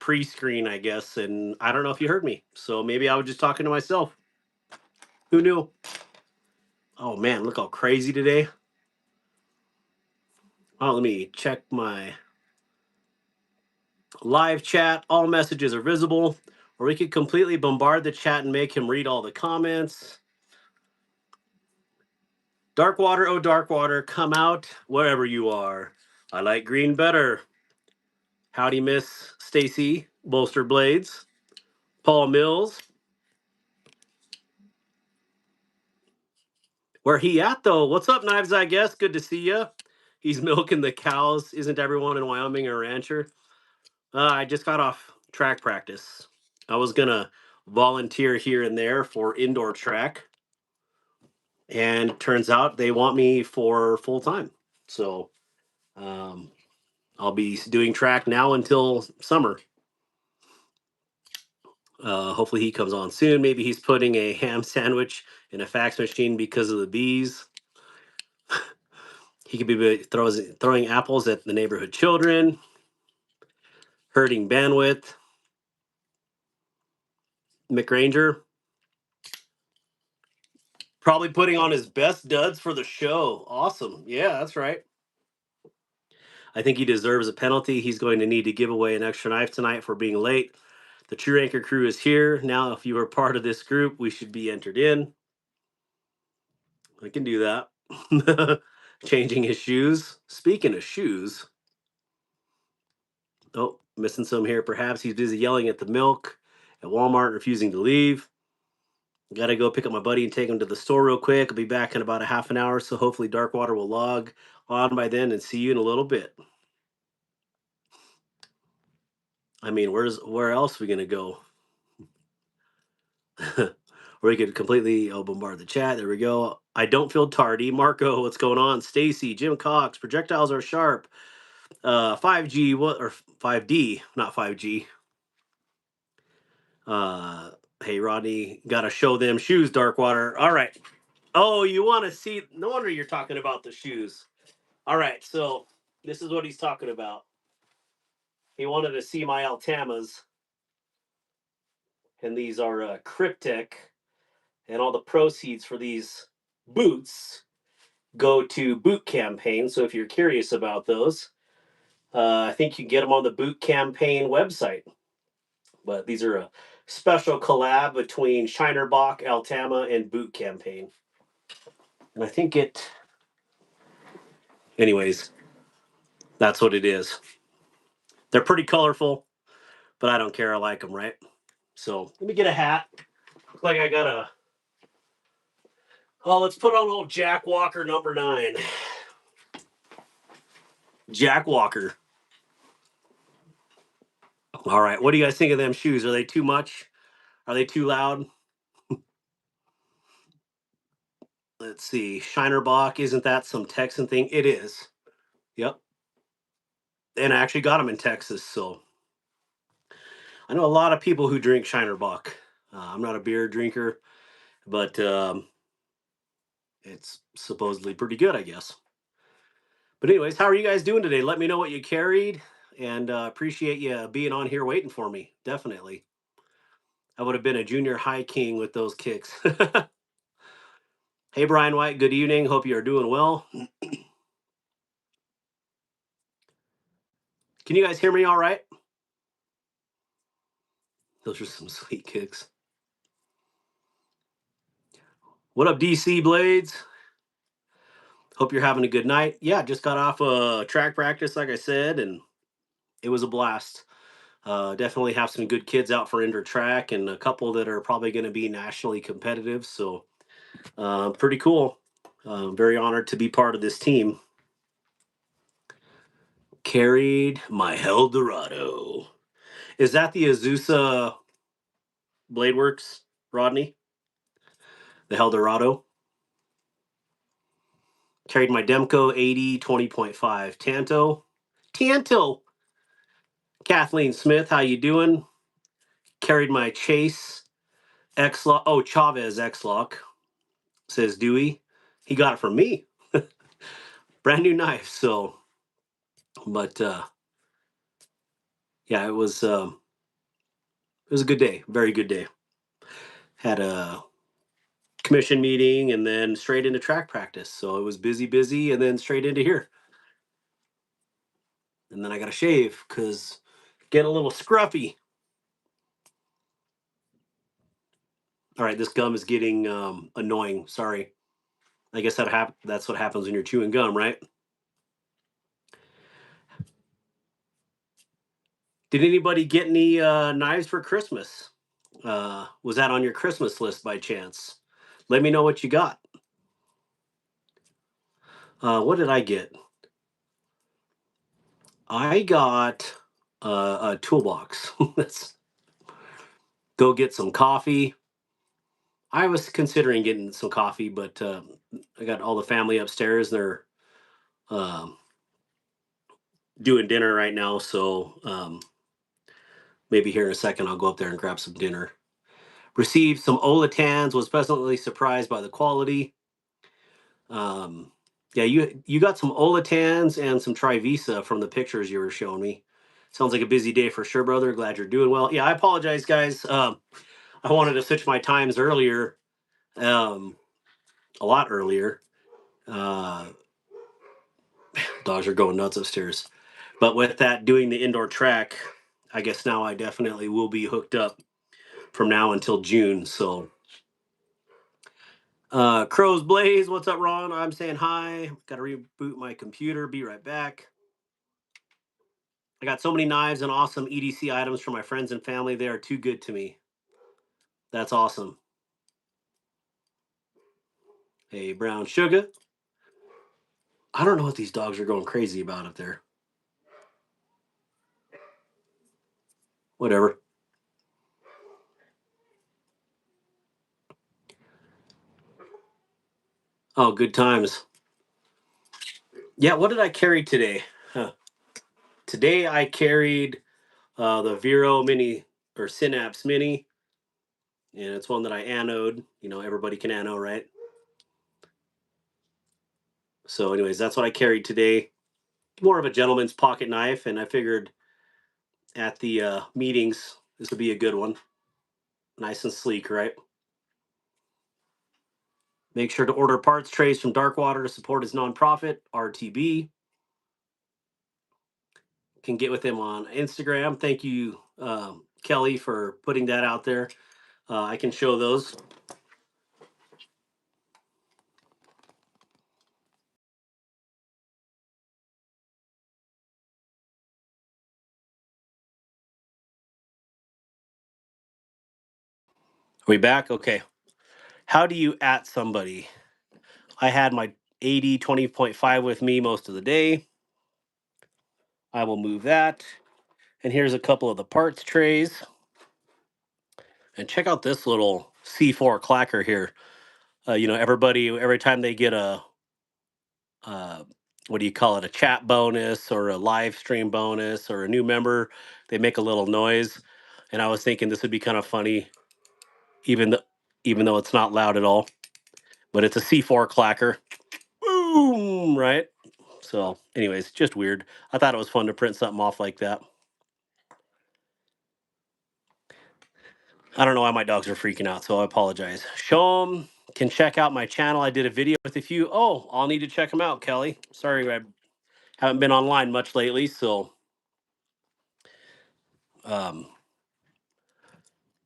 pre-screen, I guess, and I don't know if you heard me. So maybe I was just talking to myself. Who knew? Oh man, look how crazy today. Oh, let me check my live chat. All messages are visible, or we could completely bombard the chat and make him read all the comments. Darkwater, oh Darkwater, come out wherever you are. I like green better. Howdy, Miss Stacy Bolster Blades. Paul Mills. Where he at though? What's up, Knives? I guess good to see you. He's milking the cows. Isn't everyone in Wyoming a rancher? I just got off track practice. I was gonna volunteer here and there for indoor track, and turns out they want me for full time. So um, I'll be doing track now until summer. Hopefully he comes on soon. Maybe he's putting a ham sandwich in a fax machine because of the bees. He could be throwing apples at the neighborhood children, hurting bandwidth. McRanger probably putting on his best duds for the show. Awesome. Yeah, that's right. I think he deserves a penalty. He's going to need to give away an extra knife tonight for being late. The True Anchor crew is here. Now, if you are part of this group, we should be entered in. I can do that. Changing his shoes. Speaking of shoes. Oh, missing some here. Perhaps he's busy yelling at the milk at Walmart, refusing to leave. Gotta go pick up my buddy and take him to the store real quick. I'll be back in about a half an hour, so hopefully Darkwater will log on by then and see you in a little bit. I mean, where else are we gonna go? Or we could completely bombard the chat. There we go. I don't feel tardy. Marco, what's going on? Stacy, Jim Cox, projectiles are sharp. 5G, what, or 5D, not 5G. Uh, hey, Rodney, gotta show them shoes, Darkwater. All right. Oh, you want to see? No wonder you're talking about the shoes. All right, so this is what he's talking about. He wanted to see my Altamas, and these are Cryptic, and all the proceeds for these boots go to Boot Campaign. So if you're curious about those, I think you can get them on the Boot Campaign website. But these are a special collab between Shinerbach, Altama, and Boot Campaign. And I think anyways, that's what it is. They're pretty colorful, but I don't care. I like them, right? So let me get a hat. Look like I got let's put on old Jack Walker #9. Jack Walker. All right. What do you guys think of them shoes? Are they too much? Are they too loud? Let's see. Shinerbach, isn't that some Texan thing? It is. Yep. And I actually got them in Texas, so I know a lot of people who drink Shinerbach. I'm not a beer drinker, but it's supposedly pretty good, I guess. But anyways, how are you guys doing today? Let me know what you carried, and appreciate you being on here waiting for me. Definitely. I would have been a junior high king with those kicks. Hey, Brian White. Good evening. Hope you are doing well. Can you guys hear me all right? Those are some sweet kicks. What up, DC Blades? Hope you're having a good night. Yeah, just got off track practice, like I said, and it was a blast. Definitely have some good kids out for indoor track and a couple that are probably going to be nationally competitive. So pretty cool. Very honored to be part of this team. Carried my Eldorado. Is that the Azusa Bladeworks, Rodney? The Eldorado? Carried my Demco 80 20.5. Tanto. Kathleen Smith, how you doing? Carried my Chase X-Lock. Oh, Chavez X-Lock, says Dewey. He got it from me. Brand new knife. So, but yeah, it was It was a good day, very good day. Had a commission meeting and then straight into track practice. So it was busy, busy, and then straight into here. And then I got to shave because get a little scruffy. All right, this gum is getting annoying. Sorry. I guess that's what happens when you're chewing gum, right? Did anybody get any knives for Christmas? Was that on your Christmas list by chance? Let me know what you got. What did I get? I got a toolbox. Let's go get some coffee. I was considering getting some coffee, but I got all the family upstairs. They're um, doing dinner right now, so maybe here in a second I'll go up there and grab some dinner. Received some Olatans. Was pleasantly surprised by the quality. Um, yeah, you got some Olatans and some Trivisa from the pictures you were showing me. Sounds like a busy day for sure, brother. Glad you're doing well. Yeah, I apologize, guys. I wanted to switch my times earlier, um, a lot earlier. Uh, Dogs are going nuts upstairs. But with that, doing the indoor track, I guess now I definitely will be hooked up from now until June. So, Crows Blaze, what's up, Ron? I'm saying hi. Got to reboot my computer. Be right back. I got so many knives and awesome EDC items from my friends and family. They are too good to me. That's awesome. Hey, Brown Sugar. I don't know what these dogs are going crazy about up there. Whatever. Oh, good times. Yeah, what did I carry today? Huh. Today I carried the Vero Mini or Synapse Mini, and it's one that I anode. You know, everybody can anode, right? So, anyways, that's what I carried today. More of a gentleman's pocket knife, and I figured at the meetings this would be a good one. Nice and sleek, right? Make sure to order parts trays from Darkwater to support his nonprofit, RTB. Can get with him on Instagram. Thank you, Kelly, for putting that out there. I can show those. Are we back? Okay. How do you at somebody? I had my 80 20.5 with me most of the day. I will move that. And here's a couple of the parts trays. And check out this little C4 clacker here. Everybody, every time they get a, uh, what do you call it, a chat bonus or a live stream bonus or a new member, they make a little noise. And I was thinking this would be kind of funny, even though, even though it's not loud at all. But it's a C4 clacker. Boom, right? So, anyways, just weird. I thought it was fun to print something off like that. I don't know why my dogs are freaking out, so I apologize. Show them can check out my channel. I did a video with a few. Oh, I'll need to check them out, Kelly. Sorry, I haven't been online much lately, so um,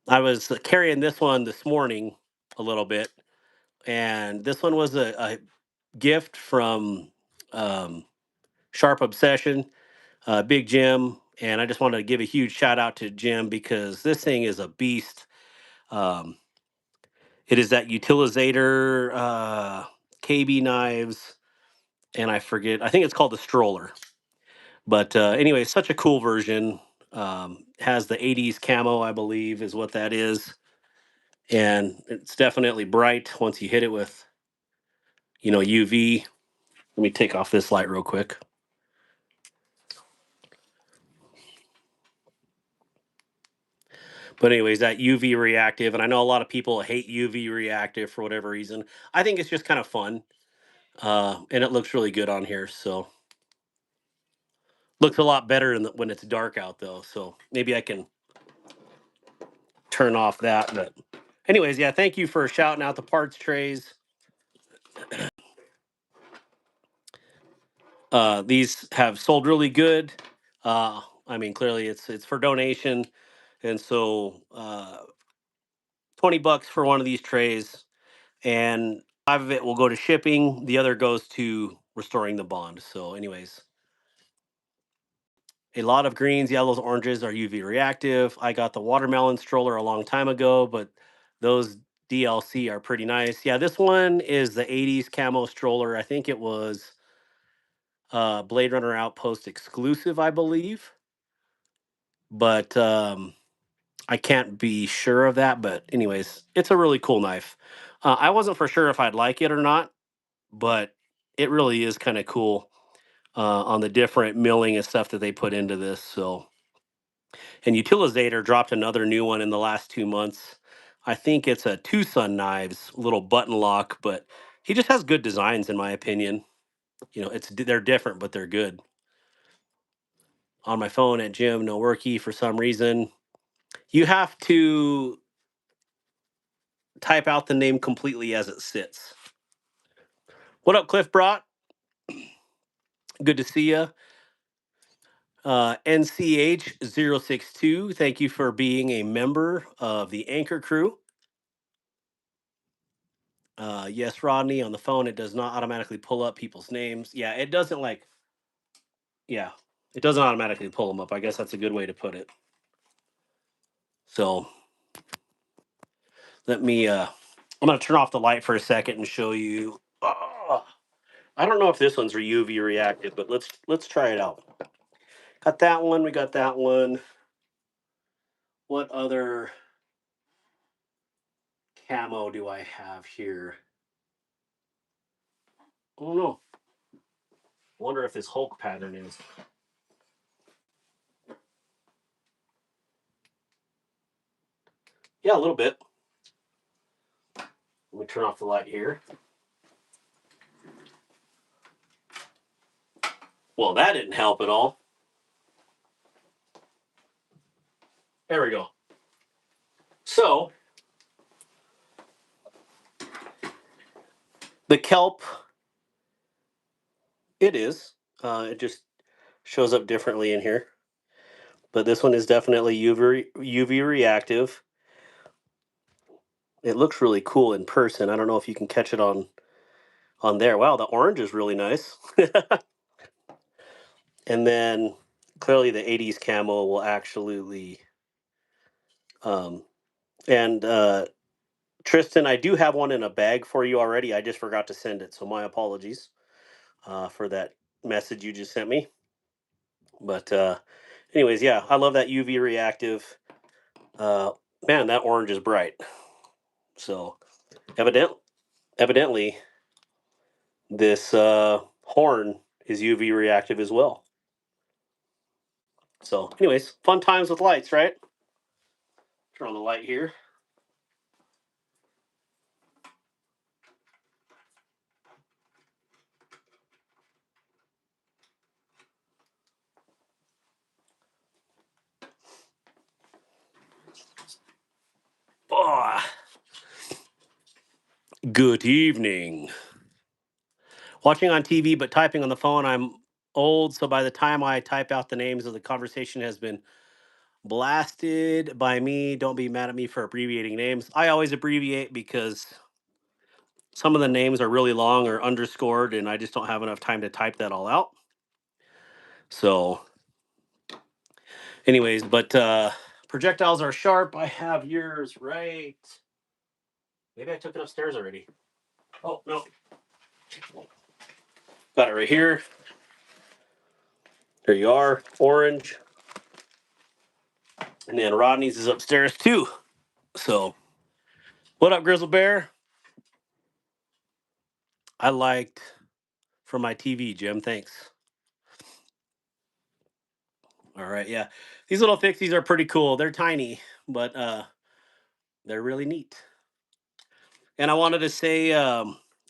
I was carrying this one this morning a little bit, and this one was a gift from Sharp Obsession, Big Jim, and I just wanted to give a huge shout out to Jim because this thing is a beast. Um, it is that utilizator KB knives, and I forget. I think it's called the Stroller. But anyway, such a cool version. Has the 80s camo, I believe, is what that is, and it's definitely bright once you hit it with, UV. Let me take off this light real quick. But anyways, that UV reactive, and I know a lot of people hate UV reactive for whatever reason. I think it's just kind of fun, and it looks really good on here. So looks a lot better when it's dark out though. So maybe I can turn off that. But anyways, yeah, thank you for shouting out the parts trays. These have sold really good. I mean, clearly it's for donation, and so $20 for one of these trays, and 5 of it will go to shipping. The other goes to restoring the bond. So, anyways, a lot of greens, yellows, oranges are UV reactive. I got the watermelon stroller a long time ago, but those DLC are pretty nice. Yeah, this one is the 80s camo stroller. I think it was Blade Runner Outpost exclusive, I believe. But I can't be sure of that. But, anyways, it's a really cool knife. I wasn't for sure if I'd like it or not, but it really is kind of cool on the different milling and stuff that they put into this. So, and Utilizator dropped another new one in the last 2 months. I think it's a Tucson Knives little button lock, but he just has good designs in my opinion. You know, they're different, but they're good. On my phone at gym, no worky for some reason. You have to type out the name completely as it sits. What up, Cliff Brought? Good to see you. NCH062, thank you for being a member of the Anchor crew. Yes, Rodney, on the phone, it does not automatically pull up people's names. Yeah, it doesn't yeah, it doesn't automatically pull them up. I guess that's a good way to put it. So let me, I'm going to turn off the light for a second and show you. I don't know if this one's UV reactive, but let's try it out. Got that one. We got that one. What other camo do I have here? I don't know. Wonder if this Hulk pattern is. Yeah, a little bit. Let me turn off the light here. Well, that didn't help at all. There we go. So, the kelp, it is. It just shows up differently in here. But this one is definitely UV reactive. It looks really cool in person. I don't know if you can catch it on there. Wow, the orange is really nice. And then clearly the 80s camo will absolutely and Tristan, I do have one in a bag for you already. I just forgot to send it, so my apologies for that message you just sent me. But anyways, yeah, I love that UV reactive. Uh, Man, that orange is bright. So evidently, this horn is UV reactive as well. So, anyways, fun times with lights, right? Turn on the light here. Oh, good evening. Watching on TV but typing on the phone. I'm old, so by the time I type out the names of the conversation has been blasted by me. Don't be mad at me for abbreviating names. I always abbreviate because some of the names are really long or underscored, and I just don't have enough time to type that all out. So, anyways, but projectiles are sharp. I have yours right. Maybe I took it upstairs already. Oh, no. Got it right here. There you are, orange. And then Rodney's is upstairs too. So, what up, Grizzle Bear? I liked from my TV, Jim. Thanks. All right, yeah. These little fixies are pretty cool. They're tiny, but they're really neat. And I wanted to say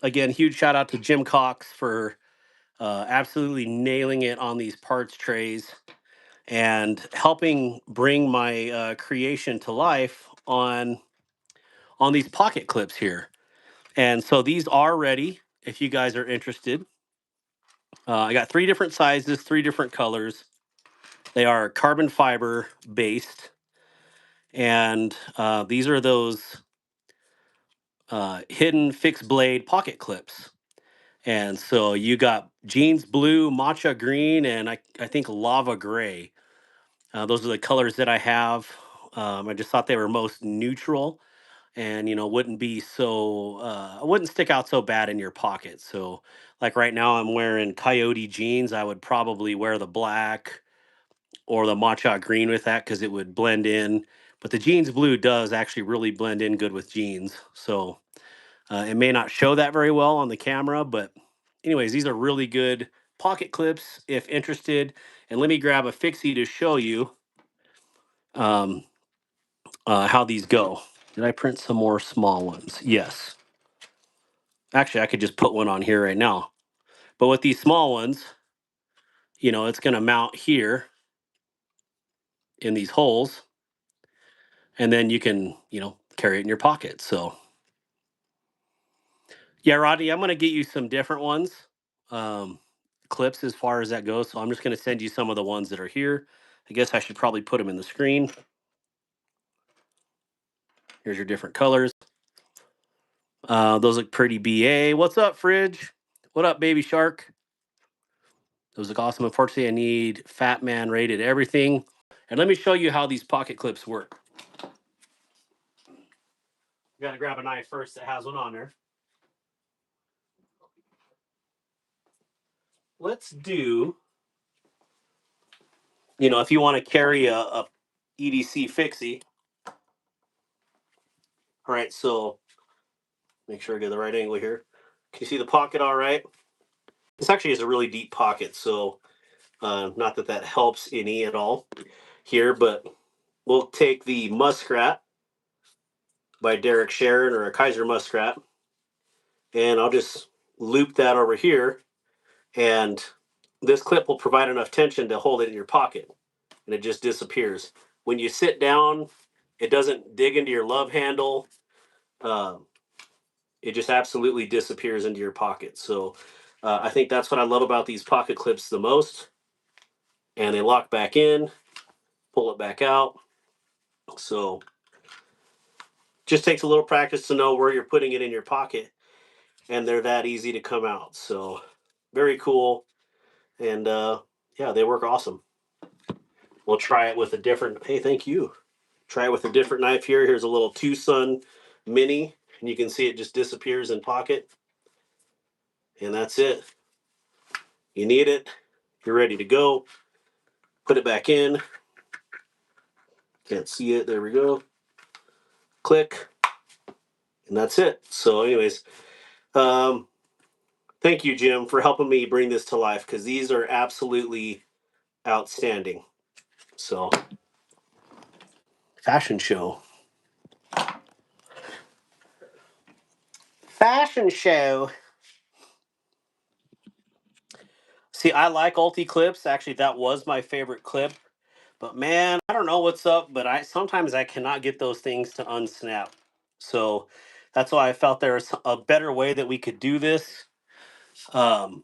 again, huge shout out to Jim Cox for absolutely nailing it on these parts trays and helping bring my creation to life on these pocket clips here. And so these are ready if you guys are interested. I got 3 different sizes, 3 different colors. They are carbon fiber based, and these are those hidden fixed blade pocket clips. And so you got jeans blue, matcha green, and I think lava gray. Those are the colors that I have. I just thought they were most neutral, and wouldn't be so wouldn't stick out so bad in your pocket. So like right now I'm wearing coyote jeans. I would probably wear the black or the matcha green with that because it would blend in. But the jeans blue does actually really blend in good with jeans. So it may not show that very well on the camera, but anyways, these are really good pocket clips if interested. And let me grab a fixie to show you um, how these go. Did I print some more small ones? Yes. Actually, I could just put one on here right now. But with these small ones, it's going to mount here in these holes, and then you can, carry it in your pocket. So, yeah, Rodney, I'm going to get you some different ones, um, clips as far as that goes. So I'm just going to send you some of the ones that are here. I guess I should probably put them in the screen. Here's your different colors. Those look pretty BA. What's up, Fridge? What up, Baby Shark? Those look awesome. Unfortunately, I need Fat Man rated everything. And let me show you how these pocket clips work. You got to grab a knife first that has one on there. Let's do, if you want to carry a EDC fixie. All right, so make sure I get the right angle here. Can you see the pocket all right? This actually is a really deep pocket, so not that that helps any at all here, but we'll take the Muskrat by Derek Sharon, or a Kaiser Muskrat, and I'll just loop that over here, and this clip will provide enough tension to hold it in your pocket, and it just disappears. When you sit down, it doesn't dig into your love handle. It just absolutely disappears into your pocket. So I think that's what I love about these pocket clips the most. And they lock back in, pull it back out. So just takes a little practice to know where you're putting it in your pocket, and they're that easy to come out. So very cool. And yeah, they work awesome. We'll try it with a different, hey, thank you. Try it with a different knife here. Here's a little Tucson Mini, and you can see it just disappears in pocket. And that's it. You need it, you're ready to go. Put it back in. Can't see it. There we go. Click. And that's it. So, anyways, thank you, Jim, for helping me bring this to life, because these are absolutely outstanding. So, fashion show. Fashion show. See, I like Ulti clips. Actually, that was my favorite clip. But man, I don't know what's up, but I sometimes I cannot get those things to unsnap. So that's why I felt there was a better way that we could do this, um,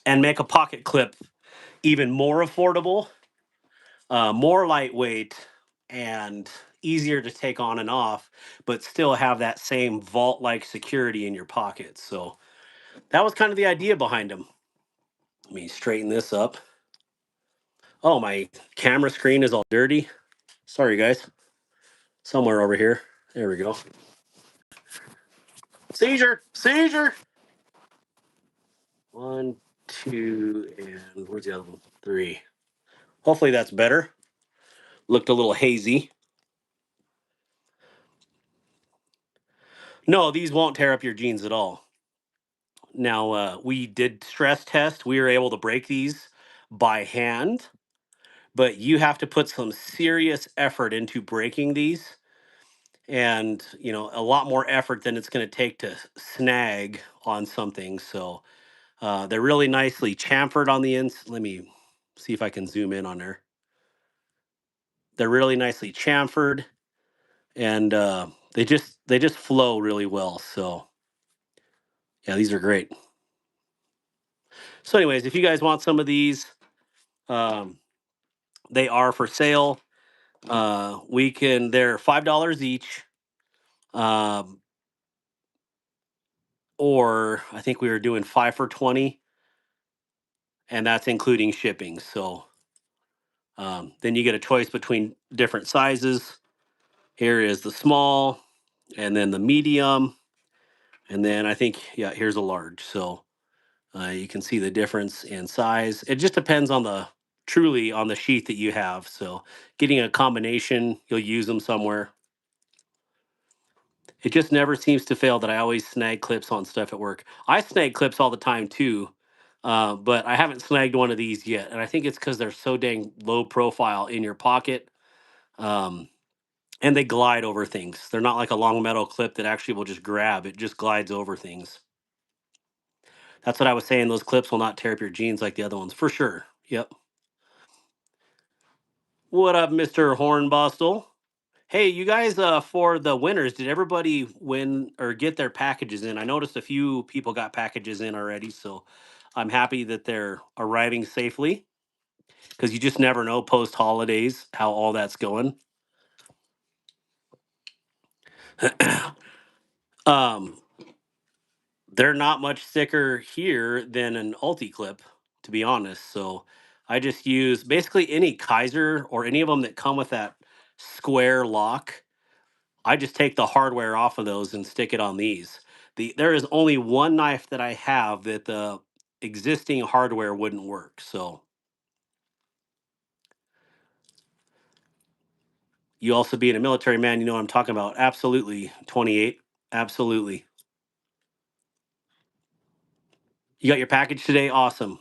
and make a pocket clip even more affordable, more lightweight, and easier to take on and off, but still have that same vault-like security in your pocket. So that was kind of the idea behind them. Let me straighten this up. Oh, my camera screen is all dirty. Sorry, guys. Somewhere over here. There we go. Seizure! Seizure! 1, 2, and where's the other one? 3. Hopefully that's better. Looked a little hazy. No, these won't tear up your jeans at all. Now, we did stress test. We were able to break these by hand, but you have to put some serious effort into breaking these, and a lot more effort than it's going to take to snag on something. So they're really nicely chamfered on the ends. Let me see if I can zoom in on there. They're really nicely chamfered, and they just flow really well. So yeah, these are great. So, anyways, if you guys want some of these, um, they are for sale. They're $5 each, um, or I think we were doing 5 for 20, and that's including shipping. So then you get a choice between different sizes. Here is the small, and then the medium, and then I think yeah, here's a large. So you can see the difference in size. It just depends on truly on the sheath that you have. So getting a combination, you'll use them somewhere. It just never seems to fail that I always snag clips on stuff at work. I snag clips all the time too, but I haven't snagged one of these yet. And I think it's because they're so dang low profile in your pocket. Um, and they glide over things. They're not like a long metal clip that actually will just grab, it just glides over things. That's what I was saying. Those clips will not tear up your jeans like the other ones, for sure. Yep. What up, Mr. Hornbostel? Hey, you guys, for the winners, did everybody win or get their packages in? I noticed a few people got packages in already, so I'm happy that they're arriving safely because you just never know post holidays how all that's going. um, they're not much thicker here than an Ulti clip, to be honest. So I just use basically any Kaiser or any of them that come with that square lock. I just take the hardware off of those and stick it on these. There is only one knife that I have that the existing hardware wouldn't work. So you also being a military man, you know what I'm talking about. Absolutely, 28. Absolutely. You got your package today? Awesome.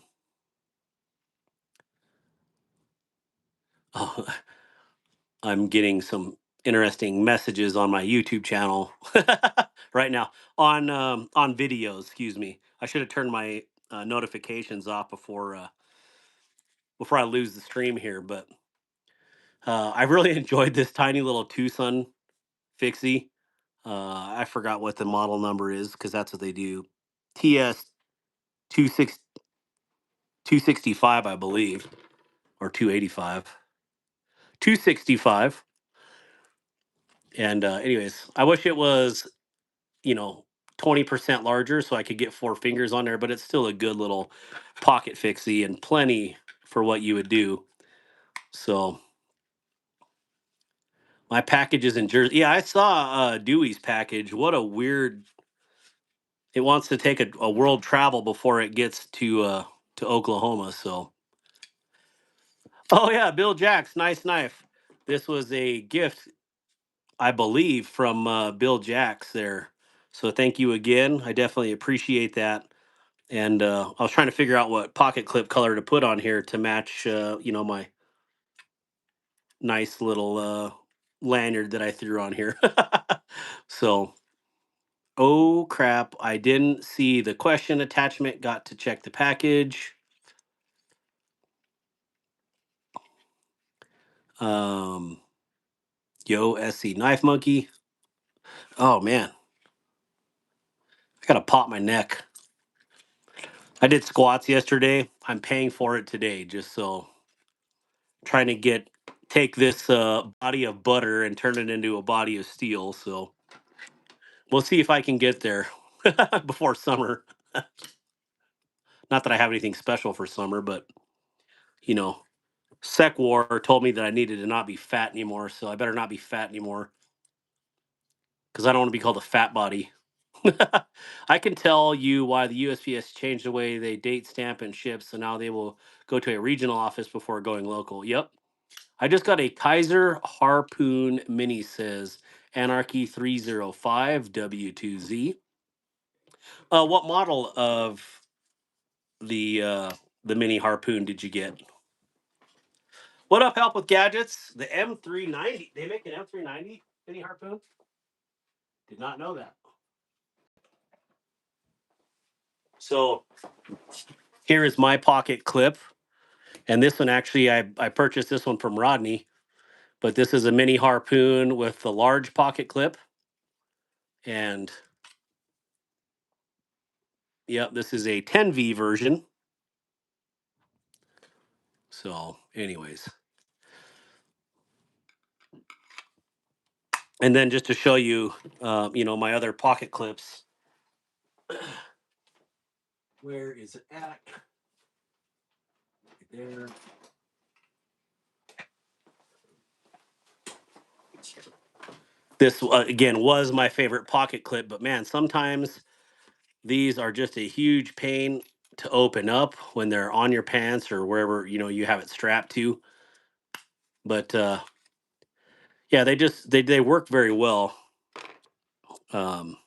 Oh, I'm getting some interesting messages on my YouTube channel right now on videos. Excuse me. I should have turned my notifications off before I lose the stream here, but I really enjoyed this tiny little Tucson fixie. I forgot what the model number is because that's what they do. TS 26 265, I believe, or 285. 265. And anyways, I wish it was, you know, 20% larger so I could get 4 fingers on there, but it's still a good little pocket fixie and plenty for what you would do. So my package is in Jersey. Yeah, I saw Dewey's package. What a weird. It wants to take a world travel before it gets to Oklahoma. So, oh yeah, Bill Jacks, nice knife. This was a gift, I believe, from Bill Jacks there. So thank you again. I definitely appreciate that. And I was trying to figure out what pocket clip color to put on here to match, my nice little lanyard that I threw on here. So, oh crap! I didn't see the question attachment. Got to check the package. Um, Yo, SC Knife Monkey. Oh man, I gotta pop my neck. I did squats yesterday. I'm paying for it today, just so trying to take this body of butter and turn it into a body of steel. So we'll see if I can get there before summer. Not that I have anything special for summer, but you know, Sec War told me that I needed to not be fat anymore, so I better not be fat anymore because I don't want to be called a fat body. I can tell you why the USPS changed the way they date, stamp, and ship, so now they will go to a regional office before going local. Yep. I just got a Kaiser Harpoon Mini, says Anarchy 305 W2Z. What model of the uh, the Mini Harpoon did you get? What up, Help with Gadgets? The M390. They make an M390 Mini Harpoon? Did not know that. So here is my pocket clip. And this one actually, I purchased this one from Rodney. But this is a mini harpoon with the large pocket clip. And yep, this is a 10V version. So, anyways. And then just to show you, my other pocket clips. Where is it at? Right there. This again was my favorite pocket clip, but man, sometimes these are just a huge pain to open up when they're on your pants or wherever you have it strapped to. But yeah, they work very well. Um,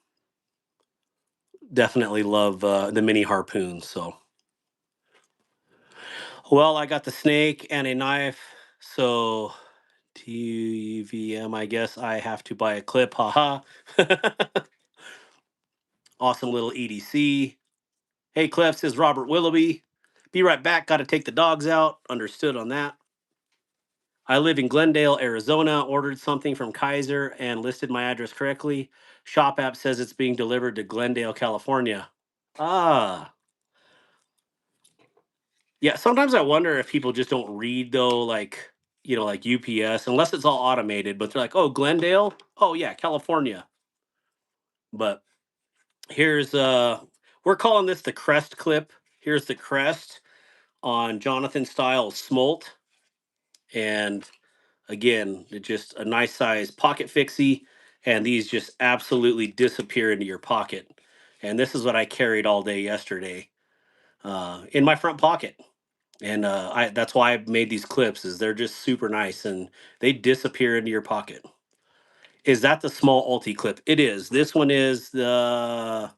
Definitely love the mini harpoons. So, well, I got the snake and a knife. So TVM, I guess I have to buy a clip. Haha. Awesome little EDC. Hey, Clef, says Robert Willoughby. Be right back. Got to take the dogs out. Understood on that. I live in Glendale, Arizona. Ordered something from Kaiser and listed my address correctly. Shop app says it's being delivered to Glendale, California. Ah. Yeah, sometimes I wonder if people just don't read though, like UPS, unless it's all automated, but they're like, oh, Glendale? Oh yeah, California. But here's we're calling this the crest clip. Here's the crest on Jonathan Styles Smolt. And again, it's just a nice size pocket fixie, and these just absolutely disappear into your pocket. And this is what I carried all day yesterday in my front pocket. And that's why I made these clips. Is they're just super nice and they disappear into your pocket. Is that the small ulti clip? It is. This one is the,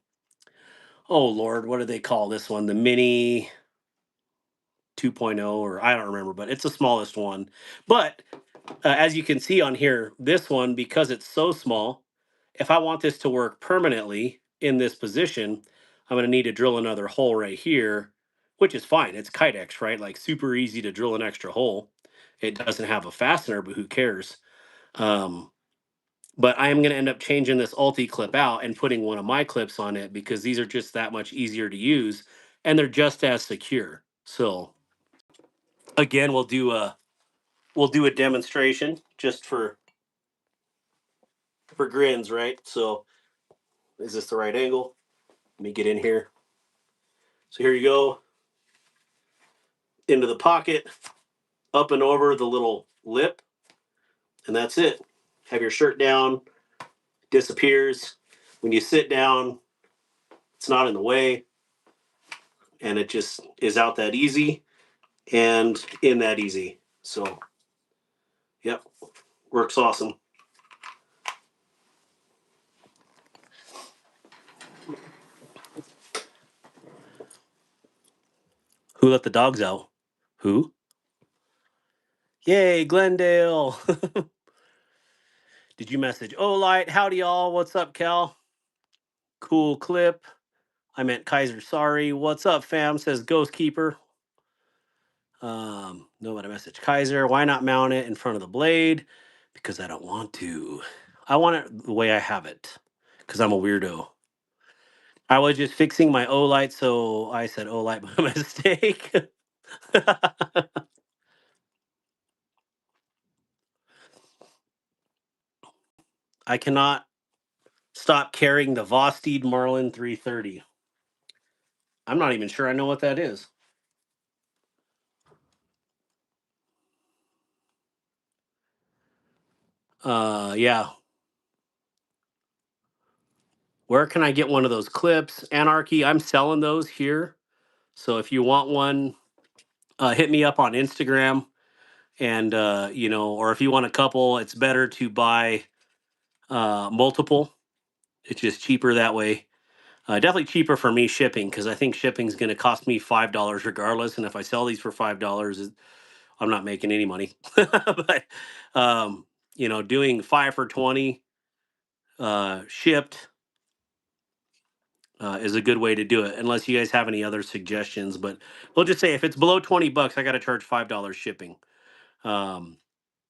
oh Lord, what do they call this one? The mini 2.0, or I don't remember, but it's the smallest one. But as you can see on here, this one, because it's so small, if I want this to work permanently in this position, I'm going to need to drill another hole right here, which is fine. It's Kydex, right? Like super easy to drill an extra hole. It doesn't have a fastener, but who cares? Um, but I am going to end up changing this ulti clip out and putting one of my clips on it because these are just that much easier to use and they're just as secure. So again, we'll do a demonstration just for grins, right? So is this the right angle? Let me get in here. So here you go, into the pocket, up and over the little lip, and that's it. Have your shirt down, disappears. When you sit down, it's not in the way, and it just is out that easy and in that easy. So, yep, works awesome. Who let the dogs out? Who? Yay, Glendale. Did you message? Oh, Light, howdy y'all. What's up, Cal? Cool clip. I meant Kaiser, sorry. What's up, fam? Says Ghost Keeper. No, what I message Kaiser. Why not mount it in front of the blade? Because I don't want to. I want it the way I have it. Because I'm a weirdo. I was just fixing my Olight, so I said Olight by mistake. I cannot stop carrying the Vosteed Marlin 330. I'm not even sure I know what that is. Yeah. Where can I get one of those clips? Anarchy, I'm selling those here. So if you want one, hit me up on Instagram. And or if you want a couple, it's better to buy multiple. It's just cheaper that way. Definitely cheaper for me shipping because I think shipping is going to cost me $5 regardless. And if I sell these for $5, I'm not making any money. But doing 5 for $20 shipped is a good way to do it. Unless you guys have any other suggestions, but we'll just say if it's below $20, I got to charge $5 shipping. Um,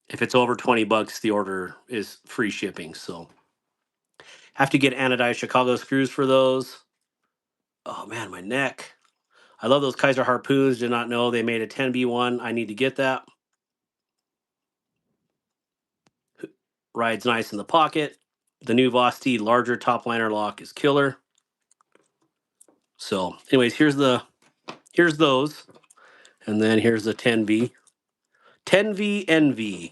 If it's over 20 bucks, the order is free shipping. So have to get anodized Chicago screws for those. Oh man, my neck. I love those Kaiser harpoons. Did not know they made a 10B1. I need to get that. Rides nice in the pocket. The new Vosti larger top liner lock is killer. So, anyways, here's those, and then here's the 10V. 10V NV.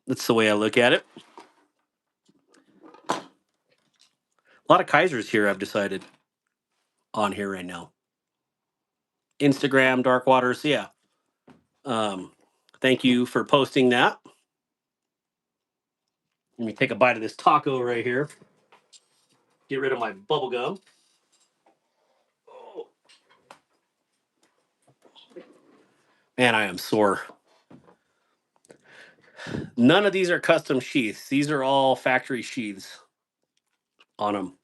That's the way I look at it. A lot of Kaisers here, I've decided, on here right now. Instagram, Dark Waters, yeah. Thank you for posting that. Let me take a bite of this taco right here. Get rid of my bubble gum. Oh, man, I am sore. None of these are custom sheaths. These are all factory sheaths on them.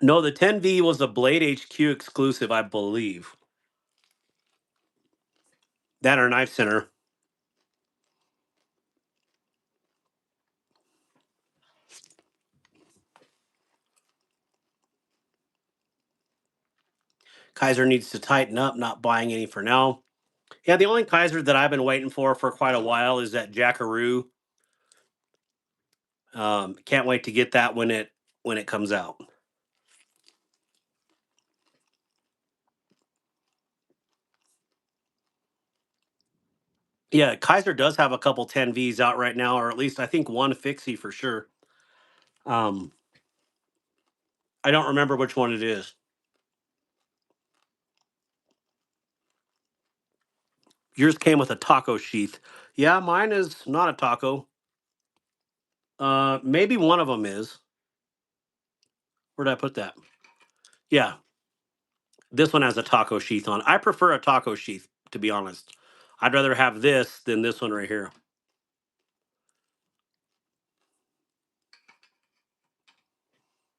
No, the 10V was a Blade HQ exclusive, I believe. That or Knife Center. Kaiser needs to tighten up, not buying any for now. Yeah, the only Kaiser that I've been waiting for quite a while is that Jackaroo. Can't wait to get that when it comes out. Yeah, Kaiser does have a couple 10Vs out right now, or at least I think one fixie for sure. Um, I don't remember which one it is. Yours came with a taco sheath. Yeah, mine is not a taco. Maybe one of them is. Where did I put that? Yeah, this one has a taco sheath on. I prefer a taco sheath, to be honest. I'd rather have this than this one right here.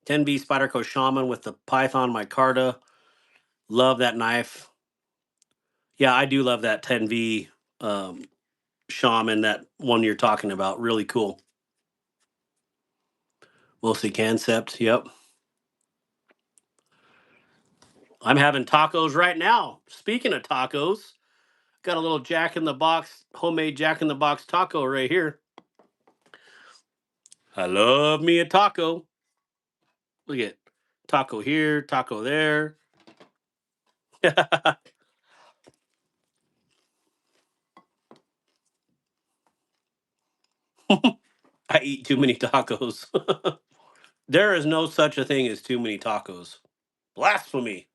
10B Spyderco Shaman with the Python micarta. Love that knife. Yeah, I do love that 10V Shaman, that one you're talking about. Really cool. Mostly Concept. Yep. I'm having tacos right now. Speaking of tacos, got a little Jack in the Box, homemade Jack in the Box taco right here. I love me a taco. Look at taco here, taco there. I eat too many tacos. There is no such a thing as too many tacos. Blasphemy.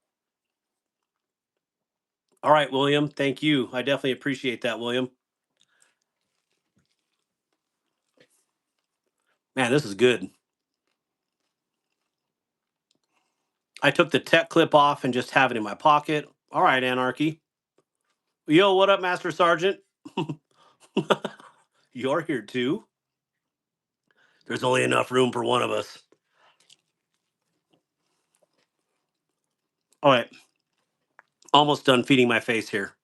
All right, William. Thank you. I definitely appreciate that, William. Man, this is good. I took the tech clip off and just have it in my pocket. All right, Anarchy. Yo, what up, Master Sergeant? You're here too. There's only enough room for one of us. All right. Almost done feeding my face here.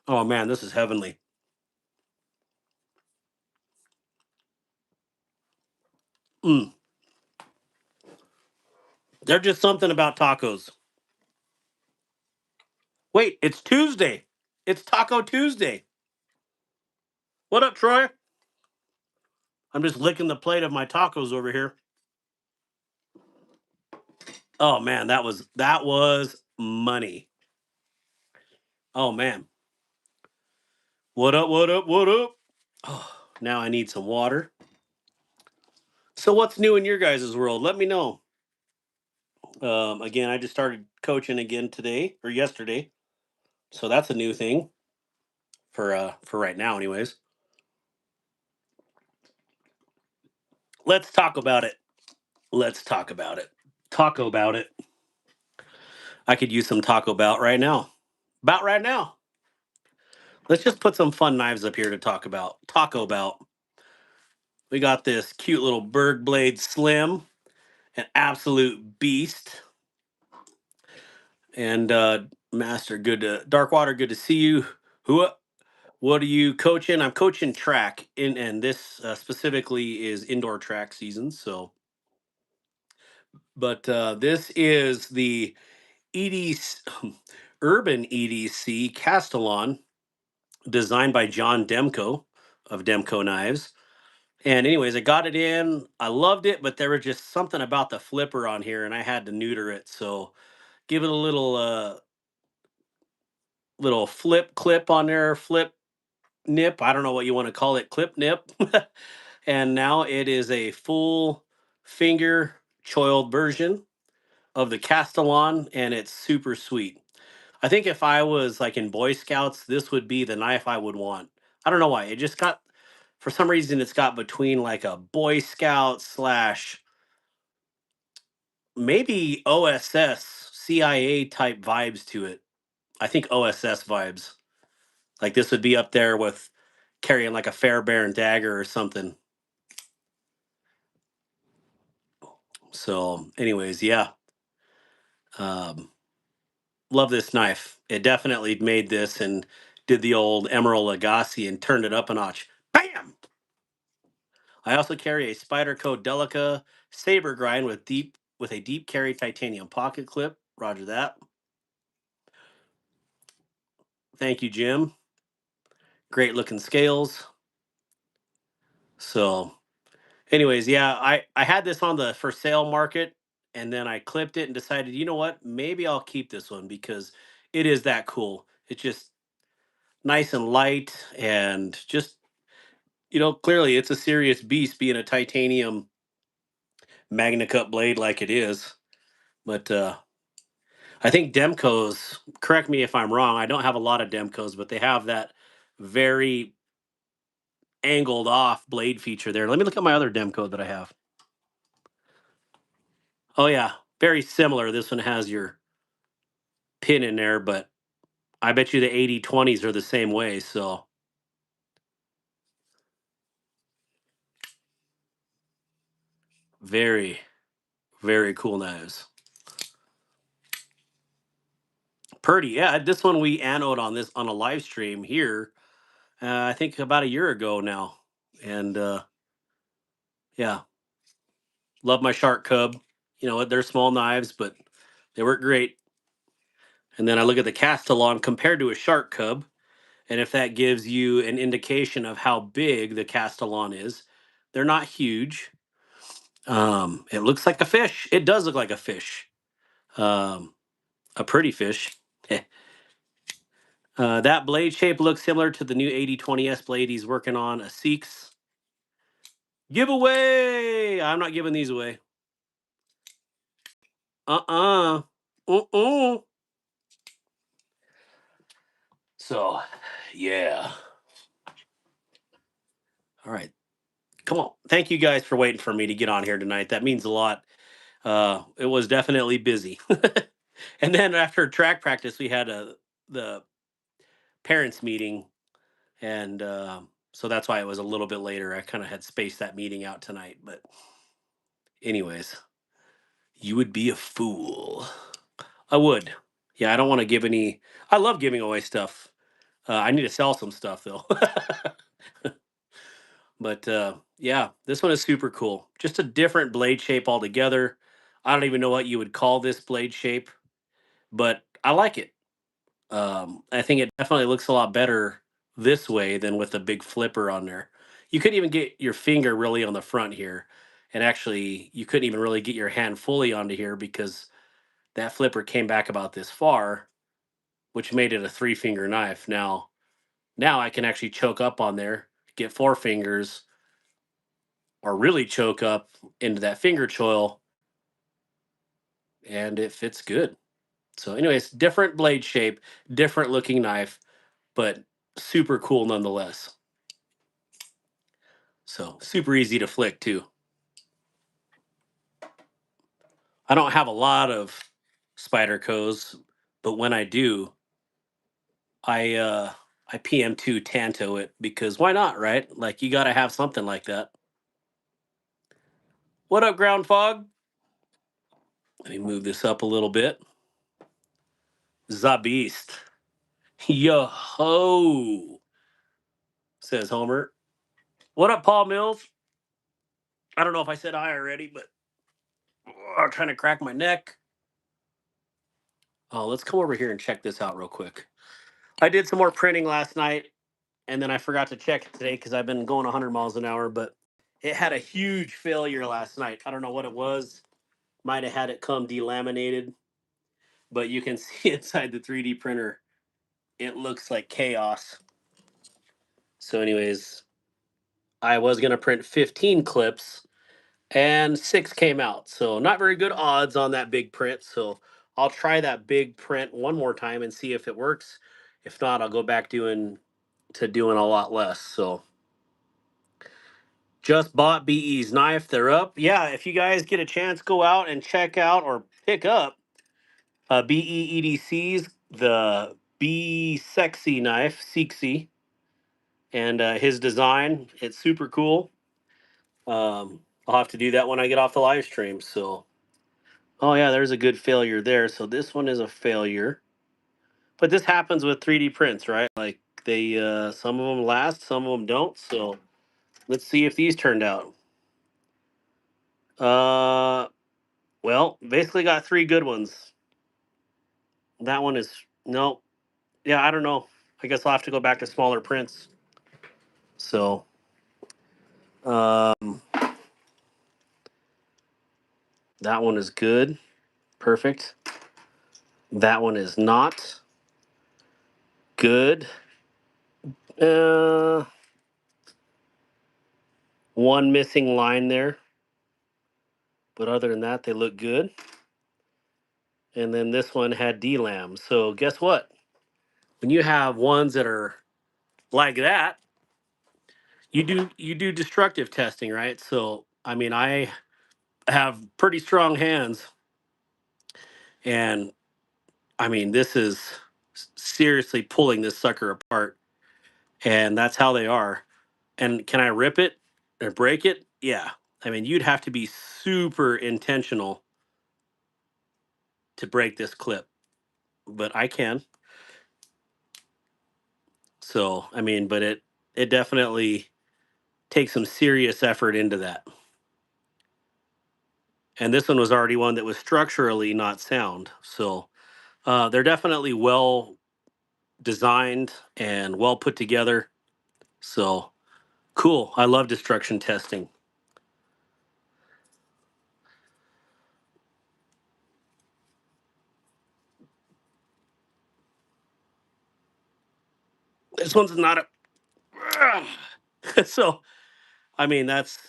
Oh man, this is heavenly. Mm. There's just something about tacos. Wait, it's Tuesday. It's Taco Tuesday. What up, Troy? I'm just licking the plate of my tacos over here. Oh man, that was money. Oh man. What up, what up, what up? Oh, now I need some water. So what's new in your guys' world? Let me know. Again, I just started coaching again today or yesterday. So that's a new thing for right now anyways. Let's talk about it. Let's talk about it. Taco about it. I could use some Taco Bout right now. About right now. Let's just put some fun knives up here to talk about. Taco Bout. We got this cute little Berg Blade Slim an absolute beast. And Master, good to Darkwater, good to see you. Who what are you coaching? I'm coaching track and this specifically is indoor track season. So, but this is the EDC, Urban EDC Castellan, designed by John Demko of Demko Knives. And anyways, I got it in. I loved it, but there was just something about the flipper on here, and I had to neuter it. So give it a little flip clip on there, flip nip. I don't know what you want to call it, clip nip. And now it is a full finger choiled version of the Castellan, and it's super sweet. I think if I was like in Boy Scouts, this would be the knife I would want. I don't know why. It just got, for some reason, it's got between like a Boy Scout slash maybe OSS, CIA type vibes to it. I think OSS vibes. Like this would be up there with carrying like a Fairbairn dagger or something. So, anyways, yeah. Um, Love this knife. It definitely made this and did the old Emerald Lagasse and turned it up a notch. Bam! I also carry a Spyderco Delica saber grind with a deep carry titanium pocket clip. Roger that. Thank you, Jim. Great looking scales. So, anyways, yeah, I had this on the for sale market and then I clipped it and decided, you know what? Maybe I'll keep this one because it is that cool. It's just nice and light and just clearly it's a serious beast being a titanium Magna Cut blade like it is. But I think Demko's, correct me if I'm wrong, I don't have a lot of Demko's, but they have that very angled off blade feature there. Let me look at my other Demko that I have. Oh, yeah, very similar. This one has your pin in there, but I bet you the 80/20s are the same way. So very, very cool knives. Purdy, yeah. This one we anode on this on a live stream here. I think about a year ago now, and yeah, love my Shark Cub. You know what? They're small knives, but they work great. And then I look at the Castellan compared to a Shark Cub, and if that gives you an indication of how big the Castellan is, they're not huge. It looks like a fish. It does look like a fish, um, a pretty fish. That blade shape looks similar to the new 80/20S blade he's working on, a Seeks. Giveaway! I'm not giving these away. Uh-uh. Uh-uh. So, yeah. All right. Come on. Thank you guys for waiting for me to get on here tonight. That means a lot. It was definitely busy. And then after track practice, we had the parents meeting, and so that's why it was a little bit later. I kind of had spaced that meeting out tonight, but anyways, you would be a fool. I would. Yeah, I don't want to give any. I love giving away stuff. I need to sell some stuff though. But yeah, this one is super cool. Just a different blade shape altogether. I don't even know what you would call this blade shape, but I like it. I think it definitely looks a lot better this way than with a big flipper on there. You couldn't even get your finger really on the front here. And actually, you couldn't even really get your hand fully onto here because that flipper came back about this far, which made it a three-finger knife. Now I can actually choke up on there, get four fingers, or really choke up into that finger choil, and it fits good. So, anyways, different blade shape, different looking knife, but super cool nonetheless. So, super easy to flick too. I don't have a lot of Spydercos, but when I do, I PM2 Tanto it because why not, right? Like you got to have something like that. What up, Ground Fog? Let me move this up a little bit. Zabeast. Yo ho, says Homer. What up, Paul Mills? I don't know if I said hi already, but I'm trying to crack my neck. Oh, let's come over here and check this out real quick. I did some more printing last night, and then I forgot to check it today because I've been going 100 miles an hour, but it had a huge failure last night. I don't know what it was. Might have had it come delaminated, but you can see inside the 3D printer, it looks like chaos. So, anyways, I was going to print 15 clips and 6 came out. So, not very good odds on that big print. So, I'll try that big print one more time and see if it works. If not, I'll go back doing a lot less. So, just bought BE's knife. They're up. Yeah, if you guys get a chance, go out and check out or pick up BE EDC's the B Sexy knife, Sexy, and his design. It's super cool. I'll have to do that when I get off the live stream. So, oh yeah, there's a good failure there. So this one is a failure, but this happens with 3D prints, right? Like they, some of them last, some of them don't. So let's see if these turned out. Uh, well, basically got 3 good ones. That one is no, yeah, I don't know. I guess I'll have to go back to smaller prints. So, um, that one is good, perfect. That one is not good. Uh, One missing line there, but other than that, they look good. And then this one had DLAM. So guess what? When you have ones that are like that, you do destructive testing, right? So I mean, I have pretty strong hands, and I mean, this is seriously pulling this sucker apart, and that's how they are. And can I rip it or break it? Yeah. I mean, you'd have to be super intentional to break this clip, but I can. So, I mean, but it definitely takes some serious effort into that. And this one was already one that was structurally not sound. So, they're definitely well designed and well put together. So, cool. I love destruction testing. This one's not a so I mean, that's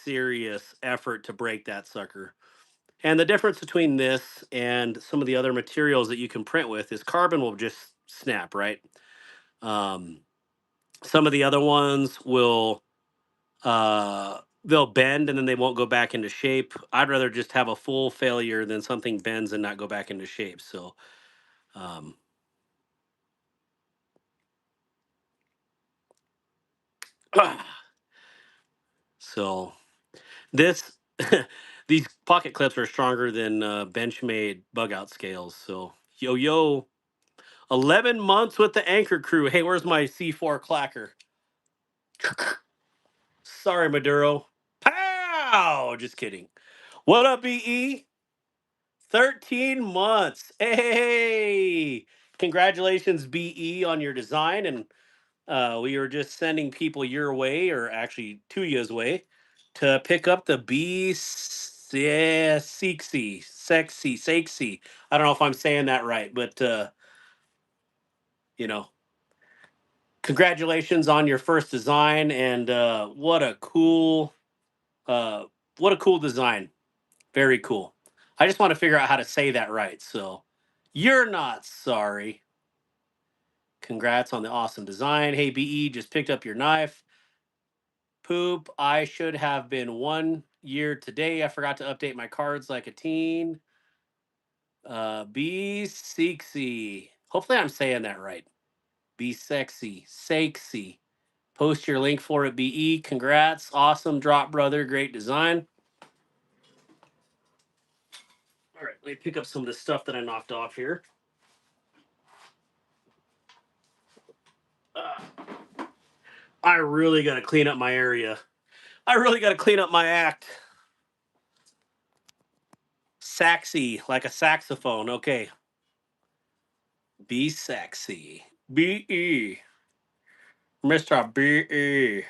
serious effort to break that sucker. And the difference between this and some of the other materials that you can print with is carbon will just snap, right? Um, some of the other ones will they'll bend and then they won't go back into shape. I'd rather just have a full failure than something bends and not go back into shape. So, um, so this these pocket clips are stronger than Benchmade bug out scales. So yo yo, 11 months with the Anchor Crew. Hey, where's my C4 clacker? Sorry, Maduro. Pow! Just kidding. What up, EE? 13 months. Hey! Congratulations, BE, on your design. And we were just sending people your way, or actually to you's way, to pick up the sexy. I don't know if I'm saying that right, but, you know, congratulations on your first design. And uh, what a cool design. Very cool. I just want to figure out how to say that right. So, you're not sorry. Congrats on the awesome design. Hey, BE, just picked up your knife. Poop. I should have been 1 year today. I forgot to update my cards like a teen. Be sexy. Hopefully, I'm saying that right. Be sexy. Sexy. Post your link for it, BE. Congrats. Awesome drop, brother. Great design. All right, let me pick up some of the stuff that I knocked off here. Uh, I really got to clean up my area. I really got to clean up my act. Saxy, like a saxophone. Okay. Be sexy. B-E. Mr. B-E.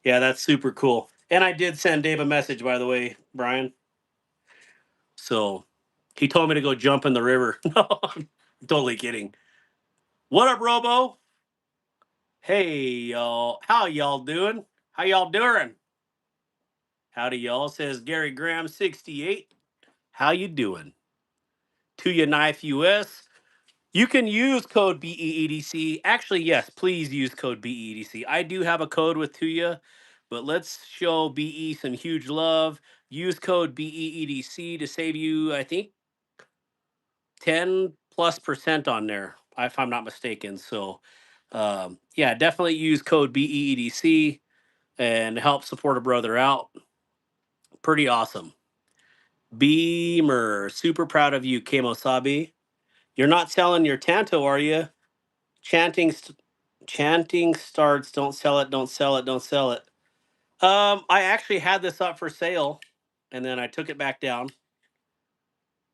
Yeah, that's super cool. And I did send Dave a message, by the way, Brian. So he told me to go jump in the river. No, I'm totally kidding. What up, Robo? Hey, y'all. How y'all doing? How y'all doing? Howdy, y'all. Says Gary Graham 68. How you doing? To your knife US. You can use code BEEDC. Actually, yes, please use code BEEDC. I do have a code with Tuya, but let's show BE some huge love. Use code BEEDC to save you, I think, 10+% on there, if I'm not mistaken. So, yeah, definitely use code BEEDC and help support a brother out. Pretty awesome. Beamer, super proud of you, Kemosabi. You're not selling your Tanto, are you? Chanting, chanting starts. Don't sell it. Don't sell it. Don't sell it. I actually had this up for sale, and then I took it back down.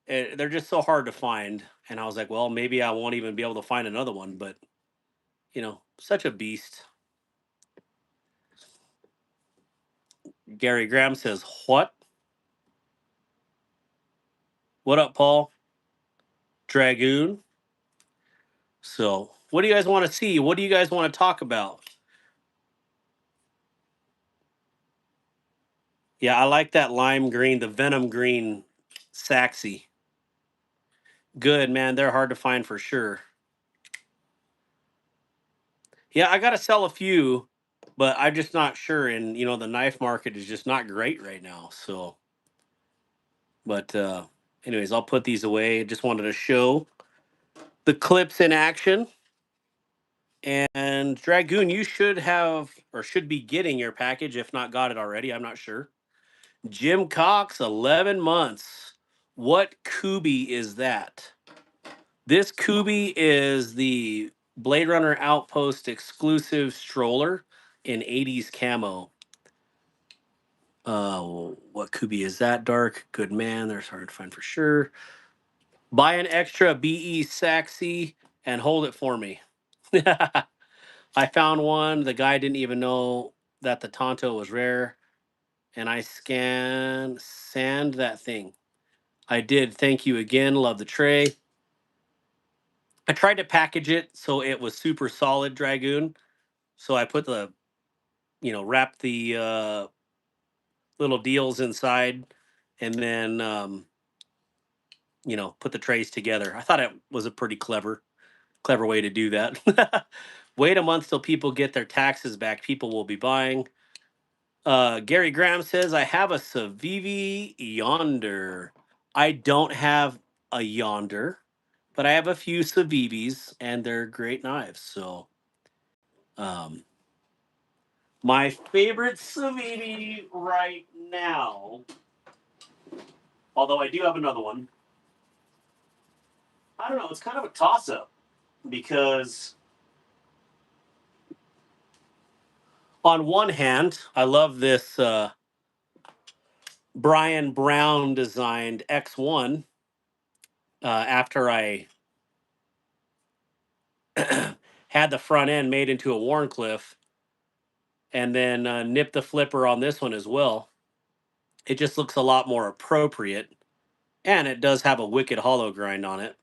They're just so hard to find, and I was like, well, maybe I won't even be able to find another one. But such a beast. Gary Graham says, "What? What up, Paul? Dragoon." So, what do you guys want to see? What do you guys want to talk about? Yeah, I like that lime green, the venom green, Saxy. Good man, they're hard to find for sure. Yeah, I got to sell a few, but I'm just not sure. And the knife market is just not great right now. So, but anyways, I'll put these away. Just wanted to show the clips in action. And Dragoon, you should have or should be getting your package if not got it already. I'm not sure. Jim Cox, 11 months. What Kubi is that? This Kubi is the Blade Runner Outpost exclusive stroller in 80s camo. What Kubi is that? Dark, good man. There's hard to find for sure. Buy an extra BE Saxy and hold it for me. I found one. The guy didn't even know that the Tonto was rare, and I sand that thing. I did. Thank you again. Love the tray. I tried to package it so it was super solid, Dragoon. So I put wrap the little deals inside, and then put the trays together. I thought it was a pretty clever way to do that. Wait a month till people get their taxes back. People will be buying. Gary Graham says, I have a Civivi Yonder. I don't have a Yonder, but I have a few Civivis, and they're great knives. So, um, my favorite Civivi right now, although I do have another one, I don't know, it's kind of a toss up because on one hand, I love this Brian Brown designed X1 after I had the front end made into a Warncliffe and then nipped the flipper on this one as well. It just looks a lot more appropriate. And it does have a wicked hollow grind on it.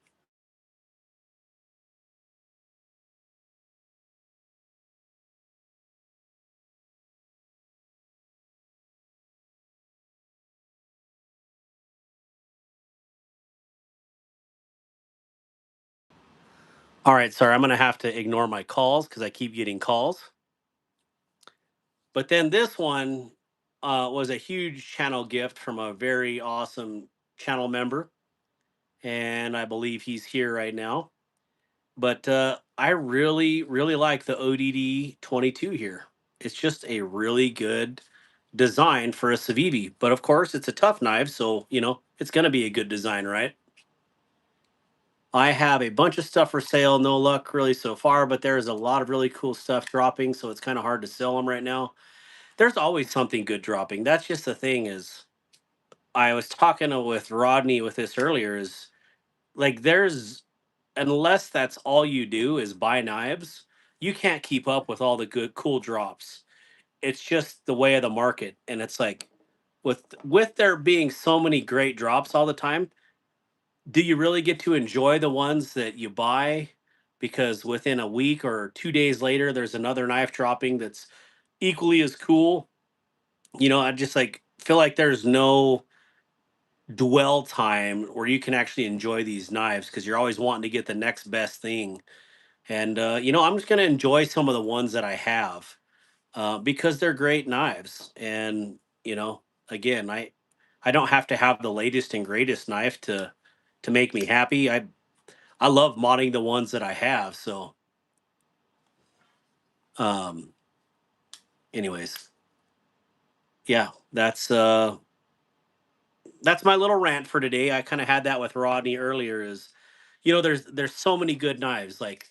All right, sorry, I'm going to have to ignore my calls because I keep getting calls. But then this one was a huge channel gift from a very awesome channel member. And I believe he's here right now. But I really, really like the ODD 22 here. It's just a really good design for a Civivi. But of course, it's a tough knife, so it's going to be a good design, right? I have a bunch of stuff for sale. No luck really so far, but there's a lot of really cool stuff dropping, so it's kind of hard to sell them right now. There's always something good dropping. That's just the thing. Is I was talking with Rodney with this earlier. Is like there's unless that's all you do is buy knives, you can't keep up with all the good cool drops. It's just the way of the market, and it's like with there being so many great drops all the time, do you really get to enjoy the ones that you buy? Because within a week or 2 days later, there's another knife dropping that's equally as cool. I just like feel like there's no dwell time where you can actually enjoy these knives because you're always wanting to get the next best thing. And I'm just going to enjoy some of the ones that I have because they're great knives. And again, I don't have to have the latest and greatest knife to make me happy. I love modding the ones that I have. So, um, anyways, yeah, that's my little rant for today. I kind of had that with Rodney earlier. Is there's so many good knives. Like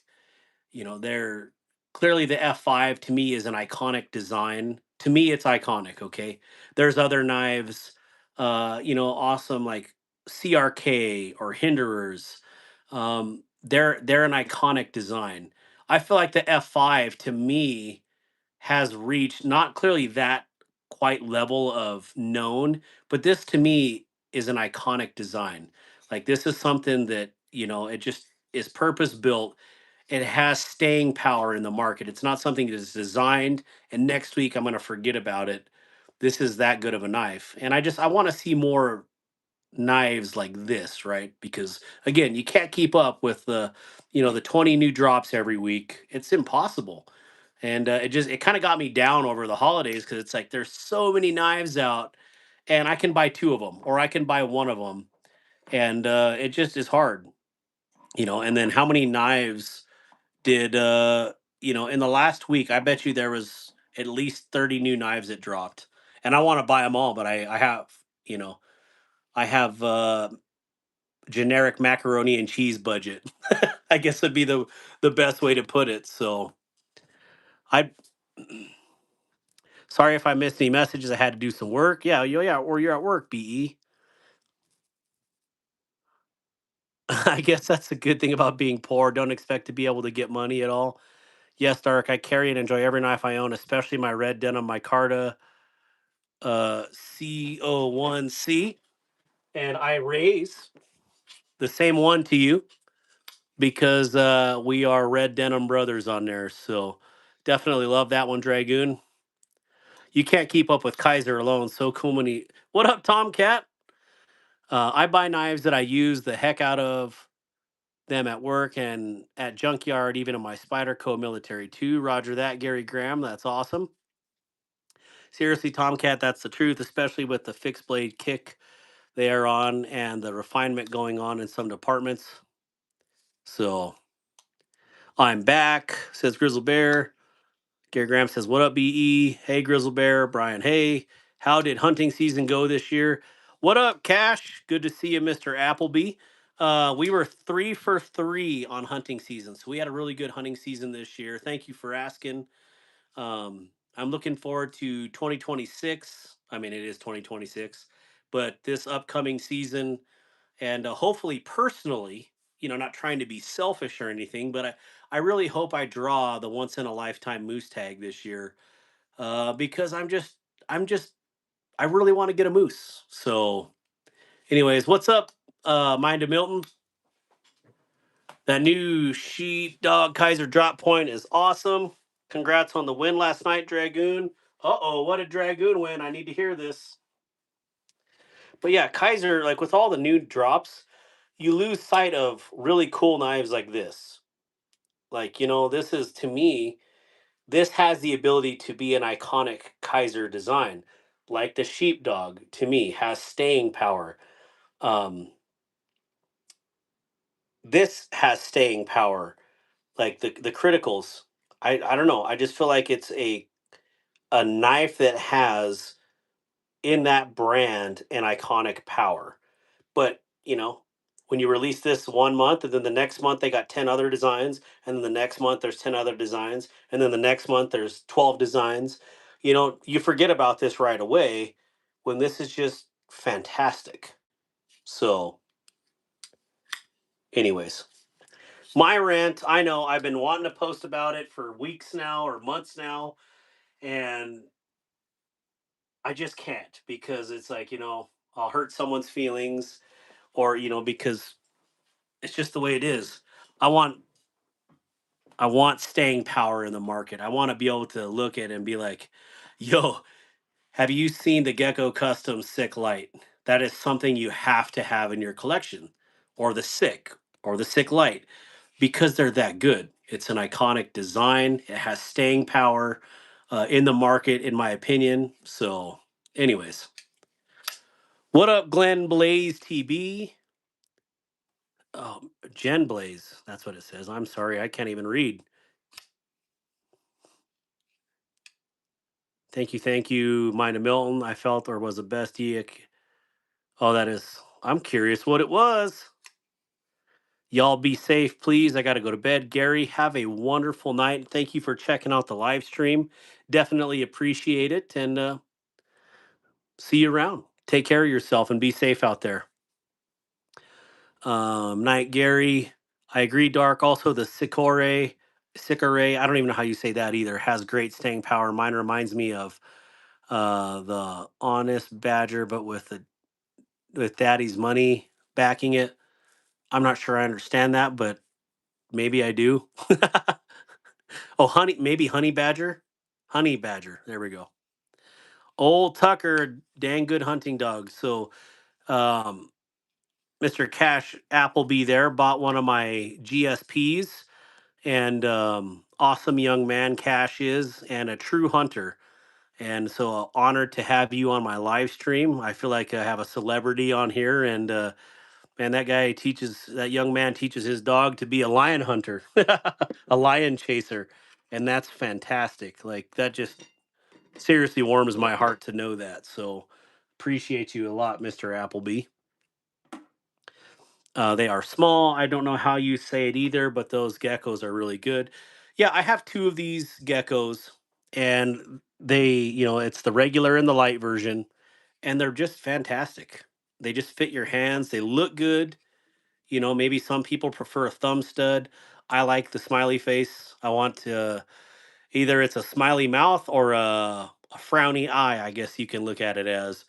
they're clearly the F5 to me is an iconic design. To me, it's iconic. Okay, there's other knives, awesome like CRK or Hinderers. They're an iconic design. I feel like the F5 to me has reached not clearly that quite level of known, but this to me is an iconic design. Like this is something that, it just is purpose built. It has staying power in the market. It's not something that is designed and next week I'm going to forget about it. This is that good of a knife. And I want to see more knives like this, right? Because again, you can't keep up with the 20 new drops every week. It's impossible. And it kind of got me down over the holidays because it's like there's so many knives out, and I can buy two of them or I can buy one of them, and it just is hard. And then how many knives did in the last week? I bet you there was at least 30 new knives that dropped, and I want to buy them all, but I have you know I have generic macaroni and cheese budget. I guess would be the best way to put it. So I sorry if I missed any messages. I had to do some work. Yeah, yeah, or you're at work, BE. I guess that's a good thing about being poor. Don't expect to be able to get money at all. Yes, Dark. I carry and enjoy every knife I own, especially my red denim micarta CO1C, and I raise the same one to you because we are red denim brothers on there. So definitely love that one, Dragoon. You can't keep up with Kaiser alone. So cool many. What up, Tomcat? I buy knives that I use the heck out of them at work and at junkyard, even in my Spyderco military too. Roger that, Gary Graham. That's awesome. Seriously, Tomcat, that's the truth, especially with the fixed blade kick they are on and the refinement going on in some departments. So I'm back, says Grizzle Bear. Gary Graham says, "What up, BE? Hey, Grizzle Bear. Brian, hey. How did hunting season go this year? What up, Cash? Good to see you, Mr. Appleby. We were 3 for 3 on hunting season, so we had a really good hunting season this year. Thank you for asking. I'm looking forward to 2026. I mean, it is 2026, but this upcoming season, and hopefully personally, not trying to be selfish or anything, but I really hope I draw the once in a lifetime moose tag this year because I'm just I really want to get a moose. So anyways, what's up, Mind of Milton? That new sheepdog Kaiser drop point is awesome. Congrats on the win last night, Dragoon. Uh-oh, what a Dragoon win. I need to hear this. But yeah, Kaiser, like with all the new drops, you lose sight of really cool knives like this. Like, this is to me, this has the ability to be an iconic Kaiser design. Like the sheepdog, to me, has staying power. Um, this has staying power. Like the criticals. I don't know. I just feel like it's a knife that has in that brand and iconic power. But, when you release this one month and then the next month they got 10 other designs, and then the next month there's 10 other designs, and then the next month there's 12 designs, you forget about this right away when this is just fantastic. So, anyways, my rant, I know I've been wanting to post about it for weeks now or months now, and I just can't because it's like, I'll hurt someone's feelings, or, because it's just the way it is. I want I want staying power in the market. I want to be able to look at it and be like, "Yo, have you seen the Gecko Custom Sick Light? That is something you have to have in your collection, or the Sick, or the Sick Light, because they're that good. It's an iconic design. It has staying power in the market, in my opinion. So, anyways, what up, Glenn Blaze TB? Jen Blaze. That's what it says. I'm sorry, I can't even read. Thank you, Mina Milton. I felt or was the best Yick. Oh, that is. I'm curious what it was. Y'all be safe, please. I got to go to bed. Gary, have a wonderful night. Thank you for checking out the live stream. Definitely appreciate it. And see you around. Take care of yourself and be safe out there. Night, Gary. I agree, Dark. Also, the Sikore, I don't even know how you say that either, has great staying power. Mine reminds me of the Honest Badger, but with Daddy's money backing it. I'm not sure I understand that, but maybe I do. Oh, maybe Honey Badger. Honey Badger. There we go. Old Tucker, dang good hunting dog. So, um, Mr. Cash Appleby there bought one of my GSPs, and awesome young man Cash is, and a true hunter. And so, honored to have you on my live stream. I feel like I have a celebrity on here, and man, that young man teaches his dog to be a lion hunter, a lion chaser. And that's fantastic. Like, that just seriously warms my heart to know that. So, appreciate you a lot, Mr. Appleby. They are small. I don't know how you say it either, but those geckos are really good. Yeah, I have two of these geckos, and it's the regular and the light version, and they're just fantastic. They just fit your hands. They look good. Maybe some people prefer a thumb stud. I like the smiley face. I want to either it's a smiley mouth or a frowny eye, I guess you can look at it as.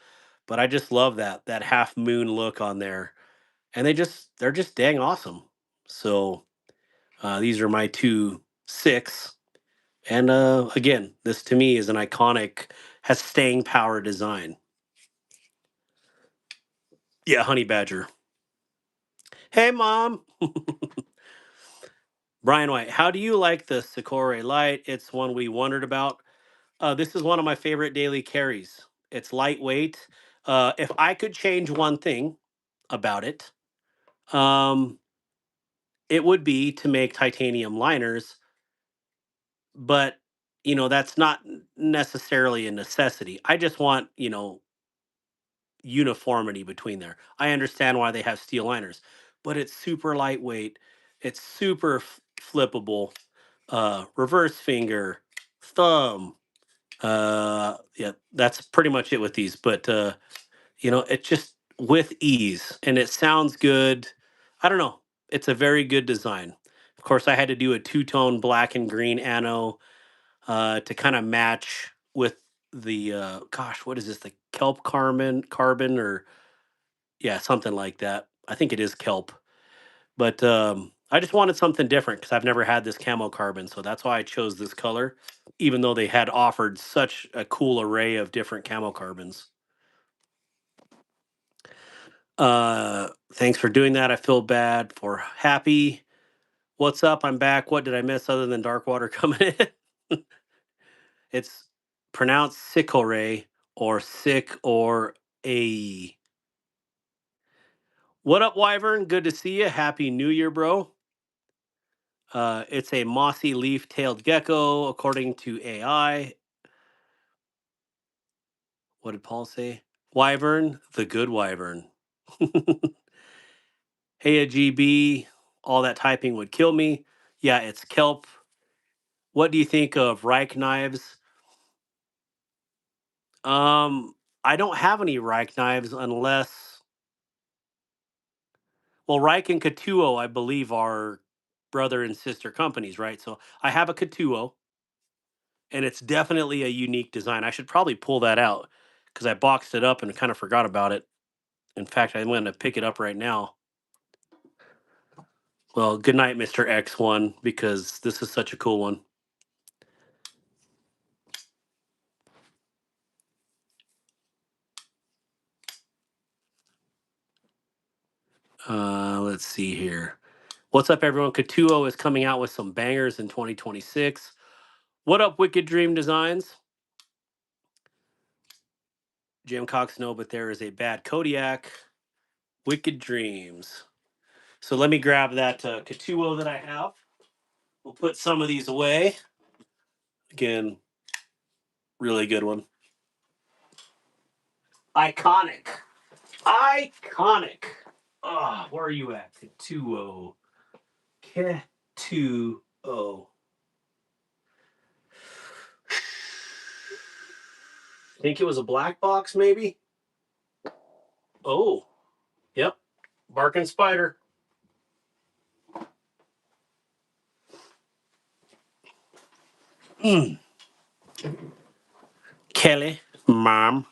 But I just love that half moon look on there. And they're just dang awesome. So these are my two six. And again, this to me is an iconic, has staying power design. Yeah, Honey Badger. Hey, Mom. Brian White, how do you like the Sikore Light? It's one we wondered about. This is one of my favorite daily carries. It's lightweight. If I could change one thing about it, um, it would be to make titanium liners, but that's not necessarily a necessity. I just want uniformity between there. I understand why they have steel liners, but it's super lightweight. It's super flippable. Reverse finger, thumb. Yeah, that's pretty much it with these. But it just with ease, and it sounds good. I don't know. It's a very good design. Of course, I had to do a two-tone black and green ano to kind of match with the gosh, what is this? The kelp carbon, or yeah, something like that. I think it is kelp. But I just wanted something different because I've never had this camo carbon, so that's why I chose this color, even though they had offered such a cool array of different camo carbons. Thanks for doing that. I feel bad for Happy. What's up? I'm back. What did I miss other than dark water coming in? It's pronounced Sikore or sick or a. What up, Wyvern? Good to see you. Happy New Year, bro. It's a mossy leaf-tailed gecko, according to AI. What did Paul say? Wyvern, the good Wyvern. Hey, a GB, all that typing would kill me. Yeah, it's kelp. What do you think of Reich knives? Um, I don't have any Reich knives unless, well, Reich and Katuo, I believe, are brother and sister companies, right? So I have a Katuo, and it's definitely a unique design. I should probably pull that out because I boxed it up and kind of forgot about it. In fact, I'm going to pick it up right now. Well, good night, Mr. X1, because this is such a cool one. Let's see here. What's up, everyone? Katuo is coming out with some bangers in 2026. What up, Wicked Dream Designs? Jim Cox, no, but there is a bad Kodiak. Wicked Dreams. So let me grab that Katuo that I have. We'll put some of these away. Again, really good one. Iconic. Iconic. Ah, where are you at? Katuo. Katuo. Think it was a black box, maybe? Oh, yep. Barking Spider. Mm. Kelly, Mom.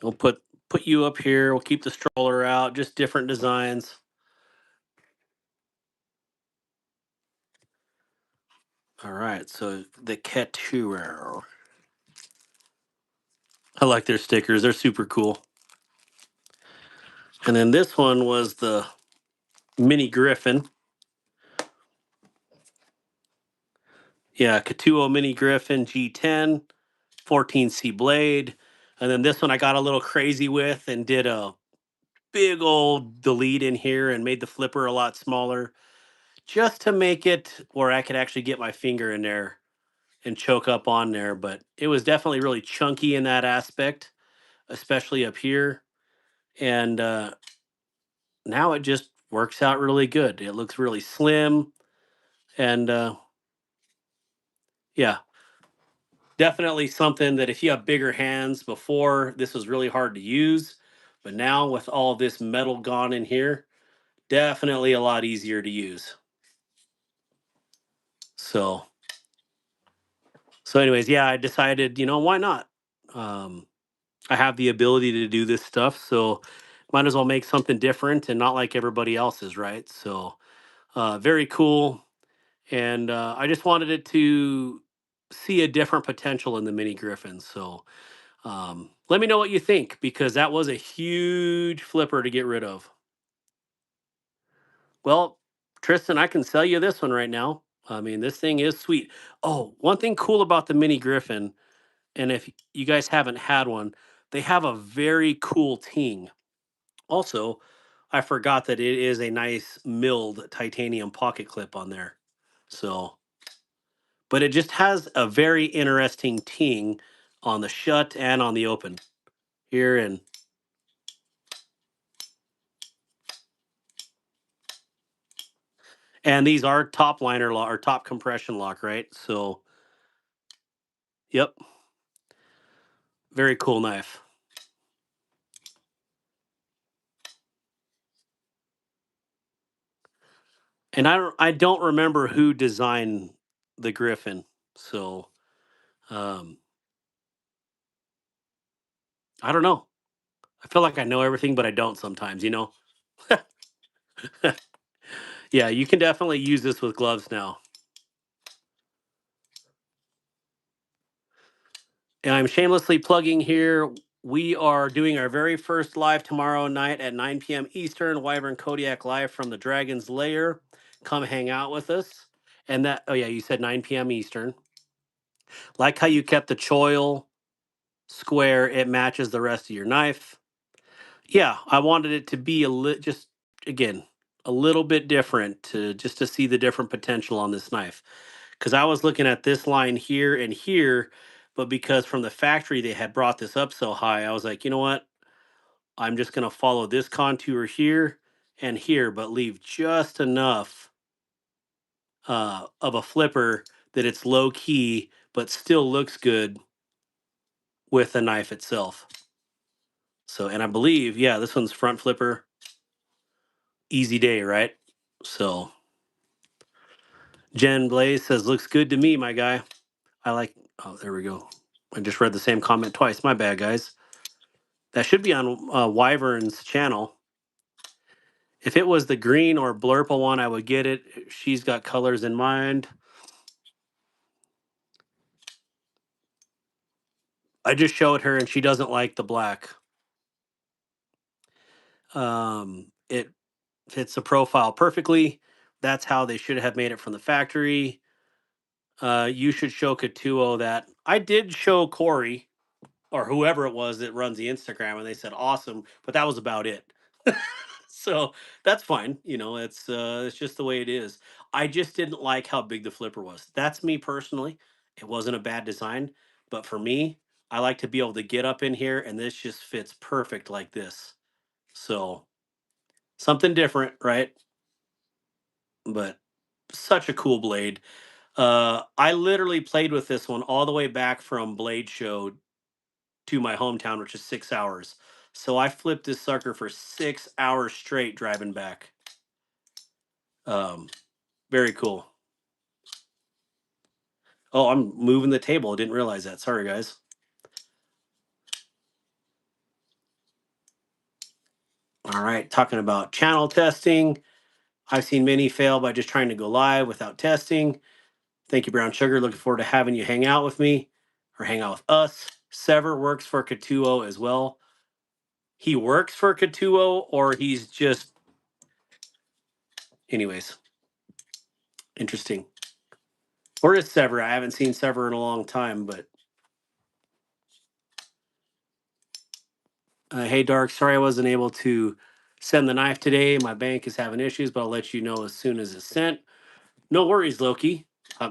We'll put you up here. We'll keep the stroller out. Just different designs. All right. So the Katuo. I like their stickers. They're super cool. And then this one was the Mini Griffin. Yeah, Katuo Mini Griffin G10, 14C blade. And then this one I got a little crazy with and did a big old delete in here and made the flipper a lot smaller just to make it where I could actually get my finger in there and choke up on there. But it was definitely really chunky in that aspect, especially up here. And now it just works out really good. It looks really slim. And yeah, definitely something that if you have bigger hands before, this was really hard to use. But now with all this metal gone in here, definitely a lot easier to use. So, so anyways, yeah, I decided, why not? Um, I have the ability to do this stuff, so might as well make something different and not like everybody else's, right? So, very cool. And I just wanted it to see a different potential in the Mini Griffin. So, let me know what you think because that was a huge flipper to get rid of. Well, Tristan, I can sell you this one right now. I mean, this thing is sweet. Oh, one thing cool about the Mini Griffin, and if you guys haven't had one, they have a very cool ting. Also, I forgot that it is a nice milled titanium pocket clip on there. So, but it just has a very interesting ting on the shut and on the open here. And these are top liner lock or top compression lock, right? So, yep, very cool knife. And I don't remember who designed the Griffin. So, um, I don't know. I feel like I know everything, but I don't sometimes. Yeah, you can definitely use this with gloves now. And I'm shamelessly plugging here. We are doing our very first live tomorrow night at 9 p.m. Eastern, Wyvern Kodiak live from the Dragon's Lair. Come hang out with us. And oh yeah, you said 9 p.m. Eastern. Like how you kept the choil square, it matches the rest of your knife. Yeah, I wanted it to be just again a little bit different to just to see the different potential on this knife. Because I was looking at this line here and here, but because from the factory they had brought this up so high, I was like, you know what? I'm just going to follow this contour here and here, but leave just enough of a flipper that it's low key, but still looks good with the knife itself. So, and I believe, yeah, this one's front flipper, easy day, right? So, Jen Blaze says, looks good to me, my guy. I like, oh, there we go. I just read the same comment twice. My bad, guys. That should be on Wyvern's channel. If it was the green or blurple one, I would get it. She's got colors in mind. I just showed her and she doesn't like the black. It fits the profile perfectly. That's how they should have made it from the factory. You should show Katuo that. I did show Corey or whoever it was that runs the Instagram, and they said awesome, but that was about it. So that's fine. You know, it's just the way it is. I just didn't like how big the flipper was. That's me personally. It wasn't a bad design, but for me, I like to be able to get up in here, and this just fits perfect like this. So something different, right? But such a cool blade. I literally played with this one all the way back from Blade Show to my hometown, which is 6 hours. So I flipped this sucker for 6 hours straight driving back. Um, Very cool. Oh, I'm moving the table. I didn't realize that. Sorry, guys. All right, talking about channel testing. I've seen many fail by just trying to go live without testing. Thank you, Brown Sugar. Looking forward to having you hang out with me or hang out with us. Sever works for Katuo as well. He works for Katuo, or he's just, anyways, interesting. Or is Sever? I haven't seen Sever in a long time, but hey, Dark. Sorry I wasn't able to send the knife today. My bank is having issues, but I'll let you know as soon as it's sent. No worries, Loki. Uh,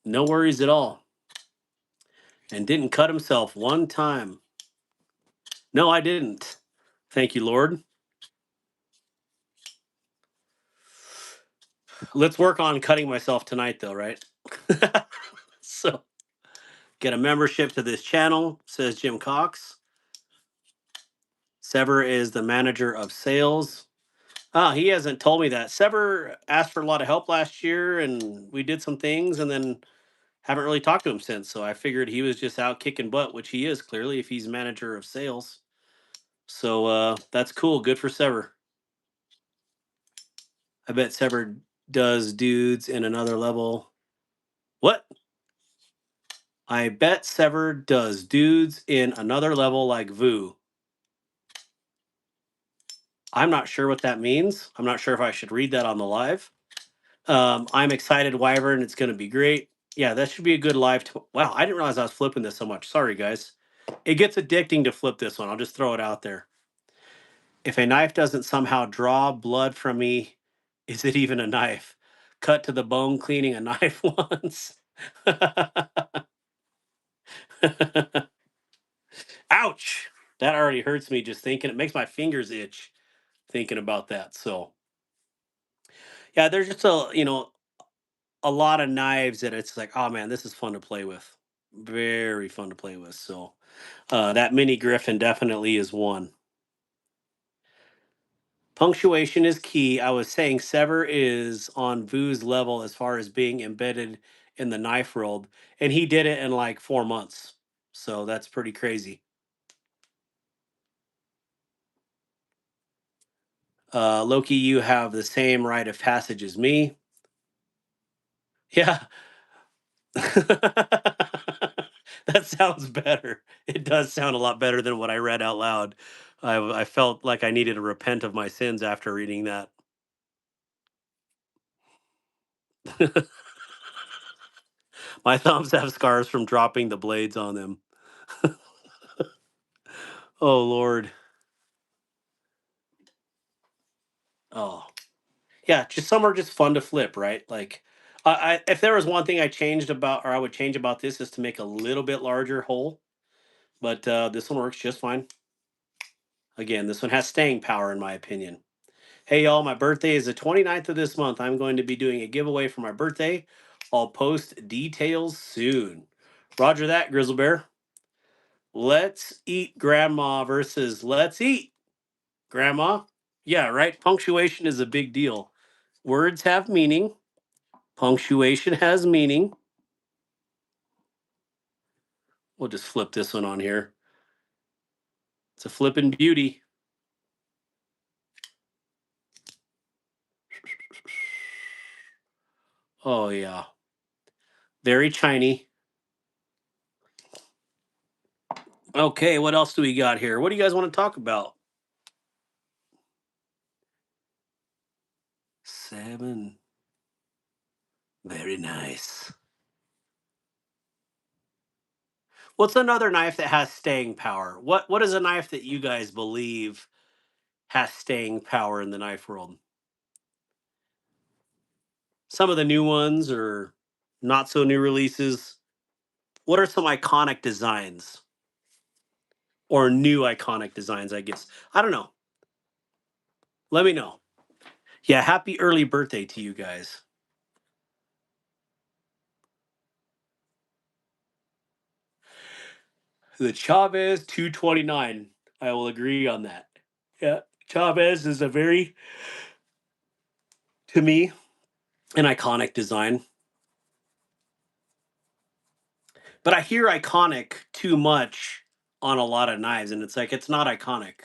no worries at all. And didn't cut himself one time. No, I didn't. Thank you, Lord. Let's work on cutting myself tonight, though, right? So, get a membership to this channel, says Jim Cox. Sever is the manager of sales. Ah, he hasn't told me that. Sever asked for a lot of help last year, and we did some things, and then haven't really talked to him since. So I figured he was just out kicking butt, which he is clearly if he's manager of sales. So that's cool. Good for Sever. I bet Sever does dudes in another level. What? I bet Sever does dudes in another level like Vu. I'm not sure what that means. I'm not sure if I should read that on the live. I'm excited, Wyvern. It's going to be great. Yeah, that should be a good live. Wow, I didn't realize I was flipping this so much. Sorry, guys. It gets addicting to flip this one. I'll just throw it out there. If a knife doesn't somehow draw blood from me, is it even a knife? Cut to the bone cleaning a knife once. Ouch! That already hurts me just thinking. It makes my fingers itch thinking about that. So, yeah, there's just a lot of knives that it's like, oh man, this is fun to play with. Very fun to play with. So, that mini Griffin definitely is one. Punctuation is key. I was saying Sever is on Vu's level as far as being embedded in the knife world, and he did it in like 4 months. So that's pretty crazy. Loki, you have the same rite of passage as me. Yeah. That sounds better. It does sound a lot better than what I read out loud. I felt like I needed to repent of my sins after reading that. My thumbs have scars from dropping the blades on them. Oh Lord. Oh yeah, just some are just fun to flip, right? Like If there was one thing I changed about, or I would change about this, is to make a little bit larger hole. But this one works just fine. Again, this one has staying power, in my opinion. Hey, y'all, my birthday is the 29th of this month. I'm going to be doing a giveaway for my birthday. I'll post details soon. Roger that, Grizzle Bear. Let's eat grandma versus let's eat grandma. Yeah, right. Punctuation is a big deal. Words have meaning, punctuation has meaning. We'll just flip this one on here. It's a flippin' beauty. Oh, yeah. Very shiny. Okay, what else do we got here? What do you guys want to talk about? 7. Very nice. What's another knife that has staying power? What is a knife that you guys believe has staying power in the knife world? Some of the new ones or not so new releases. What are some iconic designs or new iconic designs, I guess? I don't know. Let me know. Yeah, happy early birthday to you guys. The Chavez 229. I will agree on that. Yeah, Chavez is a very, to me, an iconic design. But I hear iconic too much on a lot of knives, and it's like it's not iconic.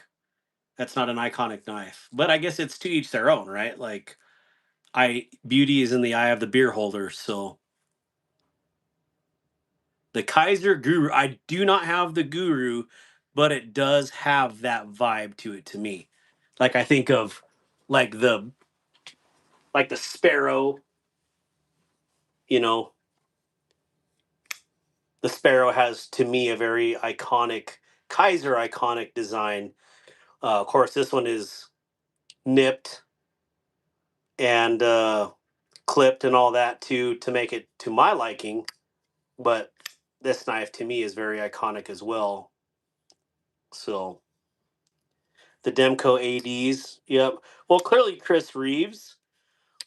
That's not an iconic knife. But I guess it's to each their own, right? Like I beauty is in the eye of the beer holder. So the Kaiser Guru, I do not have the Guru, but it does have that vibe to it to me. Like I think of like the like the Sparrow, you know, the Sparrow has to me a very iconic Kaiser iconic design. Of course, this one is nipped and clipped and all that to make it to my liking. But this knife to me is very iconic as well. So the Demco ADs, yep. Well, clearly Chris Reeves,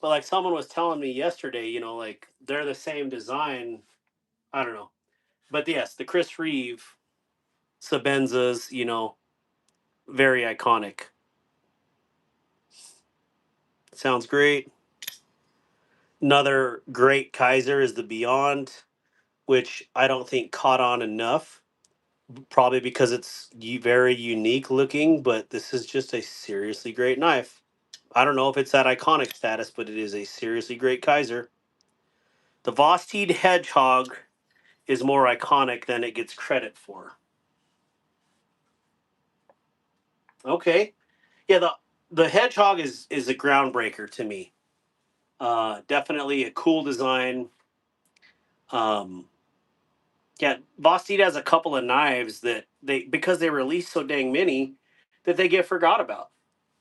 but like someone was telling me yesterday, like they're the same design. I don't know, but yes, the Chris Reeve Sabenzas, very iconic. Sounds great. Another great Kaiser is the Beyond, which I don't think caught on enough. Probably because it's very unique looking, but this is just a seriously great knife. I don't know if it's that iconic status, but it is a seriously great Kaiser. The Vosteed Hedgehog is more iconic than it gets credit for. Okay, yeah, the Hedgehog is a groundbreaker to me. Definitely a cool design. Um, yeah, Vosteed has a couple of knives that they because they release so dang many that they get forgot about.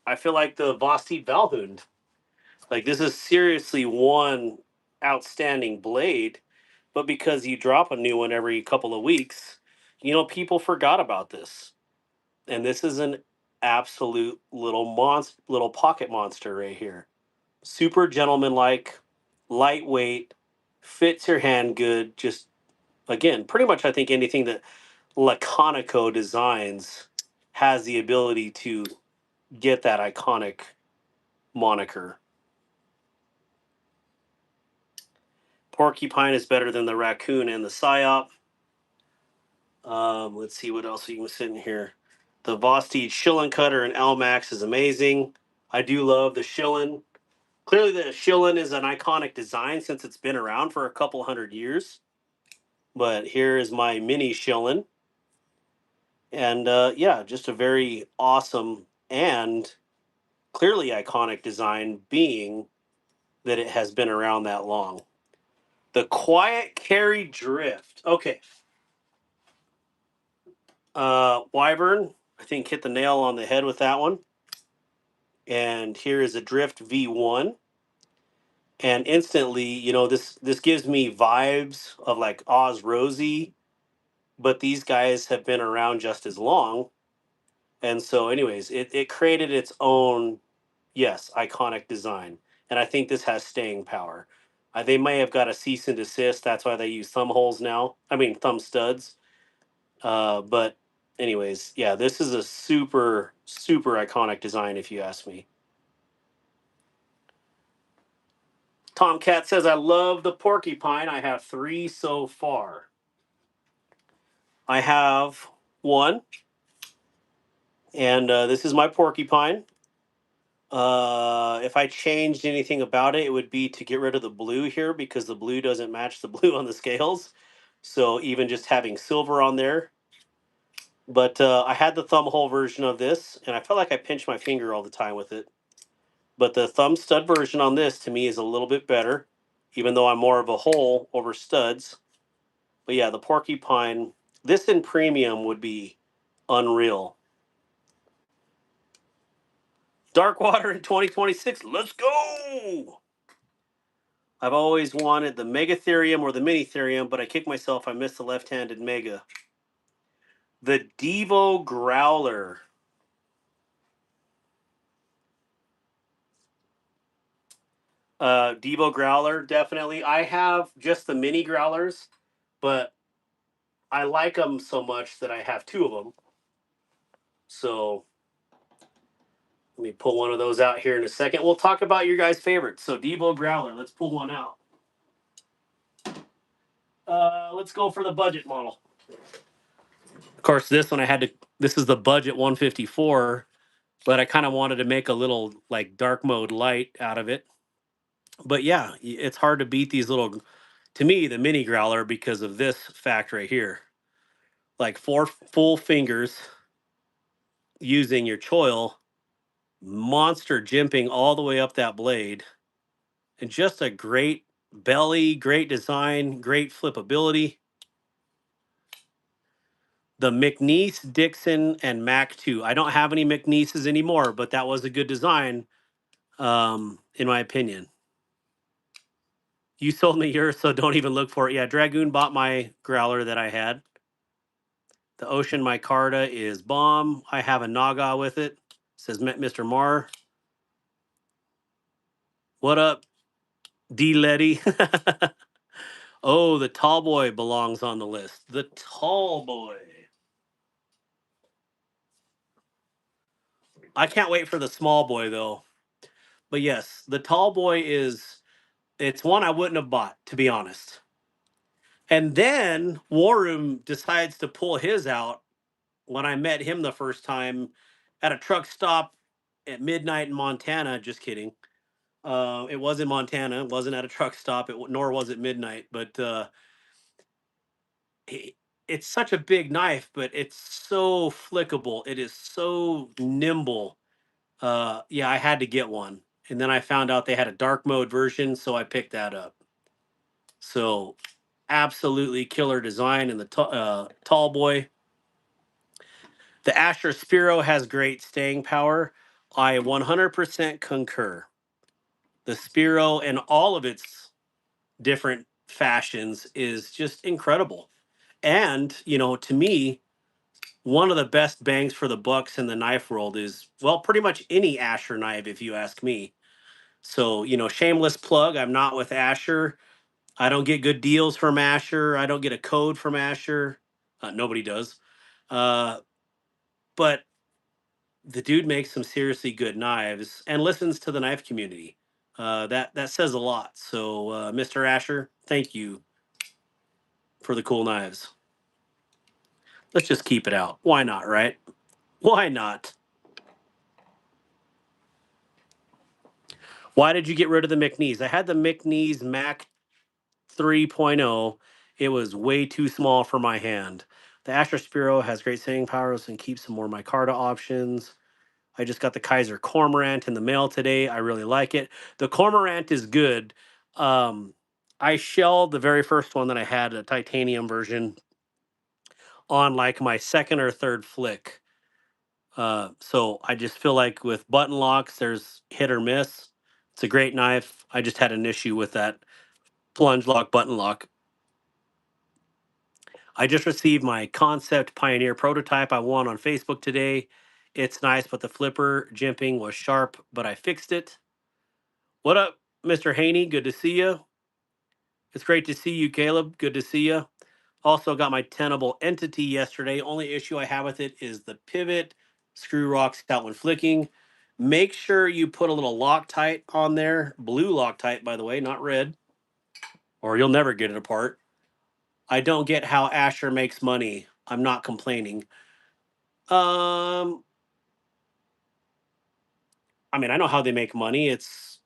I feel like the Vosteed Valhund. Like this is seriously one outstanding blade, but because you drop a new one every couple of weeks, people forgot about this. And this is an absolute little pocket monster right here. Super gentlemanlike, lightweight, fits your hand good. Just again, pretty much I think anything that Laconico designs has the ability to get that iconic moniker. Porcupine is better than the raccoon and the psyop. Let's see what else we can sit in here. The Vosteed Shillen Cutter and Elmax is amazing. I do love the Shillen. Clearly, the Shillen is an iconic design since it's been around for a couple hundred years. But here is my mini Shillen. And yeah, just a very awesome and clearly iconic design, being that it has been around that long. The Quiet Carry Drift. Okay, Wyvern, I think, hit the nail on the head with that one. And here is a Drift V1. and instantly, this gives me vibes of like Oz Rosie, but these guys have been around just as long. And so, anyways, it created its own, yes, iconic design. And I think this has staying power. They may have got a cease and desist. That's why they use thumb holes now. I mean, thumb studs. But, anyways, yeah, this is a super, super iconic design, if you ask me. Tomcat says, I love the porcupine. I have 3 so far. I have one, and this is my porcupine. If I changed anything about it, it would be to get rid of the blue here because the blue doesn't match the blue on the scales. So even just having silver on there. But I had the thumb hole version of this, and I felt like I pinched my finger all the time with it. But the thumb stud version on this to me is a little bit better, even though I'm more of a hole over studs. But yeah, the porcupine, this in premium would be unreal. Dark Water in 2026. Let's go. I've always wanted the Megatherium or the Minitherium, but I kicked myself. I missed the left-handed Mega. The Devo Growler. Devo Growler, definitely. I have just the mini growlers, but I like them so much that I have 2 of them. So let me pull one of those out here in a second. We'll talk about your guys' favorites. So Devo Growler, let's pull one out. Let's go for the budget model. Of course, this one I had to. This is the budget 154, but I kind of wanted to make a little like dark mode light out of it. But yeah, it's hard to beat these little. To me, the mini growler because of this fact right here. Like 4 full fingers using your choil, monster jimping all the way up that blade, and just a great belly, great design, great flippability. The McNeese, Dixon, and Mac 2. I don't have any McNeeses anymore, but that was a good design, in my opinion. You sold me yours, so don't even look for it. Yeah, Dragoon bought my growler that I had. The Ocean Micarta is bomb. I have a Naga with it. Says met Mr. Marr. What up, D Letty? Oh, the tall boy belongs on the list. The tall boy. I can't wait for the small boy though. But yes, the tall boy is it's one I wouldn't have bought, to be honest. And then War Room decides to pull his out when I met him the first time at a truck stop at midnight in Montana. Just kidding. It was in Montana. It wasn't at a truck stop. Nor was it midnight. But it, it's such a big knife, but it's so flickable. It is so nimble. Yeah, I had to get one, and then I found out they had a dark mode version, so I picked that up. So, absolutely killer design in the tall boy. The Asher Spiro has great staying power. I 100% concur. The Spiro and all of its different fashions is just incredible. And, to me, one of the best bangs for the bucks in the knife world is, well, pretty much any Asher knife, if you ask me. So, shameless plug. I'm not with Asher. I don't get good deals from Asher. I don't get a code from Asher. Nobody does. Uh, but the dude makes some seriously good knives and listens to the knife community. That says a lot. So, Mr. Asher, thank you for the cool knives. Let's just keep it out. Why not, right? Why not? Why did you get rid of the McNeese? I had the McNeese Mac 3.0. It was way too small for my hand. The Asher Spiro has great staying powers and keeps some more micarta options. I just got the Kaiser Cormorant in the mail today. I really like it. The Cormorant is good. Um, I shelled the very first one that I had, a titanium version, on like my second or third flick. So I just feel like with button locks, there's hit or miss. It's a great knife. I just had an issue with that plunge lock, button lock. I just received my Concept Pioneer prototype I won on Facebook today. It's nice, but the flipper jimping was sharp, but I fixed it. What up, Mr. Haney? Good to see you. It's great to see you, Caleb. Good to see you. Also got my Tenable Entity yesterday. Only issue I have with it is the pivot. Screw rocks out when flicking. Make sure you put a little Loctite on there. Blue Loctite, by the way, not red, or you'll never get it apart. I don't get how Asher makes money. I'm not complaining. Um, I mean, I know how they make money. It's,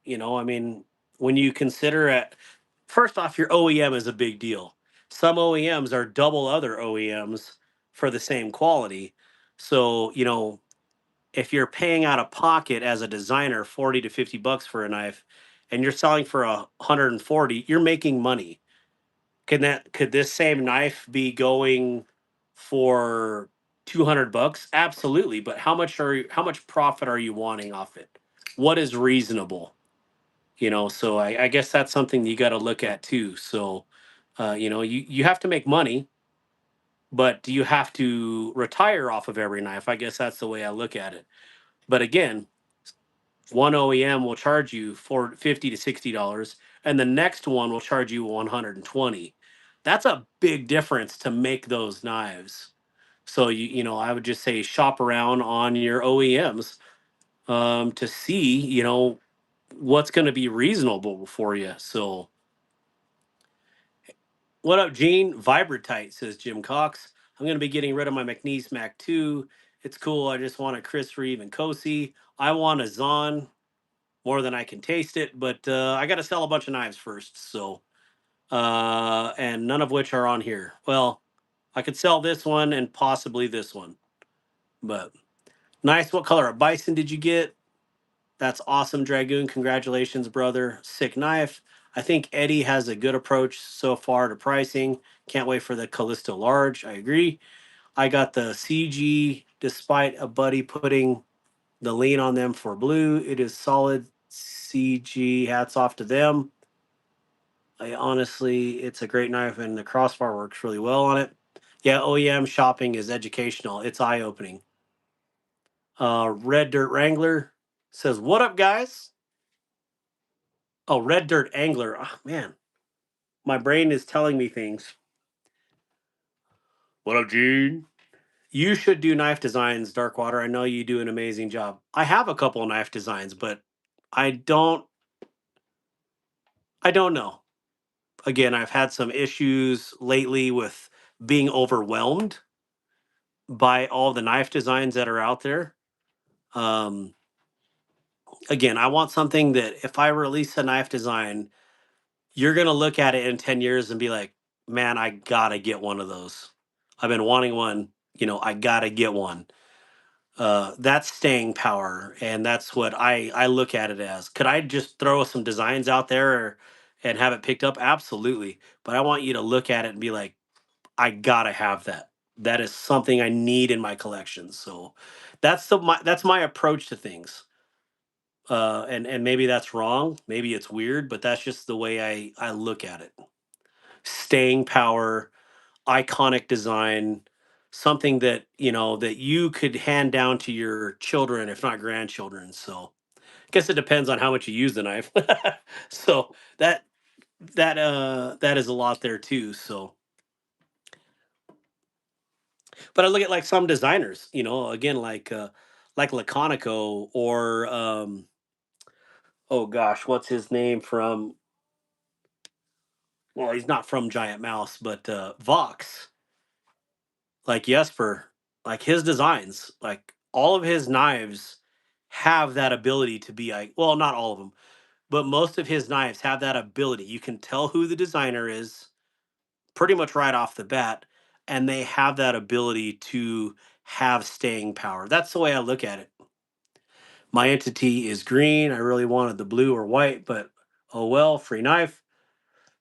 I mean, when you consider it, first off, your OEM is a big deal. Some OEMs are double other OEMs for the same quality. So, if you're paying out of pocket as a designer 40 to 50 bucks for a knife and you're selling for 140, you're making money. Could this same knife be going for 200 bucks? Absolutely, but how much profit are you wanting off it? What is reasonable? So I guess that's something you got to look at too. So you have to make money, but do you have to retire off of every knife? I guess that's the way I look at it. But again, one OEM will charge you for 50 to $60, and the next one will charge you 120. That's a big difference to make those knives. So I would just say shop around on your OEMs to see what's going to be reasonable for you. So what up, Gene? Vibratite, says Jim Cox. I'm going to be getting rid of my McNeese Mac 2. It's cool. I just want a Chris Reeve and Cosi. I want a Zahn more than I can taste it, but I got to sell a bunch of knives first. So, and none of which are on here. Well, I could sell this one and possibly this one, but nice. What color of bison did you get? That's awesome, Dragoon. Congratulations, brother. Sick knife. I think Eddie has a good approach so far to pricing. Can't wait for the Callisto Large. I agree. I got the CG despite a buddy putting the lean on them for blue. It is solid CG. Hats off to them. I honestly, it's a great knife and the crossbar works really well on it. Yeah, OEM shopping is educational. It's eye opening. Red Dirt Wrangler says, "What up, guys?" Oh, Red Dirt Angler. Oh, man, my brain is telling me things. What up, Gene? You should do knife designs, Darkwater. I know you do an amazing job. I have a couple of knife designs, but I don't. I don't know. Again, I've had some issues lately with being overwhelmed by all the knife designs that are out there. Um, Again, I want something that if I release a knife design, you're gonna look at it in 10 years and be like, man, I gotta get one of those. I've been wanting one, I gotta get one. That's staying power, and that's what I look at it as. Could I just throw some designs out there and have it picked up? Absolutely. But I want you to look at it and be like, I gotta have that. That is something I need in my collection. So that's my approach to things. And maybe that's wrong. Maybe it's weird, but that's just the way I look at it. Staying power, iconic design, something that that you could hand down to your children, if not grandchildren. So I guess it depends on how much you use the knife. So that is a lot there too. So, but I look at like some designers, again like Laconico or oh gosh, what's his name from? Well, he's not from Giant Mouse, but Vox, like Jesper, like his designs, like all of his knives have that ability to be like, well, not all of them, but most of his knives have that ability. You can tell who the designer is pretty much right off the bat, and they have that ability to have staying power. That's the way I look at it. My entity is green. I really wanted the blue or white, but oh well, free knife.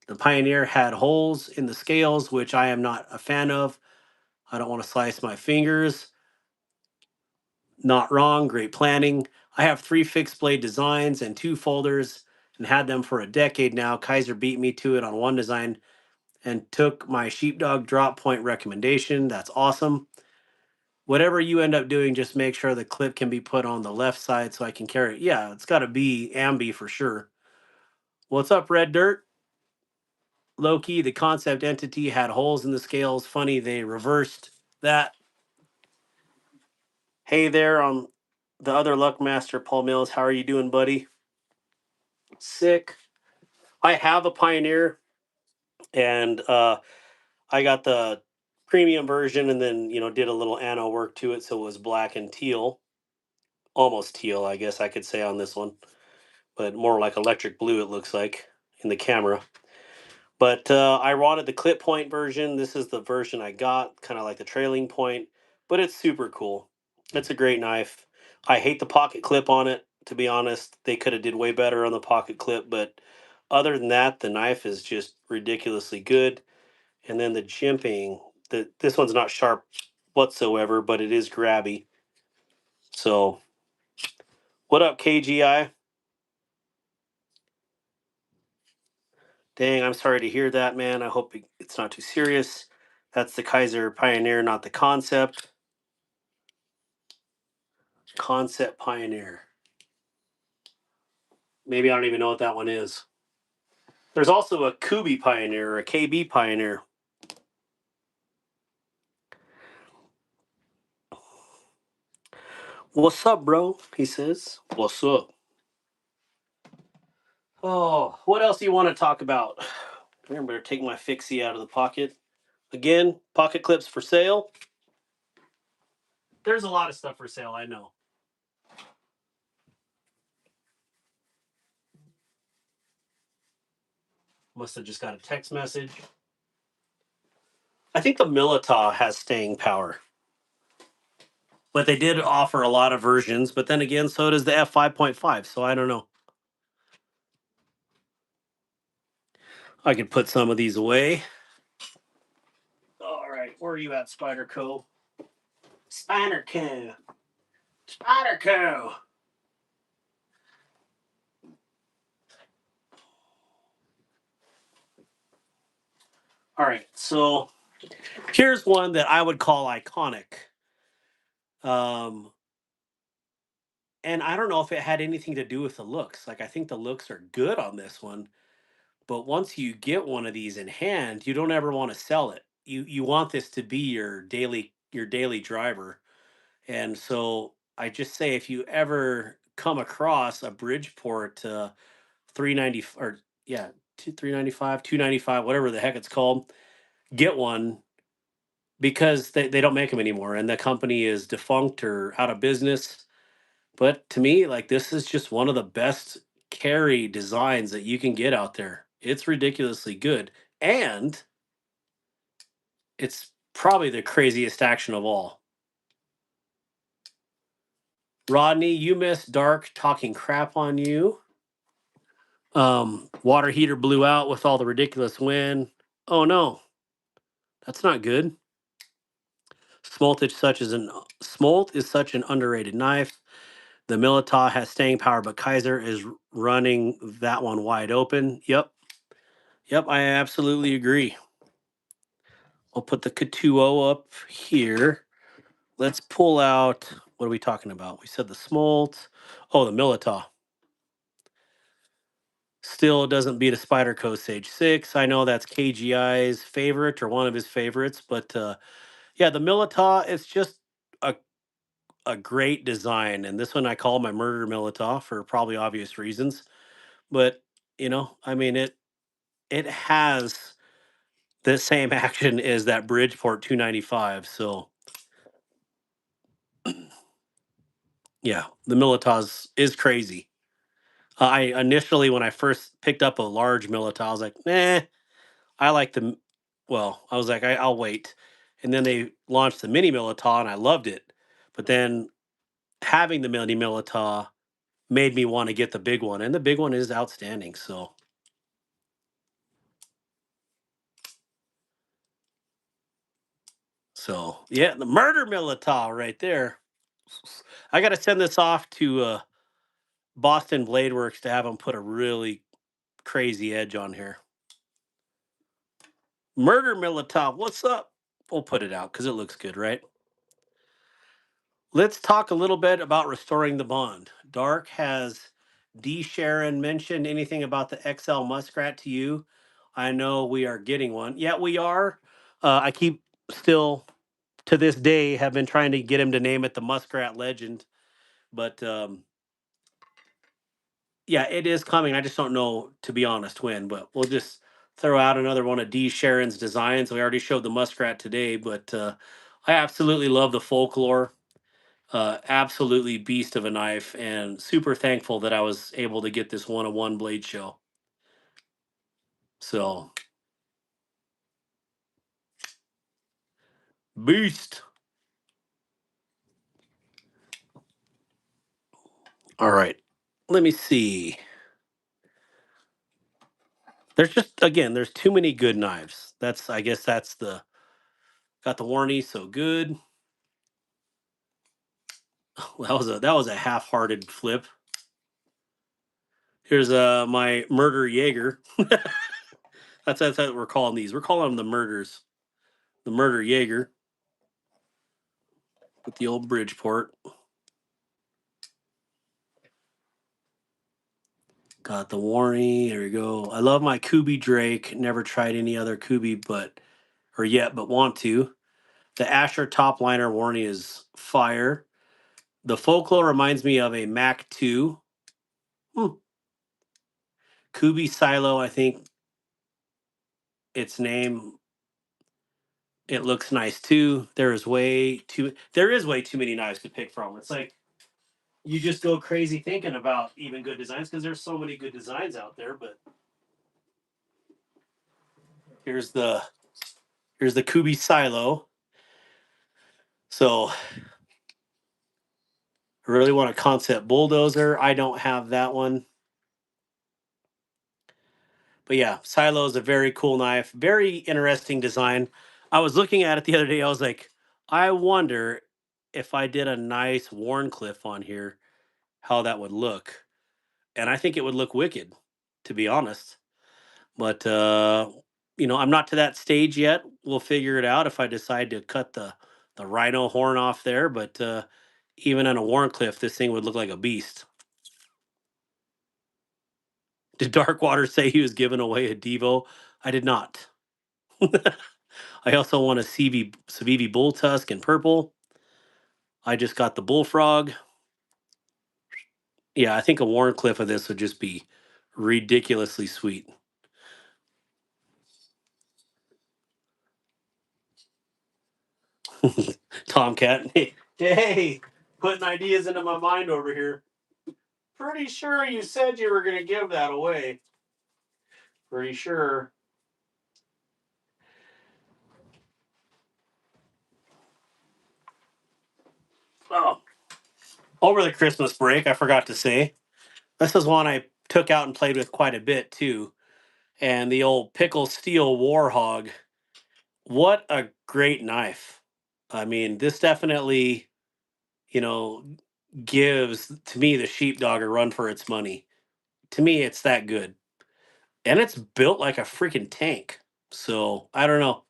The Pioneer had holes in the scales, which I am not a fan of. I don't want to slice my fingers. Not wrong, great planning. I have 3 fixed blade designs and 2 folders and had them for a decade now. Kaiser beat me to it on one design and took my sheepdog drop point recommendation. That's awesome. Whatever you end up doing, just make sure the clip can be put on the left side so I can carry it. Yeah, it's got to be ambi for sure. What's up, Red Dirt? Loki, the concept entity had holes in the scales. Funny, they reversed that. Hey there, the other Luckmaster, Paul Mills. How are you doing, buddy? Sick. I have a Pioneer, and I got the premium version, and then did a little anno work to it, so it was black and teal, almost teal, I guess I could say on this one, but more like electric blue. It looks like in the camera. But I wanted the clip point version. This is the version I got, kind of like the trailing point, but it's super cool. It's a great knife. I hate the pocket clip on it, to be honest. They could have did way better on the pocket clip, but other than that, the knife is just ridiculously good. And then the jimping, this one's not sharp whatsoever, but it is grabby. So, what up, KGI? Dang, I'm sorry to hear that, man. I hope it's not too serious. That's the Kaiser Pioneer, not the Concept. Concept Pioneer. Maybe I don't even know what that one is. There's also a Kubi Pioneer or a KB Pioneer. What's up, bro? He says. What's up? Oh, what else do you want to talk about? I better take my fixie out of the pocket. Again, pocket clips for sale. There's a lot of stuff for sale, I know. Must have just got a text message. I think the Milita has staying power. But they did offer a lot of versions, but then again, so does the F5.5, so I don't know. I could put some of these away. All right, where are you at, Spider Co? Spider Co. Spider Co. All right, so here's one that I would call iconic. Um, and I don't know if it had anything to do with the looks. Like, I think the looks are good on this one, but once you get one of these in hand, you don't ever want to sell it. You want this to be your daily driver. And so I just say, if you ever come across a Bridgeport 390, or yeah, 395, 295, whatever the heck it's called, get one, because they don't make them anymore and the company is defunct or out of business. But to me, like, this is just one of the best carry designs that you can get out there. It's ridiculously good. And it's probably the craziest action of all. Rodney, you missed Dark talking crap on you. Water heater blew out with all the ridiculous wind. Oh no, that's not good. Smolt is such an underrated knife. The Milita has staying power, but Kaiser is running that one wide open. Yep, I absolutely agree. I'll put the Katuo up here. Let's pull out. What are we talking about? We said the Smolt. Oh, the Milita. Still doesn't beat a Spyderco Sage 6. I know that's KGI's favorite or one of his favorites, but yeah, the Milita, it's just a great design. And this one I call my murder Milita for probably obvious reasons. But I mean, it has the same action as that Bridgeport 295. So yeah, the Militas is crazy. I initially, when I first picked up a large Milita, I was like, nah, I like the. Well, I was like, I'll wait. And then they launched the mini Milita, and I loved it. But then having the mini Milita made me want to get the big one, and the big one is outstanding. So yeah, the murder Milita right there. I got to send this off to Boston Blade Works to have them put a really crazy edge on here. Murder Militov, what's up? We'll put it out because it looks good, right? Let's talk a little bit about restoring the bond. Dark, has D. Sharon mentioned anything about the XL Muskrat to you? I know we are getting one. Yeah, we are. I keep still to this day have been trying to get him to name it the Muskrat Legend, but yeah, it is coming. I just don't know, to be honest, when. But we'll just throw out another one of D. Sharon's designs. We already showed the Muskrat today, but I absolutely love the folklore. Absolutely beast of a knife, and super thankful that I was able to get this one-on-one blade show. So beast. All right, let me see. There's just, again, there's too many good knives. That's, I guess that's the, got the warranty, so good. That was a half-hearted flip. Here's my murder Jaeger. That's what we're calling these. We're calling them the murders. The murder Jaeger with the old Bridgeport. Got the warranty. There we go. I love my Kubi Drake. Never tried any other Kubi, but or yet, but want to. The Asher top liner warranty is fire. The Folklore reminds me of a Mac 2. Hmm. Kubi Silo, I think its name. It looks nice too. There is way too many knives to pick from. It's like you just go crazy thinking about even good designs because there's so many good designs out there. But here's the here's the Kubi Silo. So I really want a concept bulldozer. I don't have that one. But yeah, Silo is a very cool knife. Very interesting design. I was looking at it the other day. I was like, I wonder if I did a nice Warncliffe on here, how that would look. And I think it would look wicked, to be honest. But I'm not to that stage yet. We'll figure it out if I decide to cut the rhino horn off there. But even on a Warncliffe, this thing would look like a beast. Did Darkwater say he was giving away a Devo? I did not. I also want a Civivi Bull Tusk in purple. I just got the Bullfrog. Yeah, I think a Warncliffe of this would just be ridiculously sweet. Tomcat. Hey, putting ideas into my mind over here. Pretty sure you said you were going to give that away. Pretty sure. Oh, over the Christmas break, I forgot to say, this is one I took out and played with quite a bit too. And the old Pickle Steel Warhog. What a great knife. I mean, this definitely, you know, gives to me the sheepdog a run for its money. To me, it's that good. And it's built like a freaking tank. So I don't know.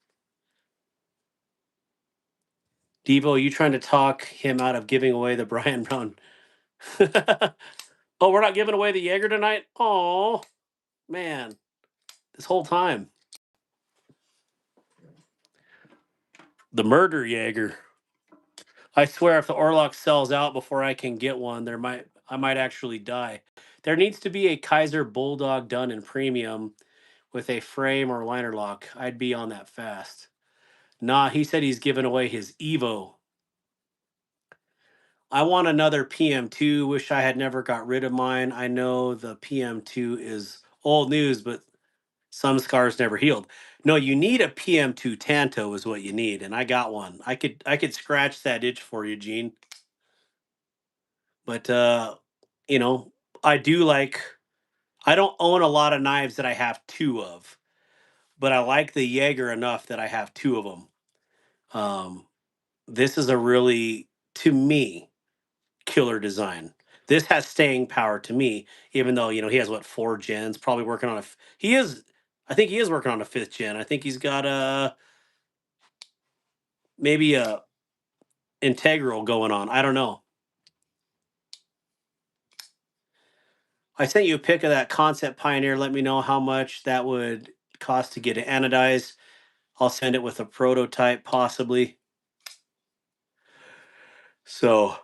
Devo, you trying to talk him out of giving away the Brian Brown? Oh, we're not giving away the Jaeger tonight? Oh, man. This whole time. The murder Jaeger. I swear if the Orlock sells out before I can get one, I might actually die. There needs to be a Kaiser Bulldog done in premium with a frame or liner lock. I'd be on that fast. Nah, he said he's giving away his Evo. I want another PM2. Wish I had never got rid of mine. I know the PM2 is old news, but some scars never healed. No, you need a PM2 Tanto is what you need, and I got one. I could scratch that itch for you, Gene. But you know, I do like I don't own a lot of knives that I have two of, but I like the Jaeger enough that I have two of them. This is a really, to me, killer design. This has staying power to me, even though he has what 4 gens, probably working on he is. I think he is working on a 5th gen. I think he's got a maybe a integral going on. I don't know. I sent you a pic of that Concept Pioneer. Let me know how much that would cost to get it anodized. I'll send it with a prototype, possibly. So,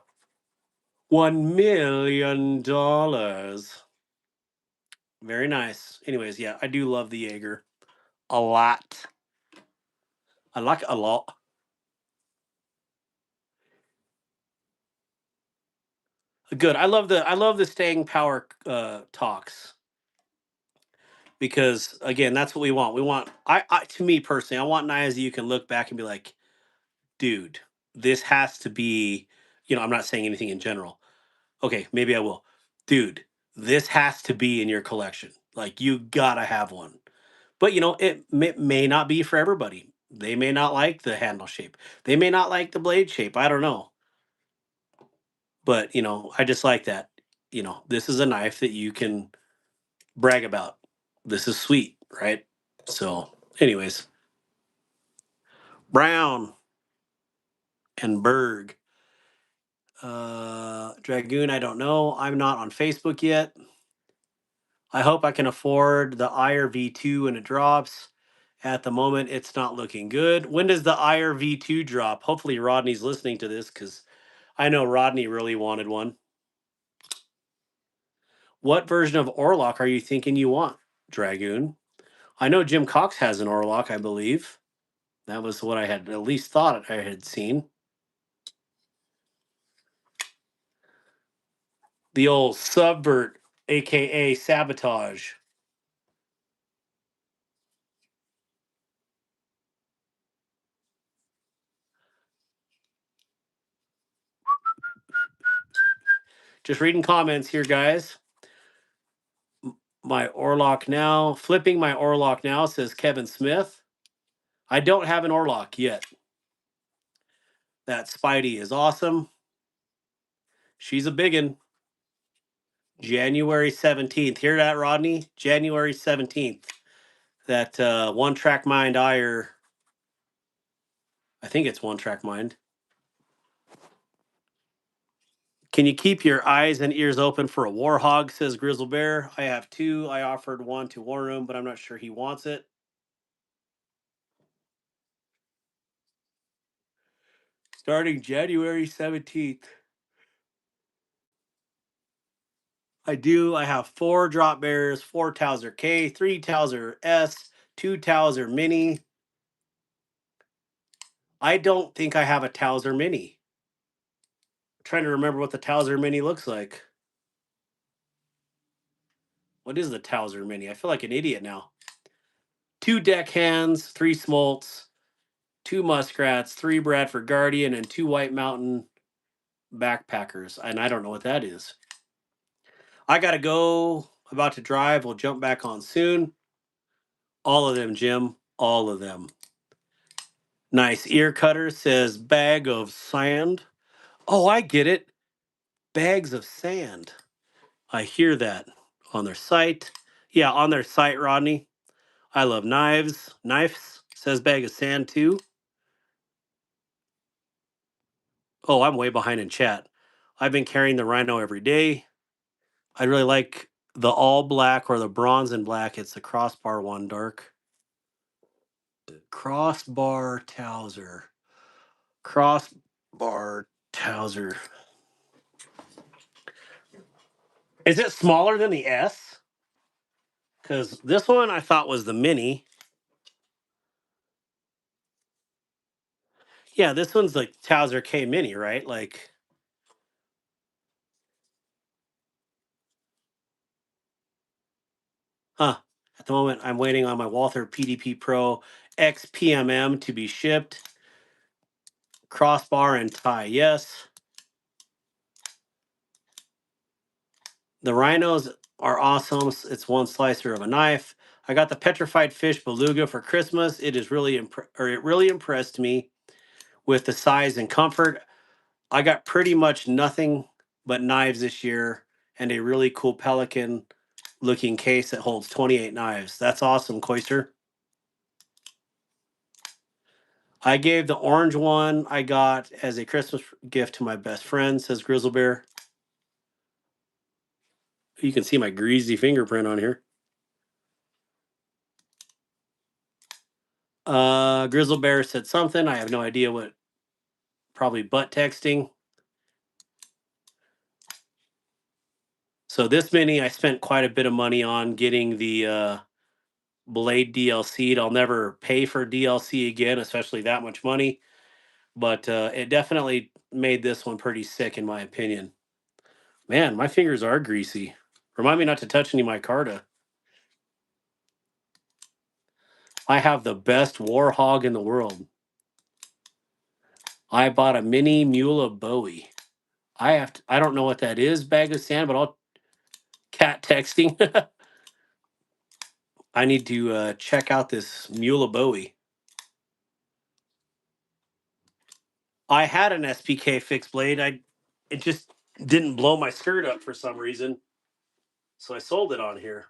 $1 million. Very nice. Anyways, yeah, I do love the Jaeger a lot. I like it a lot. Good. I love the staying power talks, because again, that's what we want. We want I to me personally, I want knives that you can look back and be like, dude, this has to be. I'm not saying anything in general. Okay, maybe I will. Dude, this has to be in your collection. Like, you gotta have one. But it may not be for everybody. They may not like the handle shape. They may not like the blade shape. I don't know. But I just like that. This is a knife that you can brag about. This is sweet, right? So, anyways, Brown and Berg. Dragoon, I don't know. I'm not on Facebook yet. I hope I can afford the IR V2 when it drops. At the moment, it's not looking good. When does the IR V2 drop? Hopefully, Rodney's listening to this, because I know Rodney really wanted one. What version of Orlock are you thinking you want, Dragoon? I know Jim Cox has an Orlock, I believe. That was what I had at least thought I had seen. The old Subvert, aka Sabotage. Just reading comments here, guys. My Orlock now. Flipping my Orlock now, says Kevin Smith. I don't have an Orlock yet. That Spidey is awesome. She's a biggin. January 17th. Hear that, Rodney? January 17th. That One Track Mind ire. I think it's One Track Mind. Can you keep your eyes and ears open for a Warhog, says Grizzle Bear. I have 2. I offered one to War Room, but I'm not sure he wants it. Starting January 17th. I do. I have 4 drop bears, 4 Towser K, 3 Towser S, 2 Towser Mini. I don't think I have a Towser Mini. I'm trying to remember what the Towser Mini looks like. What is the Towser Mini? I feel like an idiot now. 2 deckhands, 3 smolts, 2 muskrats, 3 Bradford Guardian, and 2 White Mountain backpackers. And I don't know what that is. I gotta go. About to drive. We'll jump back on soon. All of them, Jim. All of them. Nice ear cutter, says bag of sand. Oh, I get it. Bags of sand. I hear that on their site. Yeah, on their site, Rodney. I love knives. Knives, says bag of sand too. Oh, I'm way behind in chat. I've been carrying the Rhino every day. I really like the all black or the bronze and black. It's the crossbar one, dark. Crossbar Towser. Crossbar Towser. Is it smaller than the S? Because this one I thought was the mini. Yeah, this one's like Towser K Mini, right? Like, huh. At the moment, I'm waiting on my Walther PDP Pro XPMM to be shipped. Crossbar and tie, yes. The rhinos are awesome. It's one slicer of a knife. I got the petrified fish beluga for Christmas. It really impressed me with the size and comfort. I got pretty much nothing but knives this year, and a really cool Pelican looking case that holds 28 knives. That's awesome, Koister. I gave the orange one I got as a Christmas gift to my best friend, says Grizzle Bear. You can see my greasy fingerprint on here. Grizzle Bear said something. I have no idea what. Probably butt texting. So this mini, I spent quite a bit of money on getting the Blade DLC. I'll never pay for DLC again, especially that much money. But it definitely made this one pretty sick, in my opinion. Man, my fingers are greasy. Remind me not to touch any micarta. I have the best Warhog in the world. I bought a mini Mula Bowie. I don't know what that is, bag of sand, but I'll cat texting. I need to check out this Mula Bowie. I had an SPK fixed blade. It just didn't blow my skirt up for some reason. So I sold it on here.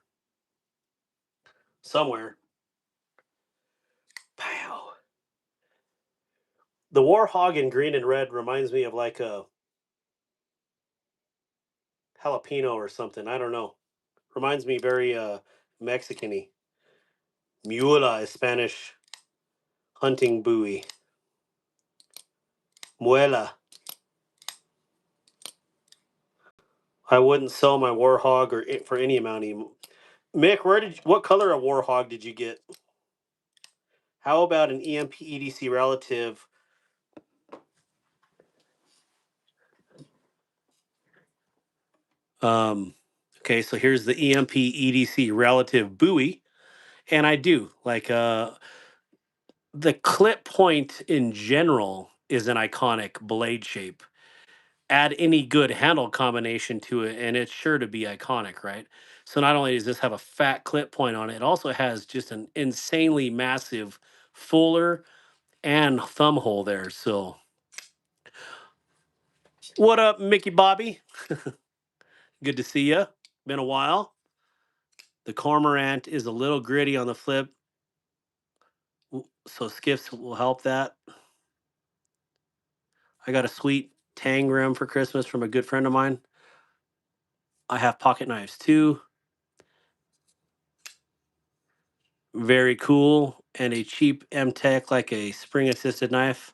Somewhere. Pow. The Warhog in green and red reminds me of like a jalapeno or something. I don't know. Reminds me very Mexican-y. Mula is Spanish hunting buoy. Muela. I wouldn't sell my Warhog or for any amount. Mick, what color of Warhog did you get? How about an EMP EDC relative? Um, okay, so here's the EMP EDC relative buoy, and I do like the clip point in general is an iconic blade shape. Add any good handle combination to it, and it's sure to be iconic, right? So not only does this have a fat clip point on it, it also has just an insanely massive fuller and thumb hole there. So, what up, Mickey Bobby? Good to see you. Been a while. The Cormorant is a little gritty on the flip, so skiffs will help that. I got a sweet Tangram for Christmas from a good friend of mine. I have pocket knives too. Very cool. And a cheap M-Tech, like a spring assisted knife.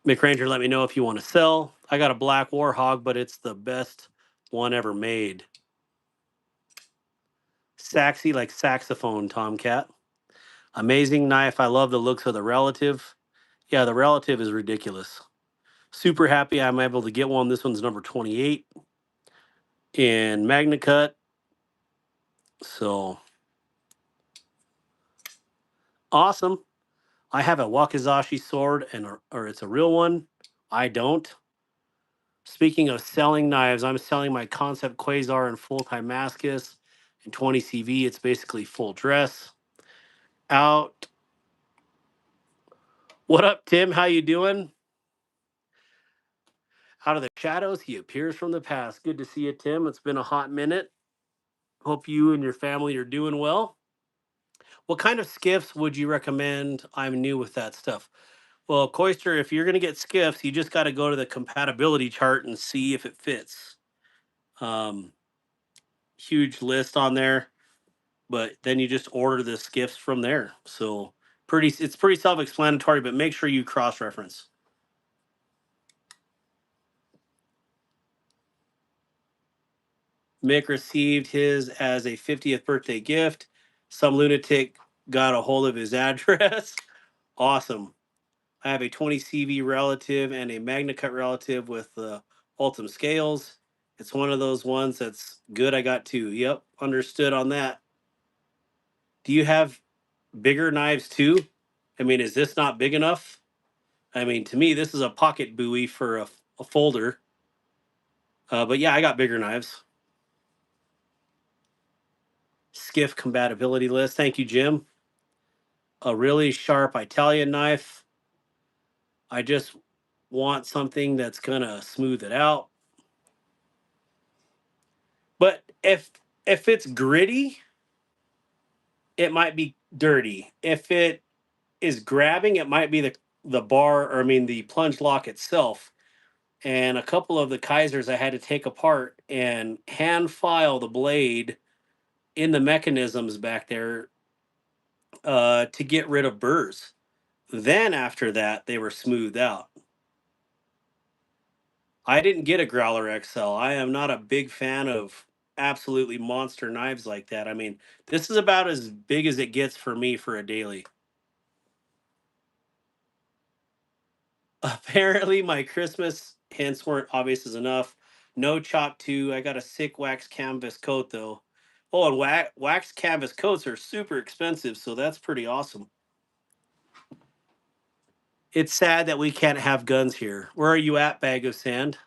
McRanger, let me know if you want to sell. I got a black Warhog, but it's the best one ever made. Saxy like saxophone, Tomcat. Amazing knife. I love the looks of the relative. Yeah, the relative is ridiculous. Super happy I'm able to get one. This one's number 28 in Magna Cut. So awesome. I have a Wakizashi sword, or it's a real one. I don't. Speaking of selling knives, I'm selling my Concept Quasar in full Timascus in 20 CV. It's basically full dress. Out. What up, Tim? How you doing? Out of the shadows, he appears from the past. Good to see you, Tim. It's been a hot minute. Hope you and your family are doing well. What kind of skiffs would you recommend? I'm new with that stuff. Well, Koister, if you're going to get skiffs, you just got to go to the compatibility chart and see if it fits. Um, Huge list on there, but then you just order the skiffs from there. So it's pretty self-explanatory, but make sure you cross-reference. Mick received his as a 50th birthday gift. Some lunatic got a hold of his address. Awesome. I have a 20 CV relative and a Magna Cut relative with the Ultim scales. It's one of those ones that's good. I got two. Yep, understood on that. Do you have bigger knives too? I mean, is this not big enough? I mean, to me, this is a pocket buoy for a folder. But yeah, I got bigger knives. Skiff compatibility list. Thank you, Jim. A really sharp Italian knife. I just want something that's gonna smooth it out. But if it's gritty, it might be dirty. If it is grabbing, it might be the bar, or I mean the plunge lock itself. And a couple of the Kaisers I had to take apart and hand file the blade in the mechanisms back there to get rid of burrs. Then after that, they were smoothed out. I didn't get a Growler XL. I am not a big fan of absolutely monster knives like that. I mean, this is about as big as it gets for me for a daily. Apparently, my Christmas hints weren't obvious as enough. No chop 2. I got a sick wax canvas coat though. Oh, and wax canvas coats are super expensive, so that's pretty awesome. It's sad that we can't have guns here. Where are you at, Bag of Sand?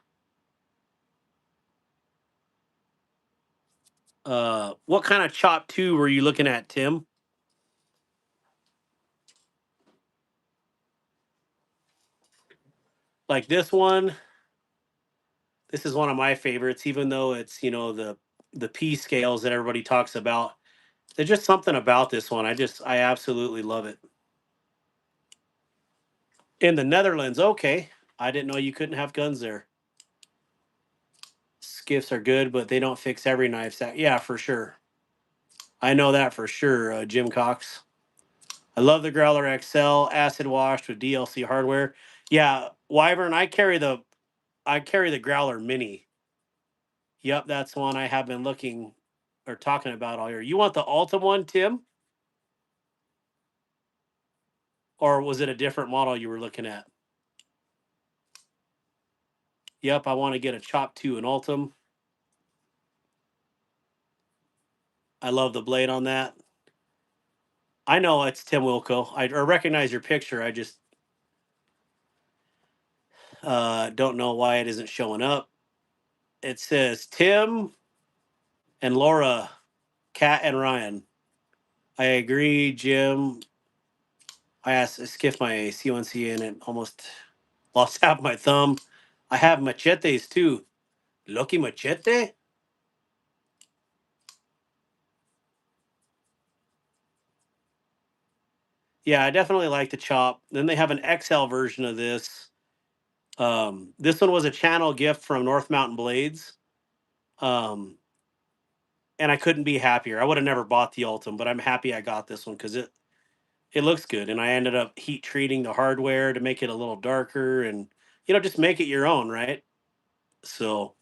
What kind of chop 2 were you looking at, Tim? Like this one? This is one of my favorites, even though it's, the P scales that everybody talks about. There's just something about this one. I absolutely love it. In the Netherlands, okay. I didn't know you couldn't have guns there. Skiffs are good, but they don't fix every knife set. Yeah, for sure. I know that for sure, Jim Cox. I love the Growler XL, acid washed with DLC hardware. Yeah, Wyvern, I carry the Growler Mini. Yep, that's one I have been looking or talking about all year. You want the Ultim one, Tim? Or was it a different model you were looking at? Yep, I want to get a Chop 2 and Ultim. I love the blade on that. I know it's Tim Wilco. I recognize your picture. I just don't know why it isn't showing up. It says Tim and Laura, Kat and Ryan. I agree, Jim. I skipped my C1C and it almost lost half my thumb. I have machetes too. Lucky machete? Yeah, I definitely like the chop. Then they have an XL version of this. This one was a channel gift from North Mountain Blades. Um, and I couldn't be happier. I would have never bought the Ultim, but I'm happy I got this one because it looks good. And I ended up heat treating the hardware to make it a little darker and just make it your own, right? So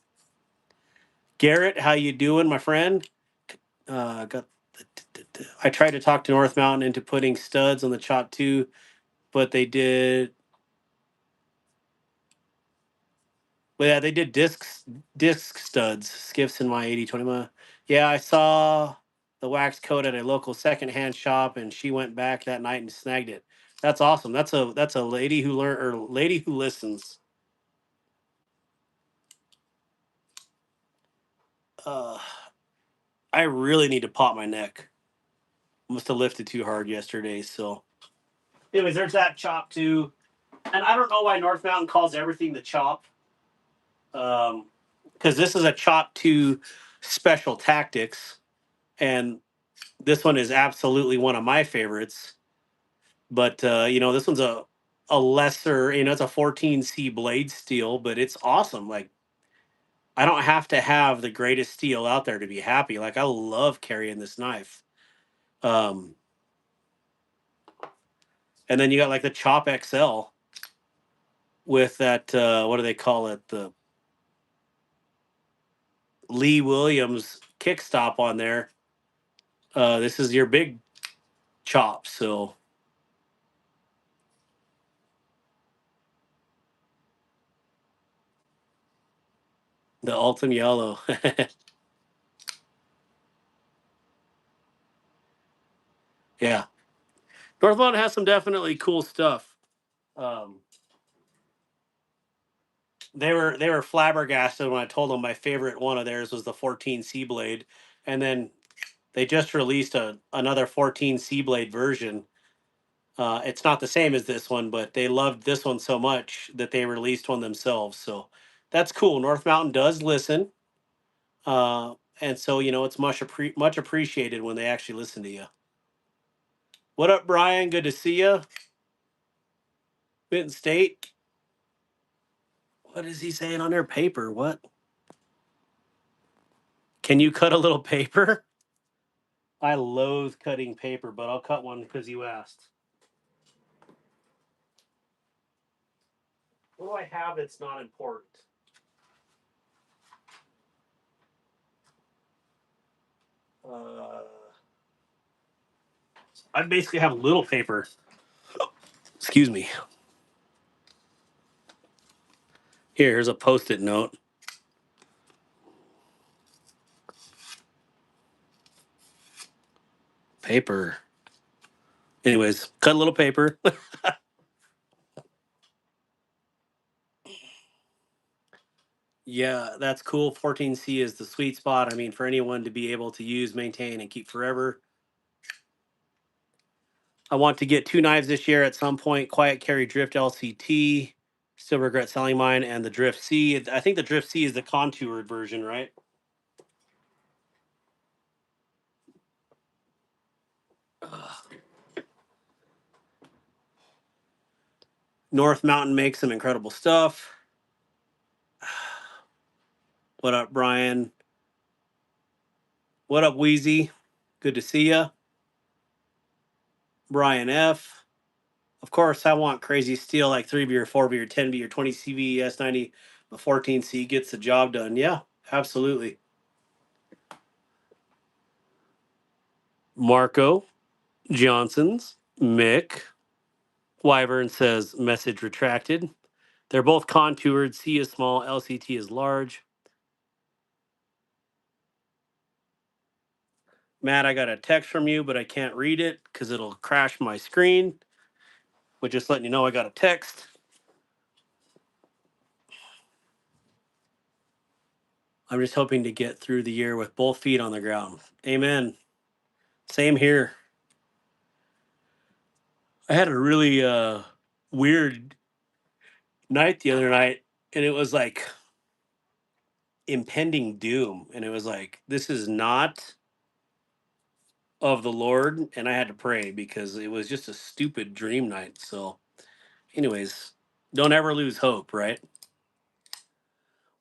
Garrett, how you doing, my friend? Got I tried to talk to North Mountain into putting studs on the chop too, but they did. Well, yeah, they did disc studs, skiffs in my 80/20 mile. Yeah, I saw the wax coat at a local secondhand shop, and she went back that night and snagged it. That's awesome. That's a lady who learn or lady who listens. Uh, I really need to pop my neck. Must have lifted too hard yesterday. So, anyways, there's that chop too. And I don't know why North Mountain calls everything the chop. Because this is a chop 2 special tactics, and this one is absolutely one of my favorites. But this one's a lesser, it's a 14C blade steel, but it's awesome. Like I don't have to have the greatest steel out there to be happy. Like I love carrying this knife. Um, and then you got like the Chop XL with that what do they call it? The Lee Williams kickstop on there. This is your big chop, so the Ultim Yellow. Yeah. Northbound has some definitely cool stuff. Um, they were flabbergasted when I told them my favorite one of theirs was the 14C blade, and then they just released another 14C blade version. It's not the same as this one, but they loved this one so much that they released one themselves. So that's cool. North Mountain does listen, uh, and so it's much appreciated when they actually listen to you. What up, Brian? Good to see you. Benton State. What is he saying on their paper? What? Can you cut a little paper? I loathe cutting paper, but I'll cut one because you asked. What do I have that's not important? Uh, I basically have little paper. Excuse me. Here's a post-it note. Paper. Anyways, cut a little paper. Yeah, that's cool. 14C is the sweet spot. I mean, for anyone to be able to use, maintain, and keep forever. I want to get two knives this year at some point. Quiet Carry Drift LCT. Still regret selling mine, and the Drift C. I think the Drift C is the contoured version, right? Ugh. North Mountain makes some incredible stuff. What up, Brian? What up, Wheezy? Good to see ya. Brian F. Of course, I want crazy steel like 3B or 4B or 10B or 20CV S90. The 14C gets the job done. Yeah, absolutely. Marco Johnson's Mick Wyvern says message retracted. They're both contoured. C is small, LCT is large. Matt, I got a text from you, but I can't read it because it'll crash my screen. But just letting you know I got a text. I'm just hoping to get through the year with both feet on the ground. Amen. Same here. I had a really weird night the other night, and it was like impending doom. And it was like, this is not of the Lord. And I had to pray because it was just a stupid dream night. So, anyways, don't ever lose hope, right?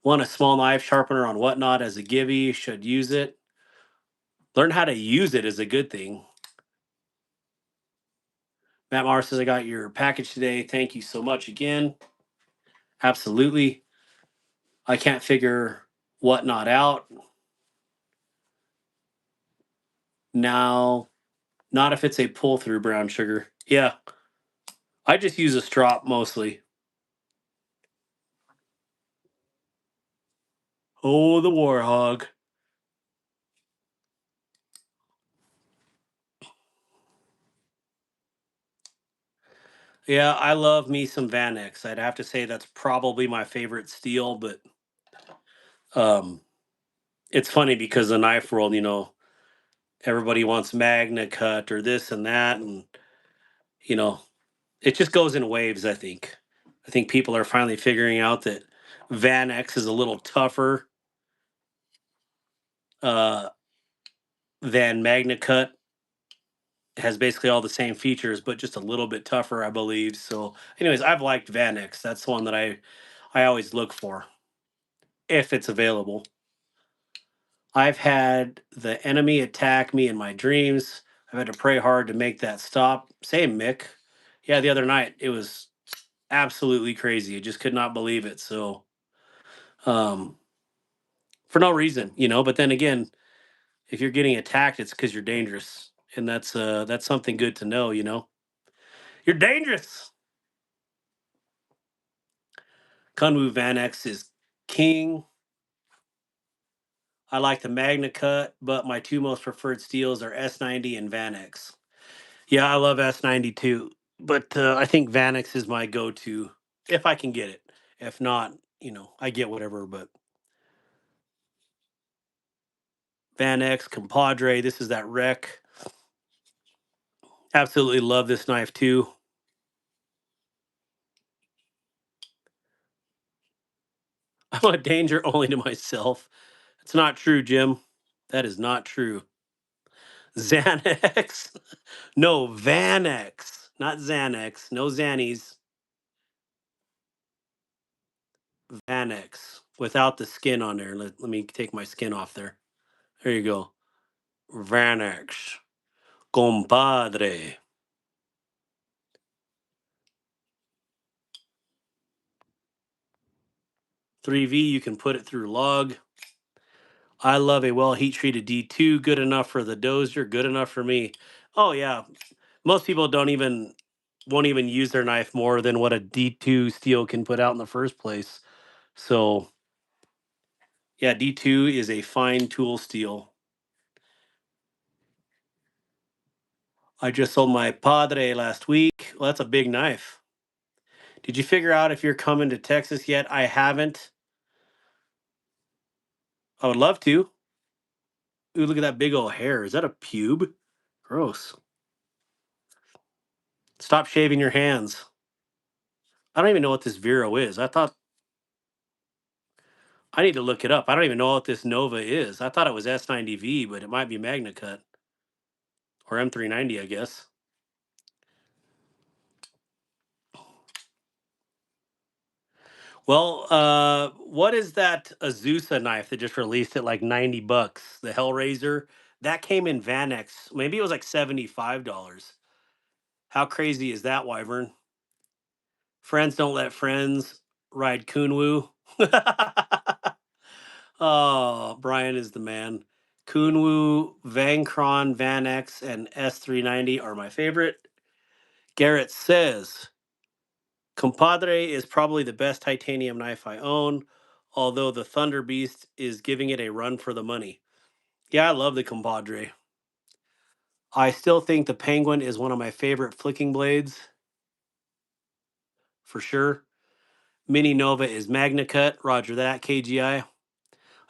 Want a small knife sharpener on whatnot as a gibby, should use it. Learn how to use it is a good thing. Matt Mars says, I got your package today. Thank you so much again. Absolutely. I can't figure whatnot out. Now, not if it's a pull through brown sugar. Yeah. I just use a strop mostly. Oh, the Warhog. Yeah, I love me some Vanex. I'd have to say that's probably my favorite steel, but um it's funny because the knife world, everybody wants Magna Cut or this and that, and you know, it just goes in waves, I think. I think people are finally figuring out that Vanex is a little tougher uh than Magna Cut. Has basically all the same features, but just a little bit tougher, I believe. So, anyways, I've liked Vanex. That's the one that I always look for if it's available. I've had the enemy attack me in my dreams. I've had to pray hard to make that stop. Same, Mick. Yeah, the other night it was absolutely crazy. I just could not believe it. So, um, for no reason, But then again, if you're getting attacked, it's because you're dangerous, and that's something good to know. You're dangerous. Kunwu Vanex is king. I like the Magna Cut, but my two most preferred steels are S90 and Vanex. Yeah, I love S90 too, but I think Vanex is my go-to if I can get it. If not, I get whatever. But Vanex, Compadre, this is that wreck. Absolutely love this knife too. I'm a danger only to myself. It's not true, Jim. That is not true. Xanax. No, Vanex. Not Xanax. No Xannies. Vanex. Without the skin on there. Let me take my skin off there. There you go. Vanex. Compadre. 3V, you can put it through log. I love a well heat treated D2. Good enough for the dozer. Good enough for me. Oh, yeah. Most people won't even use their knife more than what a D2 steel can put out in the first place. So, yeah, D2 is a fine tool steel. I just sold my Padre last week. Well, that's a big knife. Did you figure out if you're coming to Texas yet? I haven't. I would love to. Ooh, look at that big old hair. Is that a pube? Gross. Stop shaving your hands. I don't even know what this Vero is. I need to look it up. I don't even know what this Nova is. I thought it was S90V, but it might be Magna Cut or M390, I guess. Well, what is that Azusa knife that just released at like 90 bucks? The Hellraiser that came in Vanex. Maybe it was like $75. How crazy is that, Wyvern? Friends don't let friends ride Kunwu. Oh, Brian is the man. Kunwu, Vankron, Vanex, and S390 are my favorite. Garrett says, Compadre is probably the best titanium knife I own, although the Thunder Beast is giving it a run for the money. Yeah, I love the Compadre. I still think the Penguin is one of my favorite flicking blades, for sure. Mini Nova is Magna Cut. Roger that, KGI.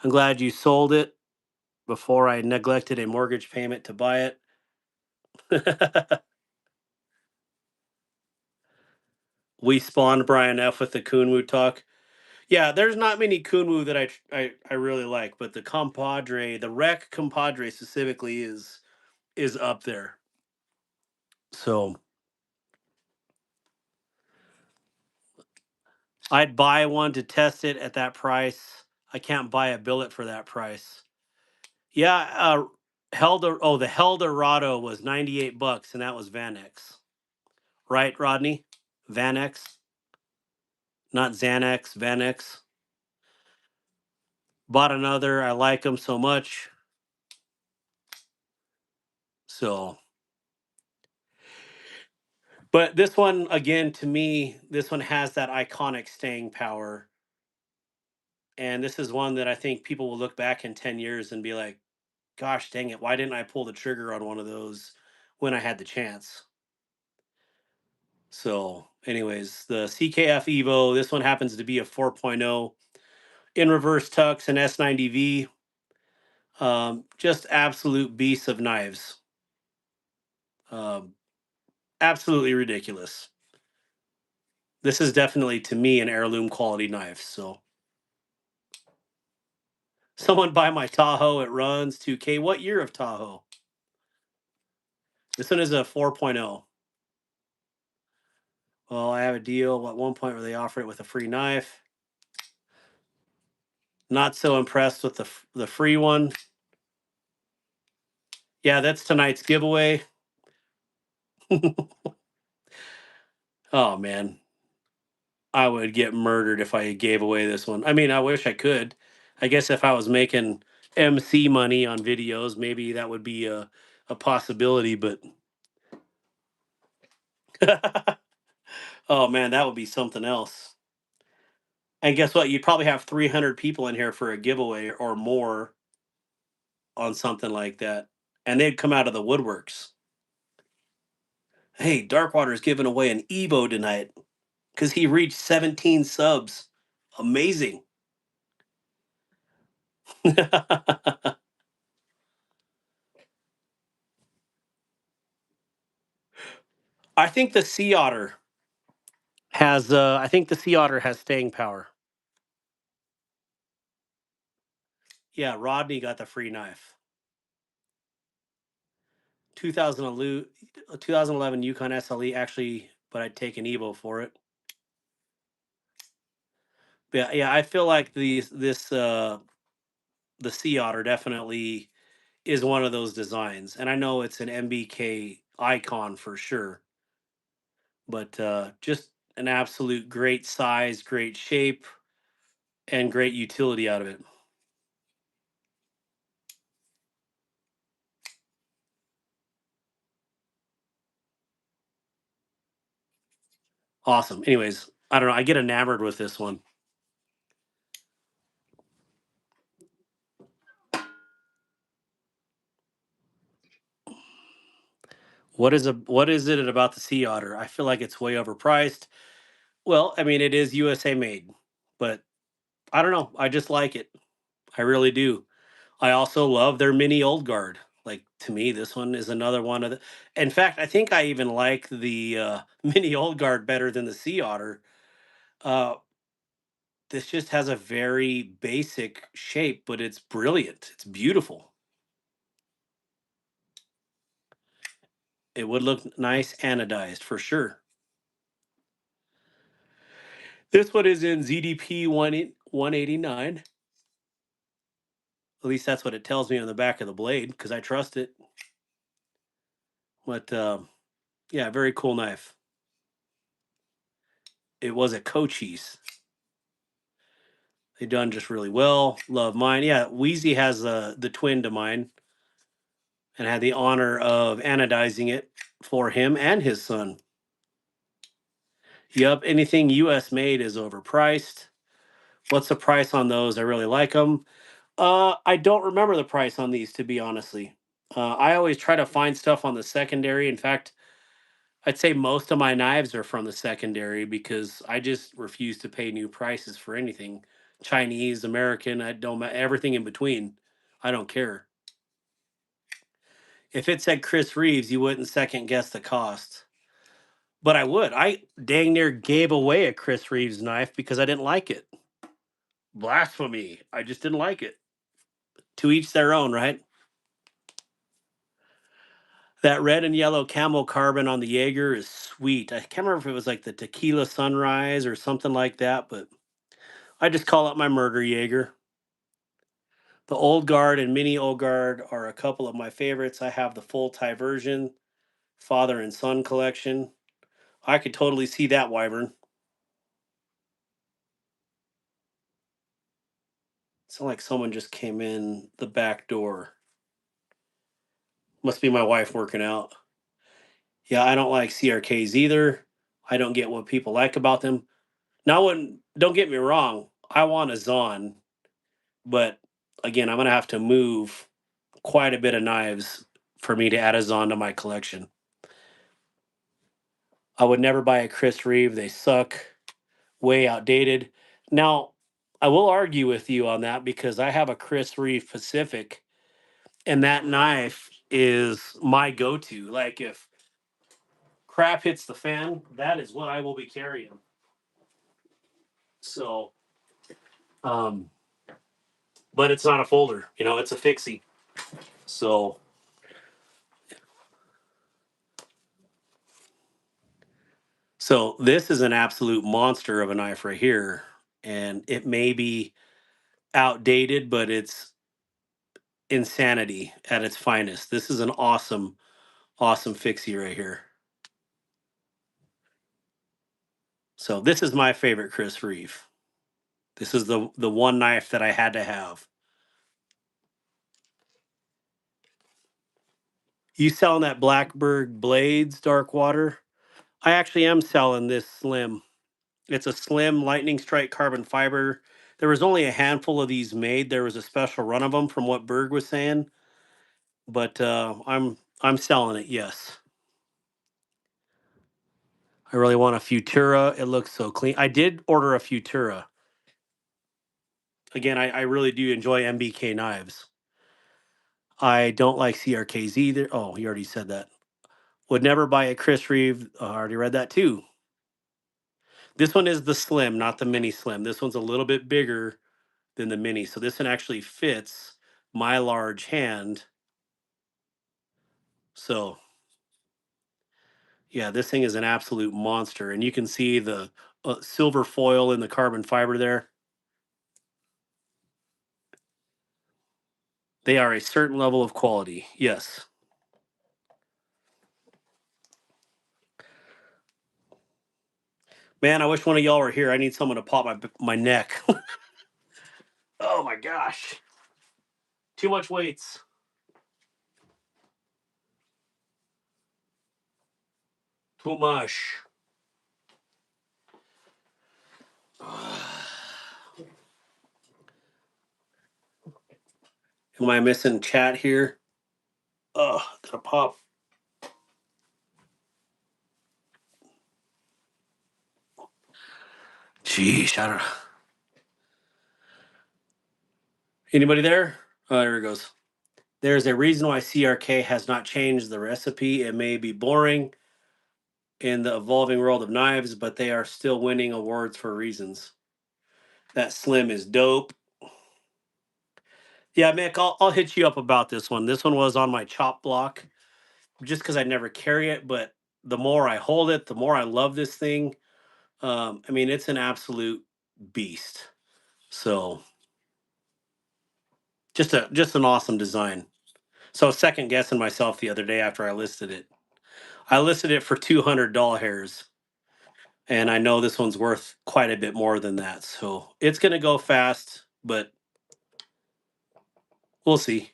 I'm glad you sold it before I neglected a mortgage payment to buy it. We spawned Brian F with the Kunwu talk. Yeah, there's not many Kunwu that I really like, but the Compadre, the Rec Compadre specifically is up there. So I'd buy one to test it at that price. I can't buy a billet for that price. Yeah, the Heldorado was 98 bucks, and that was Vanex. Right, Rodney? Vanex, not Xanax, Vanex. Bought another. I like them so much. So, but this one again, to me, this one has that iconic staying power, and this is one that I think people will look back in 10 years and be like, "Gosh, dang it! Why didn't I pull the trigger on one of those when I had the chance?" So, anyways, the CKF Evo. This one happens to be a 4.0 in reverse tux and S90V. Just absolute beasts of knives. Um, Absolutely ridiculous. This is definitely to me an heirloom quality knife. So someone buy my Tahoe. It runs 2K. What year of Tahoe? This one is a 4.0. Well, I have a deal at one point where they offer it with a free knife. Not so impressed with the free one. Yeah, that's tonight's giveaway. Oh man, I would get murdered if I gave away this one. I mean, I wish I could. I guess if I was making MC money on videos, maybe that would be a possibility. But oh man, that would be something else. And guess what? You'd probably have 300 people in here for a giveaway or more on something like that, and they'd come out of the woodworks. Hey, Darkwater's giving away an Evo tonight because he reached 17 subs. Amazing. think the Sea Otter I think the Sea Otter has staying power. Yeah, Rodney got the free knife. 2011 Yukon SLE actually, but I'd take an Evo for it. Yeah, yeah, I feel like the Sea Otter definitely is one of those designs, and I know it's an MBK icon for sure, but just an absolute great size, great shape, and great utility out of it. Awesome. Anyways, I don't know. I get enamored with this one. What is it about the Sea Otter? I feel like it's way overpriced. Well, I mean, it is USA made, but I don't know. I just like it. I really do. I also love their mini old guard. Like to me, this one is another one of the. In fact, I think I even like the mini old guard better than the Sea Otter. Uh, this just has a very basic shape, but it's brilliant. It's beautiful. It would look nice anodized for sure. This one is in ZDP 189. At least that's what it tells me on the back of the blade because I trust it. But yeah, very cool knife. It was a Cochise. They done just really well. Love mine. Yeah, Wheezy has the twin to mine and had the honor of anodizing it for him and his son. Yup, anything US made is overpriced. What's the price on those? I really like them. I don't remember the price on these to be honestly. I always try to find stuff on the secondary. In fact, I'd say most of my knives are from the secondary because I just refuse to pay new prices for anything. Chinese, American, I don't everything in between. I don't care. If it said Chris Reeves, you wouldn't second guess the cost. But I would. I dang near gave away a Chris Reeves knife because I didn't like it. Blasphemy. I just didn't like it. To each their own, right? That red and yellow camel carbon on the Jaeger is sweet. I can't remember if it was like the Tequila Sunrise or something like that, but I just call it my murder Jaeger. The Old Guard and Mini Old Guard are a couple of my favorites. I have the full tie version, father and son collection. I could totally see that wyvern. Sound like someone just came in the back door. Must be my wife working out. Yeah, I don't like CRKs either. I don't get what people like about them. Now, when don't get me wrong, I want a Zon, but again, I'm gonna have to move quite a bit of knives for me to add a Zon to my collection. I would never buy a Chris Reeve. They suck. Way outdated. Now, I will argue with you on that because I have a Chris Reeve Pacific, and that knife is my go-to. Like if crap hits the fan, that is what I will be carrying. So, um, but it's not a folder, it's a fixie. So, so this is an absolute monster of a knife right here, and it may be outdated, but it's insanity at its finest. This is an awesome, awesome fixie right here. So this is my favorite Chris Reeve. This is the one knife that I had to have. You selling that Blackbird Blades Dark Water? I actually am selling this slim. It's a slim lightning strike carbon fiber. There was only a handful of these made. There was a special run of them from what Berg was saying, but I'm selling it. Yes, I really want a Futura. It looks so clean. I did order a Futura. Again, I really do enjoy MBK knives. I don't like CRKs either. Oh, you already said that. Would never buy a Chris Reeve. I already read that too. This one is the slim, not the mini slim. This one's a little bit bigger than the mini. So this one actually fits my large hand. So yeah, this thing is an absolute monster. And you can see the silver foil in the carbon fiber there. They are a certain level of quality. Yes. Man, I wish one of y'all were here. I need someone to pop my neck. Oh my gosh. Too much weights. Too much. Am I missing chat here? Oh, gotta pop. Jeez, I don't know. Anybody there? Oh, there it goes. There's a reason why CRK has not changed the recipe. It may be boring in the evolving world of knives, but they are still winning awards for reasons. That slim is dope. Yeah, Mick, I'll hit you up about this one. This one was on my chop block just because I never carry it, but the more I hold it, the more I love this thing. I mean, it's an absolute beast. So just an awesome design. So I was second guessing myself the other day after I listed it. I listed it for $200, and I know this one's worth quite a bit more than that. So it's gonna go fast, but we'll see.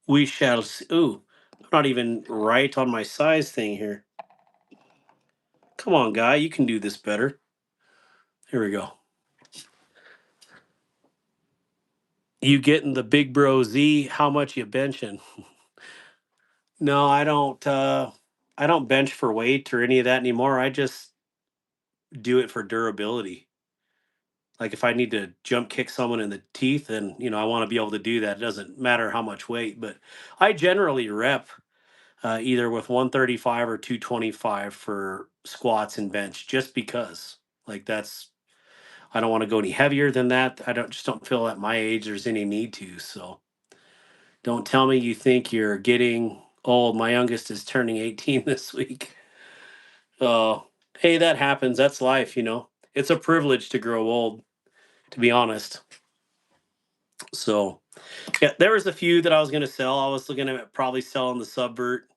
We shall see. Ooh, I'm not even right on my size thing here. Come on, guy, you can do this better. Here we go. You getting the big bro Z? How much you benching? No, I don't. I don't bench for weight or any of that anymore. I just do it for durability. Like if I need to jump kick someone in the teeth, and I want to be able to do that. It doesn't matter how much weight, but I generally rep either with 135 or 225 for squats and bench, just because. Like that's I don't want to go any heavier than that. I don't feel at my age there's any need to. So don't tell me you think you're getting old. My youngest is turning 18 this week. Hey, that happens. That's life. It's a privilege to grow old, to be honest. So, yeah, there was a few that I was going to sell. I was looking at probably selling the Subvert,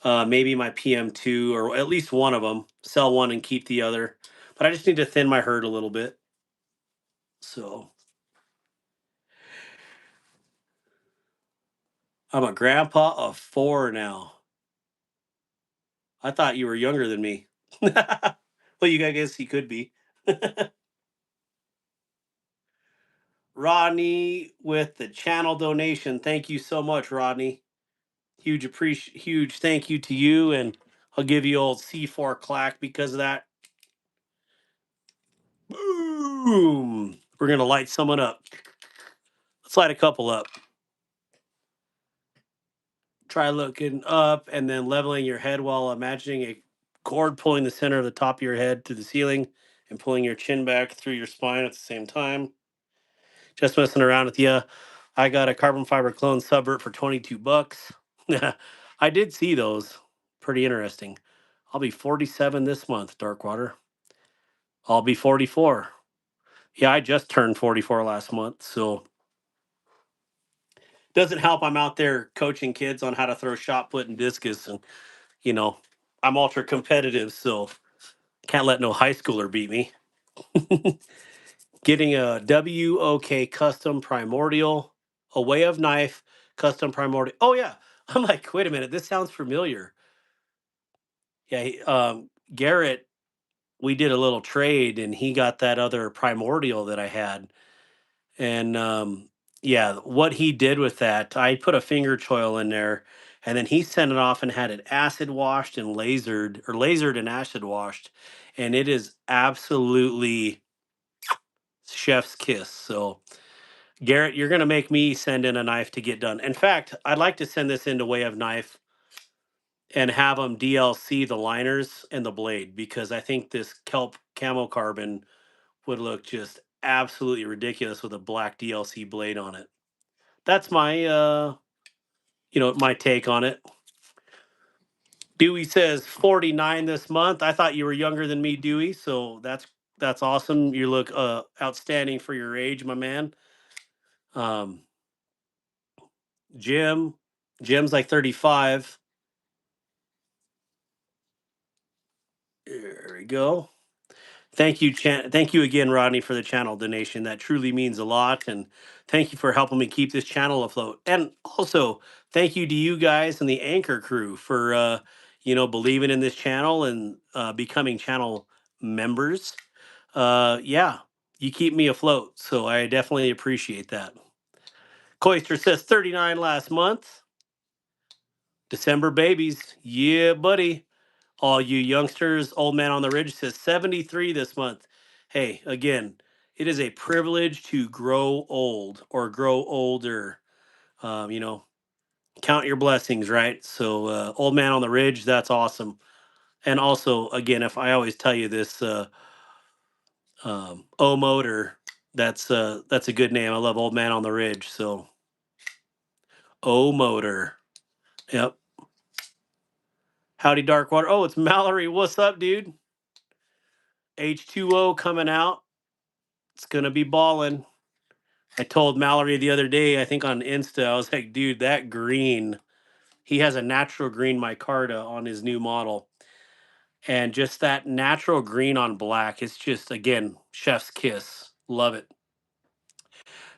maybe my PM2, or at least one of them. Sell one and keep the other. But I just need to thin my herd a little bit. So, I'm a grandpa of 4 now. I thought you were younger than me. Well, I guess you could be. Rodney with the channel donation. Thank you so much, Rodney. Huge thank you to you, and I'll give you old C4 clack because of that. Boom. We're gonna light someone up. Let's light a couple up. Try looking up and then leveling your head while imagining a cord pulling the center of the top of your head to the ceiling and pulling your chin back through your spine at the same time. Just messing around with you. I got a carbon fiber clone Subvert for $22. I did see those. Pretty interesting. I'll be 47 this month, Darkwater. I'll be 44. Yeah, I just turned 44 last month, so doesn't help. I'm out there coaching kids on how to throw shot put and discus, and you know, I'm ultra competitive, so can't let no high schooler beat me. Getting a WOK custom primordial, a way of knife custom primordial. Oh yeah, I'm like, wait a minute, this sounds familiar. Yeah, Garrett, we did a little trade, and he got that other primordial that I had, and yeah, what he did with that, I put a finger choil in there, and then he sent it off and had it acid washed and lasered, or lasered and acid washed, and it is absolutely chef's kiss. So Garrett, you're gonna make me send in a knife to get done. In fact, I'd like to send this into Way of Knife and have them DLC the liners and the blade, because I think this kelp camo carbon would look just absolutely ridiculous with a black DLC blade on it. That's my my take on it. Dewey says 49 this month. I thought you were younger than me, Dewey. So that's awesome. You look outstanding for your age, my man. Um, Jim, Jim's like 35. There we go. Thank you, thank you again, Rodney, for the channel donation. That truly means a lot, and thank you for helping me keep this channel afloat. And also, thank you to you guys and the Anchor crew for believing in this channel and becoming channel members. Yeah, you keep me afloat, so I definitely appreciate that. Coister says 39 last month. December babies, yeah, buddy. All you youngsters, Old Man on the Ridge says 73 this month. Hey, again, it is a privilege to grow old or grow older. Um, you know, count your blessings, right? So, Old Man on the Ridge, that's awesome. And also, again, if I always tell you this, O Motor, that's a good name. I love Old Man on the Ridge. So, O Motor, yep. Howdy, Darkwater. Oh, it's Mallory. What's up, dude? H2O coming out. It's gonna be balling. I told Mallory the other day, I think on Insta, I was like, dude, that green, he has a natural green micarta on his new model. And just that natural green on black, it's just, again, chef's kiss. Love it.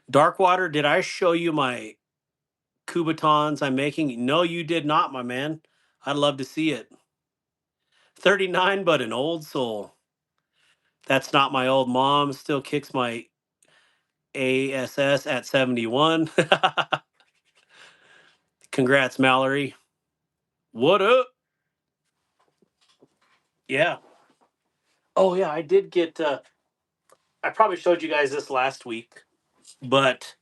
Darkwater, did I show you my Kubatons I'm making? No, you did not, my man. I'd love to see it. 39, but an old soul. That's not my old mom. Still kicks my ASS at 71. Congrats, Mallory. What up? Yeah. Oh yeah, I did get. I probably showed you guys this last week, but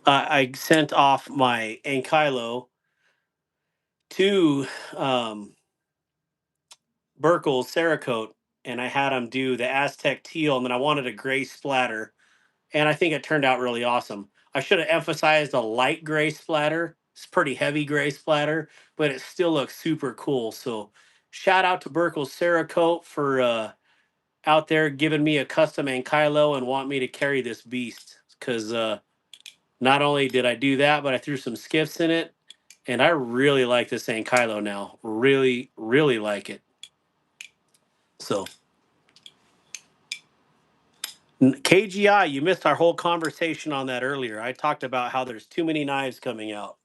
I sent off my Ankylo to Burkle's Cerakote, and I had him do the Aztec teal, and then I wanted a gray splatter, and I think it turned out really awesome. I should have emphasized a light gray splatter. It's pretty heavy gray splatter, but it still looks super cool. So, shout out to Burkle's Cerakote for out there giving me a custom Ankylo and want me to carry this beast. Because not only did I do that, but I threw some skiffs in it. And I really like this Ankylo now. Really, really like it. So, KGI, you missed our whole conversation on that earlier. I talked about how there's too many knives coming out.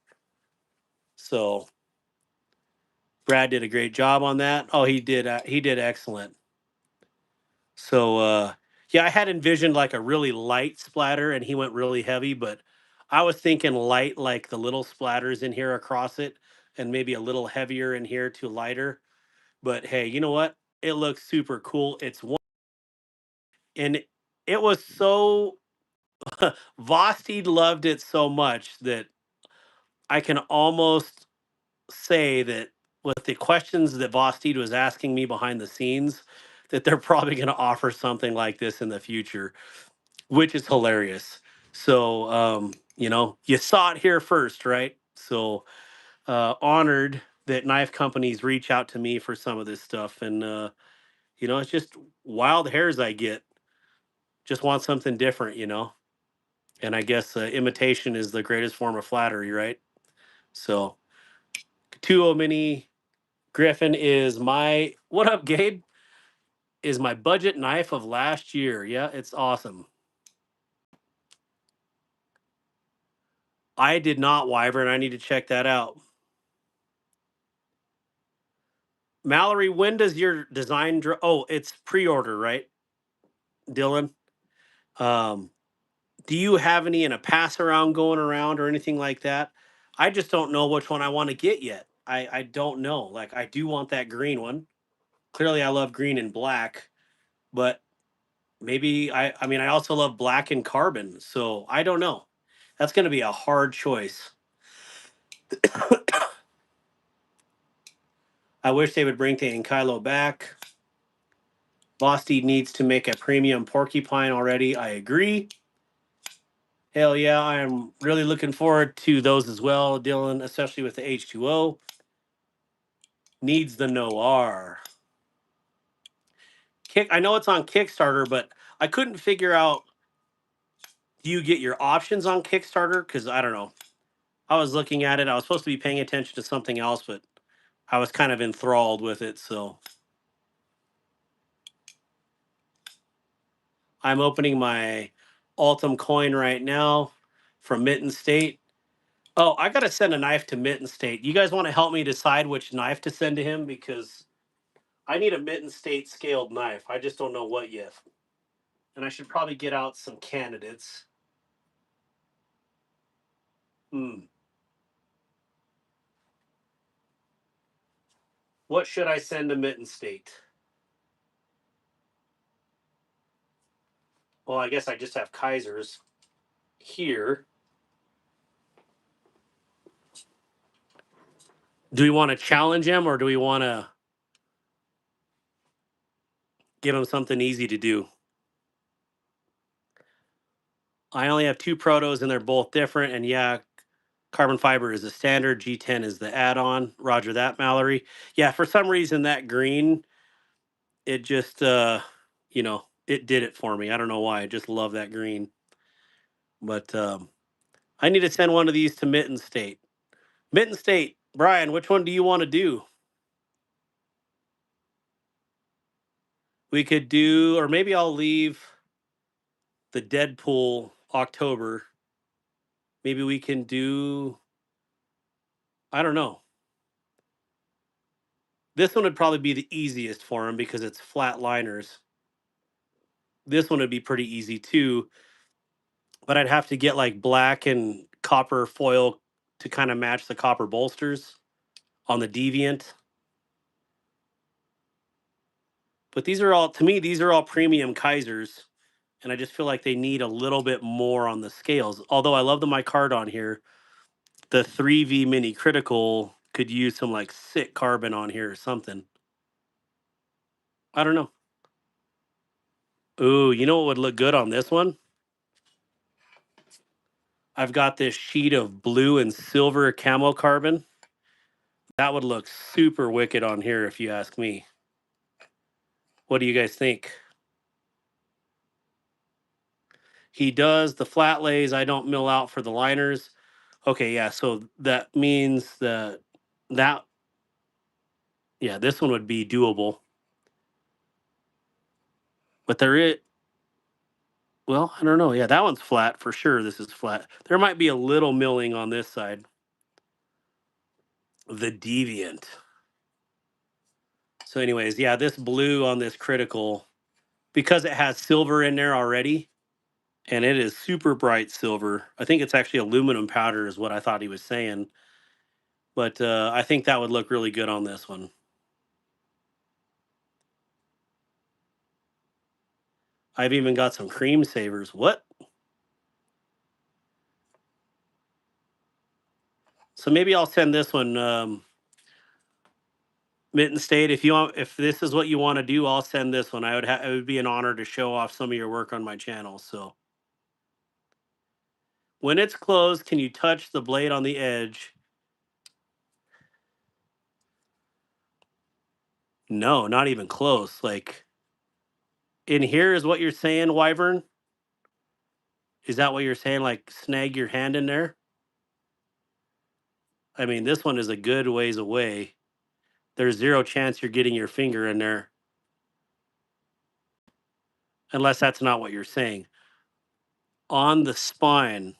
So, Brad did a great job on that. Oh, he did. He did excellent. So yeah, I had envisioned like a really light splatter and he went really heavy, but I was thinking light like the little splatters in here across it and maybe a little heavier in here to lighter. But hey, you know what? It looks super cool. It's one and it was so Vosteed loved it so much that I can almost say that with the questions that Vosteed was asking me behind the scenes, that they're probably going to offer something like this in the future, which is hilarious. So, you saw it here first, right? So, honored that knife companies reach out to me for some of this stuff. And, it's just wild hairs I get. Just want something different. And I guess imitation is the greatest form of flattery, right? So, 2 Mini Griffin is what up, Gabe? Is my budget knife of last year. Yeah, it's awesome. I did not, Wyvern. I need to check that out. Mallory, when does your design oh, it's pre-order, right? Dylan. Um, do you have any in a pass around going around or anything like that? I just don't know which one I want to get yet. I don't know. Like I do want that green one. Clearly I love green and black, but maybe I also love black and carbon. So I don't know. That's gonna be a hard choice. I wish they would bring Thane Kylo back. Bosty needs to make a premium porcupine already. I agree. Hell yeah, I am really looking forward to those as well, Dylan, especially with the H2O. Needs the Noir. I know it's on Kickstarter, but I couldn't figure out, do you get your options on Kickstarter? Because I don't know. I was looking at it. I was supposed to be paying attention to something else, but I was kind of enthralled with it. So I'm opening my Altum coin right now from Mitten State. Oh, I got to send a knife to Mitten State. You guys want to help me decide which knife to send to him? Because I need a Mitten State scaled knife. I just don't know what yet. And I should probably get out some candidates. What should I send to Mitten State? Well, I guess I just have Kaisers here. Do we want to challenge him or do we want to give him something easy to do? I only have two protos and they're both different. And yeah, carbon fiber is the standard, G10 is the add-on. Roger that, Mallory. Yeah, for some reason that green, it just it did it for me. I don't know why. I just love that green. But I need to send one of these to Mitten State. Mitten State, Brian, which one do you want to do? We could do, or maybe I'll leave the Deadpool October. Maybe we can do, I don't know. This one would probably be the easiest for him because it's flat liners. This one would be pretty easy too, but I'd have to get like black and copper foil to kind of match the copper bolsters on the Deviant. But these are all, to me, these are all premium Kaisers. And I just feel like they need a little bit more on the scales. Although I love the Micardon here, the 3V Mini Critical could use some like sick carbon on here or something. I don't know. Ooh, you know what would look good on this one? I've got this sheet of blue and silver camo carbon. That would look super wicked on here if you ask me. What do you guys think? He does the flat lays. I don't mill out for the liners. Okay, yeah, so that means that yeah, this one would be doable. But there is, well, I don't know. Yeah, that one's flat for sure. This is flat. There might be a little milling on this side. The Deviant. So, anyways, yeah, this blue on this critical, because it has silver in there already, and it is super bright silver. I think it's actually aluminum powder, is what I thought he was saying. But I think that would look really good on this one. I've even got some cream savers. What? So maybe I'll send this one, Mitten State. If you want, if this is what you want to do, I'll send this one. It would be an honor to show off some of your work on my channel. So when it's closed, can you touch the blade on the edge? No, not even close. Like in here is what you're saying, Wyvern? Is that what you're saying? Like snag your hand in there? I mean, this one is a good ways away. There's zero chance you're getting your finger in there. Unless that's not what you're saying. On the spine.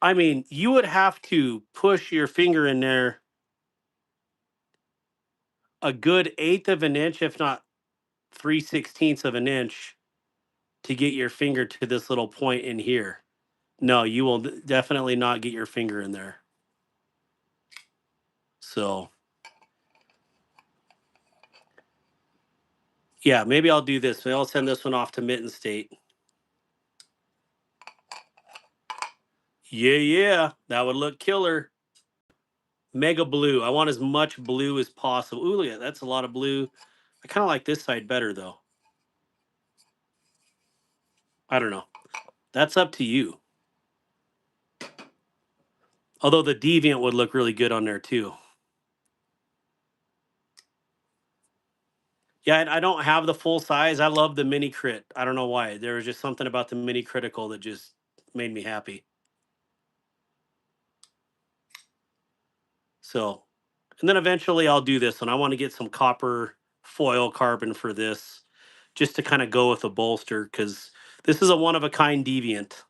I mean, you would have to push your finger in there a good eighth of an inch, if not 3/16 of an inch, to get your finger to this little point in here. No, you will definitely not get your finger in there. So, yeah, maybe I'll do this. Maybe I'll send this one off to Mitten State. Yeah, that would look killer. Mega blue. I want as much blue as possible. Ooh, look at that. That's a lot of blue. I kind of like this side better though. I don't know. That's up to you. Although the Deviant would look really good on there too. Yeah, and I don't have the full size. I love the mini crit. I don't know why. There was just something about the mini critical that just made me happy. So, and then eventually I'll do this one. I want to get some copper foil carbon for this just to kind of go with a bolster because this is a one of a kind deviant.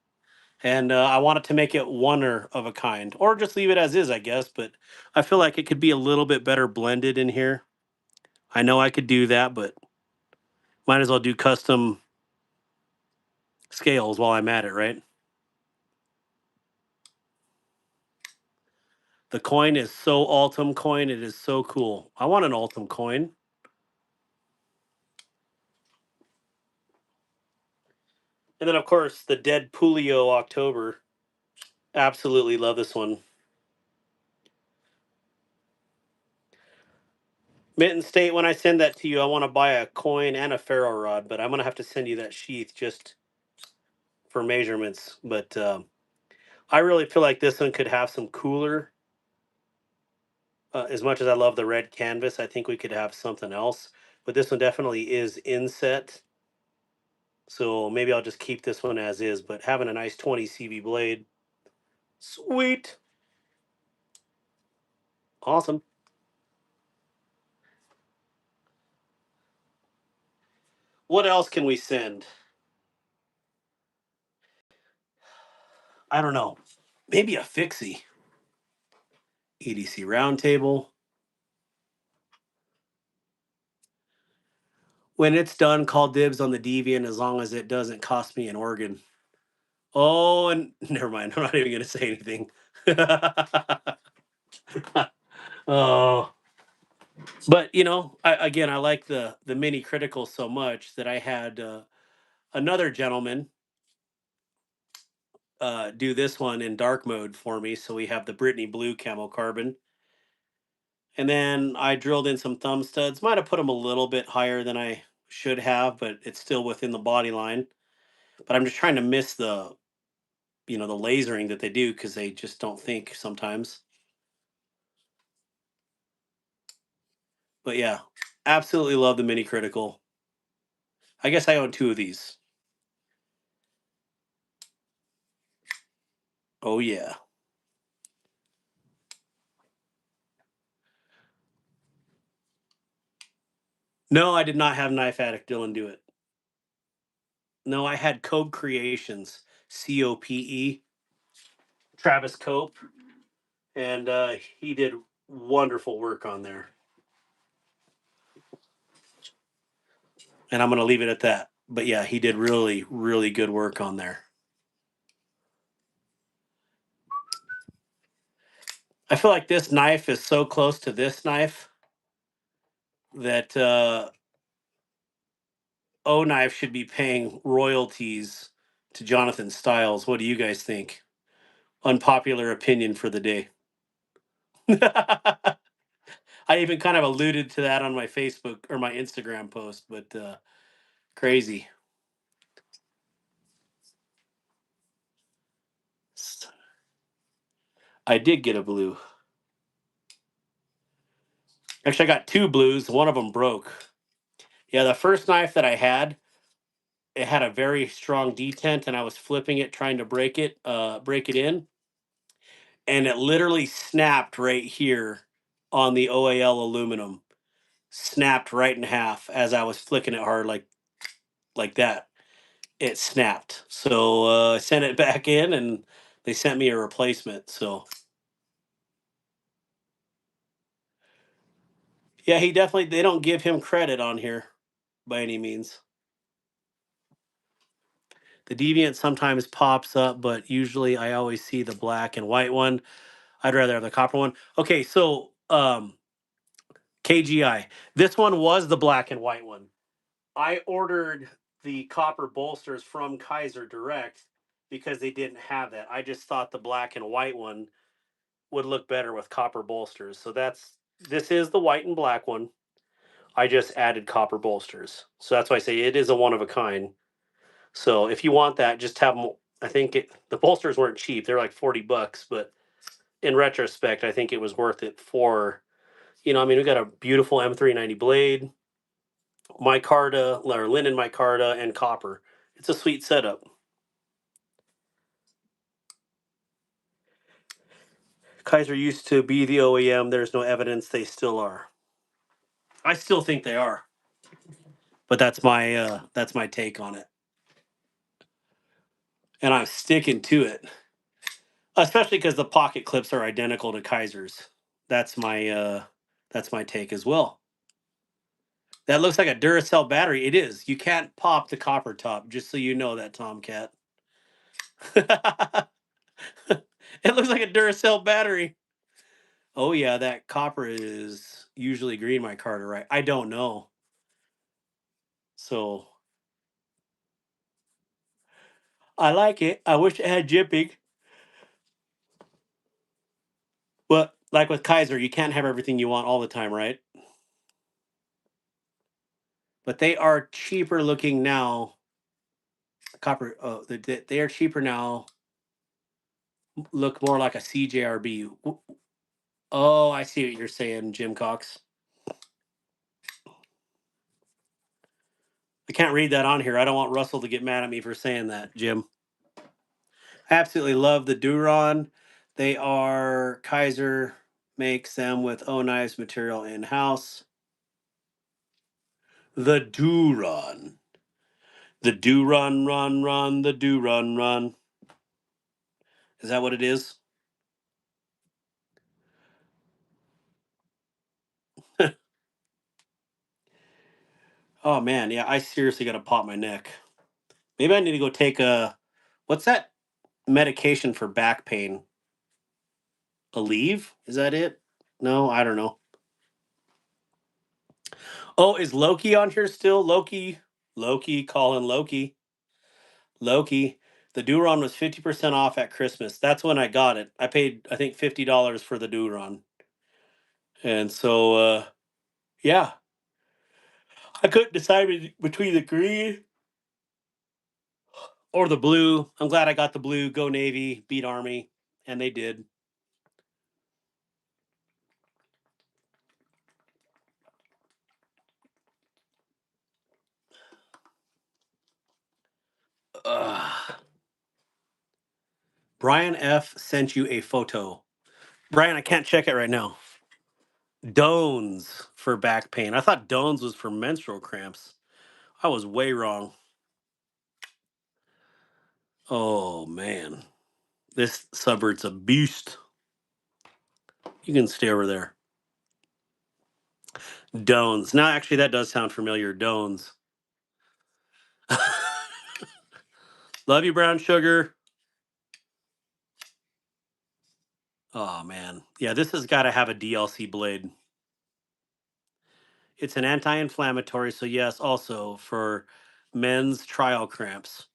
And I wanted to make it one of a kind or just leave it as is, I guess. But I feel like it could be a little bit better blended in here. I know I could do that, but might as well do custom scales while I'm at it, right? The coin is so Altum coin. It is so cool. I want an Altum coin. And then, of course, the Dead Pulio October. Absolutely love this one. Mitten State, when I send that to you, I want to buy a coin and a ferro rod, but I'm going to have to send you that sheath just for measurements. But I really feel like this one could have some cooler. As much as I love the red canvas, I think we could have something else. But this one definitely is inset. So maybe I'll just keep this one as is, but having a nice 20 CV blade. Sweet. Awesome. What else can we send? I don't know. Maybe a fixie. EDC roundtable. When it's done, call dibs on the Deviant as long as it doesn't cost me an organ. Oh, and never mind. I'm not even going to say anything. Oh, but again, I like the mini critical so much that I had another gentleman do this one in dark mode for me. So we have the Brittany Blue camo carbon. And then I drilled in some thumb studs. Might have put them a little bit higher than I should have, but it's still within the body line. But I'm just trying to miss the lasering that they do because they just don't think sometimes. But yeah, absolutely love the mini critical. I guess I own two of these. Oh yeah. No, I did not have Knife Addict Dylan do it. No, I had Cope Creations, COPE, Travis Cope, and he did wonderful work on there. And I'm going to leave it at that. But yeah, he did really, really good work on there. I feel like this knife is so close to this knife that O Knife should be paying royalties to Jonathan Styles. What do you guys think? Unpopular opinion for the day. I even kind of alluded to that on my Facebook or my Instagram post, but crazy. I did get a blue. Actually, I got two blues. One of them broke. Yeah, the first knife that I had, it had a very strong detent, and I was flipping it, trying to break it in, and it literally snapped right here on the OAL aluminum. Snapped right in half as I was flicking it hard, like that. It snapped. So I sent it back in, and they sent me a replacement. So yeah, he definitely. They don't give him credit on here by any means. The Deviant sometimes pops up, but usually I always see the black and white one. I'd rather have the copper one. Okay, so KGI. This one was the black and white one. I ordered the copper bolsters from Kaiser Direct because they didn't have that. I just thought the black and white one would look better with copper bolsters. So this is the white and black one. I just added copper bolsters. So that's why I say it is a one of a kind. So if you want that, just have them. I think the bolsters weren't cheap. They're like $40, but in retrospect, I think it was worth it for, I mean, we got a beautiful M390 blade, micarta or linen micarta, and copper. It's a sweet setup. Kaiser used to be the OEM. There's no evidence they still are. I still think they are, but that's my take on it, and I'm sticking to it. Especially because the pocket clips are identical to Kaiser's. That's my take as well. That looks like a Duracell battery. It is. You can't pop the copper top, just so you know that, Tomcat. It looks like a Duracell battery. Oh yeah, that copper is usually green, my Carter, right? I don't know. So I like it. I wish it had jipping. But like with Kaiser, you can't have everything you want all the time, right? But they are cheaper looking now. Copper, oh, they are cheaper now. Look more like a CJRB. Oh, I see what you're saying, Jim Cox. I can't read that on here. I don't want Russell to get mad at me for saying that, Jim. I absolutely love the Duron. They are Kaiser makes them with O Knives material in house. The Duron. The Duron run, the Duron run. Is that what it is? Oh man, yeah, I seriously gotta pop my neck. Maybe I need to go take what's that medication for back pain? Aleve? Is that it? No, I don't know. Oh, is Loki on here still? Loki, calling Loki. Loki. The Duron was 50% off at Christmas. That's when I got it. I paid, I think, $50 for the Duron. And so, yeah, I couldn't decide between the green or the blue. I'm glad I got the blue. Go Navy, beat Army. And they did. Ugh. Brian F. sent you a photo. Brian, I can't check it right now. Dones for back pain. I thought Dones was for menstrual cramps. I was way wrong. Oh man, this subbird's a beast. You can stay over there. Dones. Now, actually, that does sound familiar. Dones. Love you, brown sugar. Oh man, yeah, this has got to have a DLC blade. It's an anti-inflammatory, so yes, also for men's trial cramps.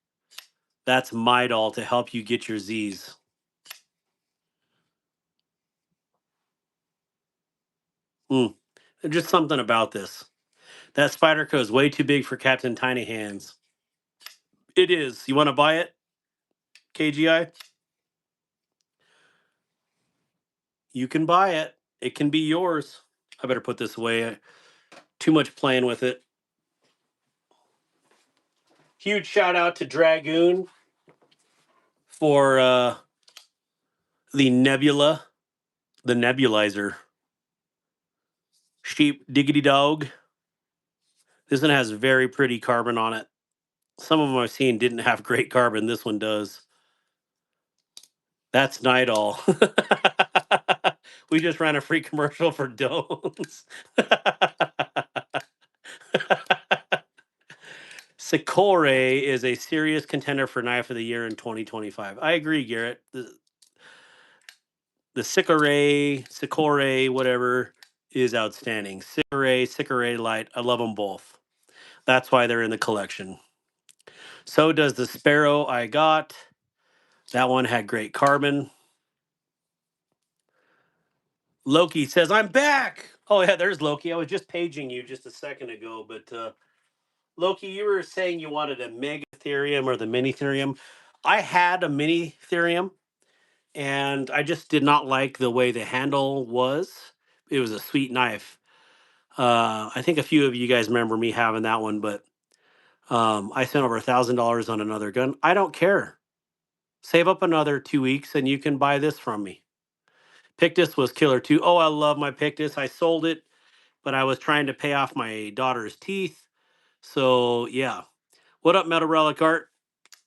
That's Midol to help you get your Z's. Mm. There's just something about this. That Spyderco is way too big for Captain Tiny Hands. It is. You want to buy it, KGI? You can buy it. It can be yours. I better put this away. Too much playing with it. Huge shout out to Dragoon for the Nebula, the nebulizer. Sheep diggity dog. This one has very pretty carbon on it. Some of them I've seen didn't have great carbon. This one does. That's Nidal. We just ran a free commercial for Dones. Sikore is a serious contender for Knife of the Year in 2025. I agree, Garrett. The Sikore, whatever, is outstanding. Sikore Light. I love them both. That's why they're in the collection. So does the Sparrow I got. That one had great carbon. Loki says, I'm back. Oh, yeah, there's Loki. I was just paging you just a second ago. But Loki, you were saying you wanted a mega therium or the mini therium. I had a mini therium and I just did not like the way the handle was. It was a sweet knife. I think a few of you guys remember me having that one, but I spent over $1,000 on another gun. I don't care. Save up another 2 weeks and you can buy this from me. Pictus was killer too. Oh, I love my Pictus. I sold it, but I was trying to pay off my daughter's teeth. So yeah. What up, Metal Relic Art?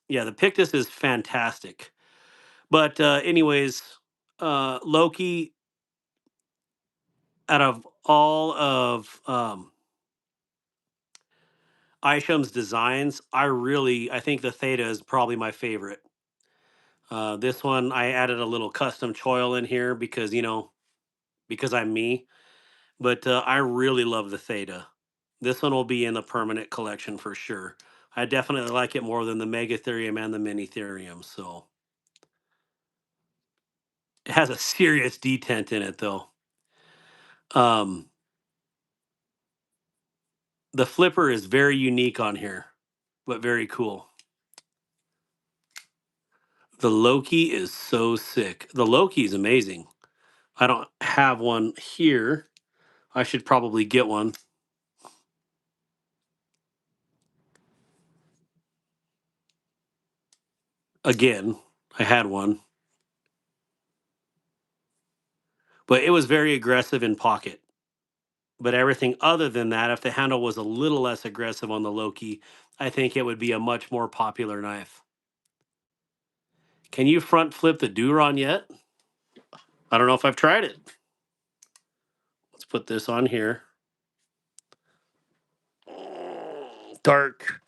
Yeah, the Pictus is fantastic. But anyways, Loki, out of all of Isham's designs, I think the Theta is probably my favorite. This one, I added a little custom choil in here because, because I'm me. But I really love the Theta. This one will be in the permanent collection for sure. I definitely like it more than the Megatherium and the Mini Therium. So it has a serious detent in it, though. Um, the flipper is very unique on here, but very cool. The Loki is so sick. The Loki is amazing. I don't have one here. I should probably get one. Again, I had one, but it was very aggressive in pocket. But everything other than that, if the handle was a little less aggressive on the Loki, I think it would be a much more popular knife. Can you front flip the Duron yet? I don't know if I've tried it. Let's put this on here. Dark.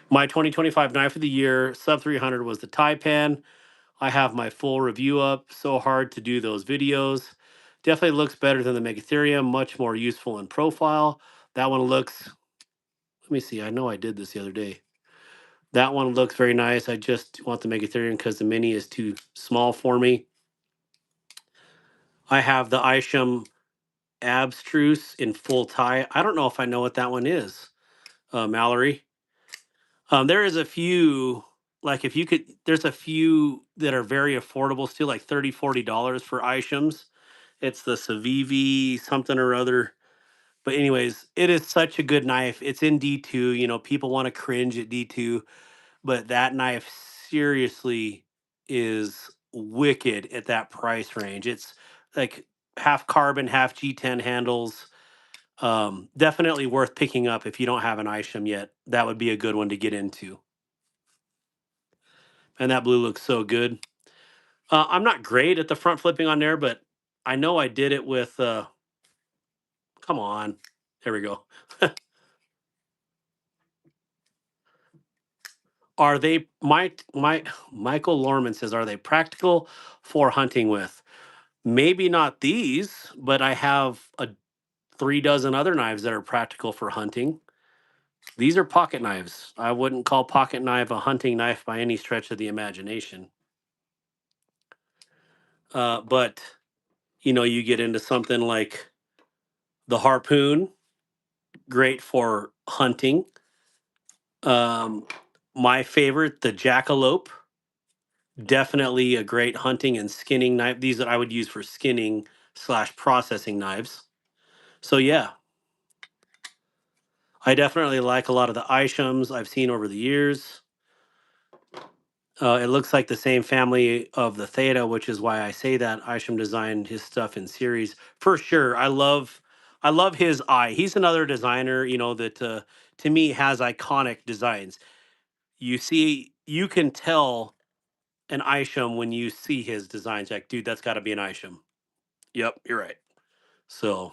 My 2025 knife of the year, sub 300, was the Taipan. I have my full review up. So hard to do those videos. Definitely looks better than the Megatherium. Much more useful in profile. That one looks. Let me see. I know I did this the other day. That one looks very nice. I just want the Megatherium because the Mini is too small for me. I have the Isham Abstruse in full tie. I don't know if I know what that one is, Mallory. There is a few, like if you could, there's a few that are very affordable still, like $30, $40 for Ishams. It's the Civivi something or other. But anyways, it is such a good knife. It's in D2. People want to cringe at D2, but that knife seriously is wicked at that price range. It's like half carbon, half G10 handles. Definitely worth picking up if you don't have an Isham yet. That would be a good one to get into. And that blue looks so good. I'm not great at the front flipping on there, but I know I did it with. Come on, there we go. Are they my Michael Lorman says, are they practical for hunting with? Maybe not these, but I have a 3 dozen other knives that are practical for hunting. These are pocket knives. I wouldn't call pocket knife a hunting knife by any stretch of the imagination. But you get into something like the harpoon, great for hunting. Um, my favorite, the jackalope, definitely a great hunting and skinning knife. These that I would use for skinning slash processing knives. So yeah, I definitely like a lot of the Ishams I've seen over the years. It looks like the same family of the Theta, which is why I say that Isham designed his stuff in series for sure. I love his eye. He's another designer, that to me has iconic designs. You can tell an Isham when you see his designs. Like, dude, that's got to be an Isham. Yep, you're right. So,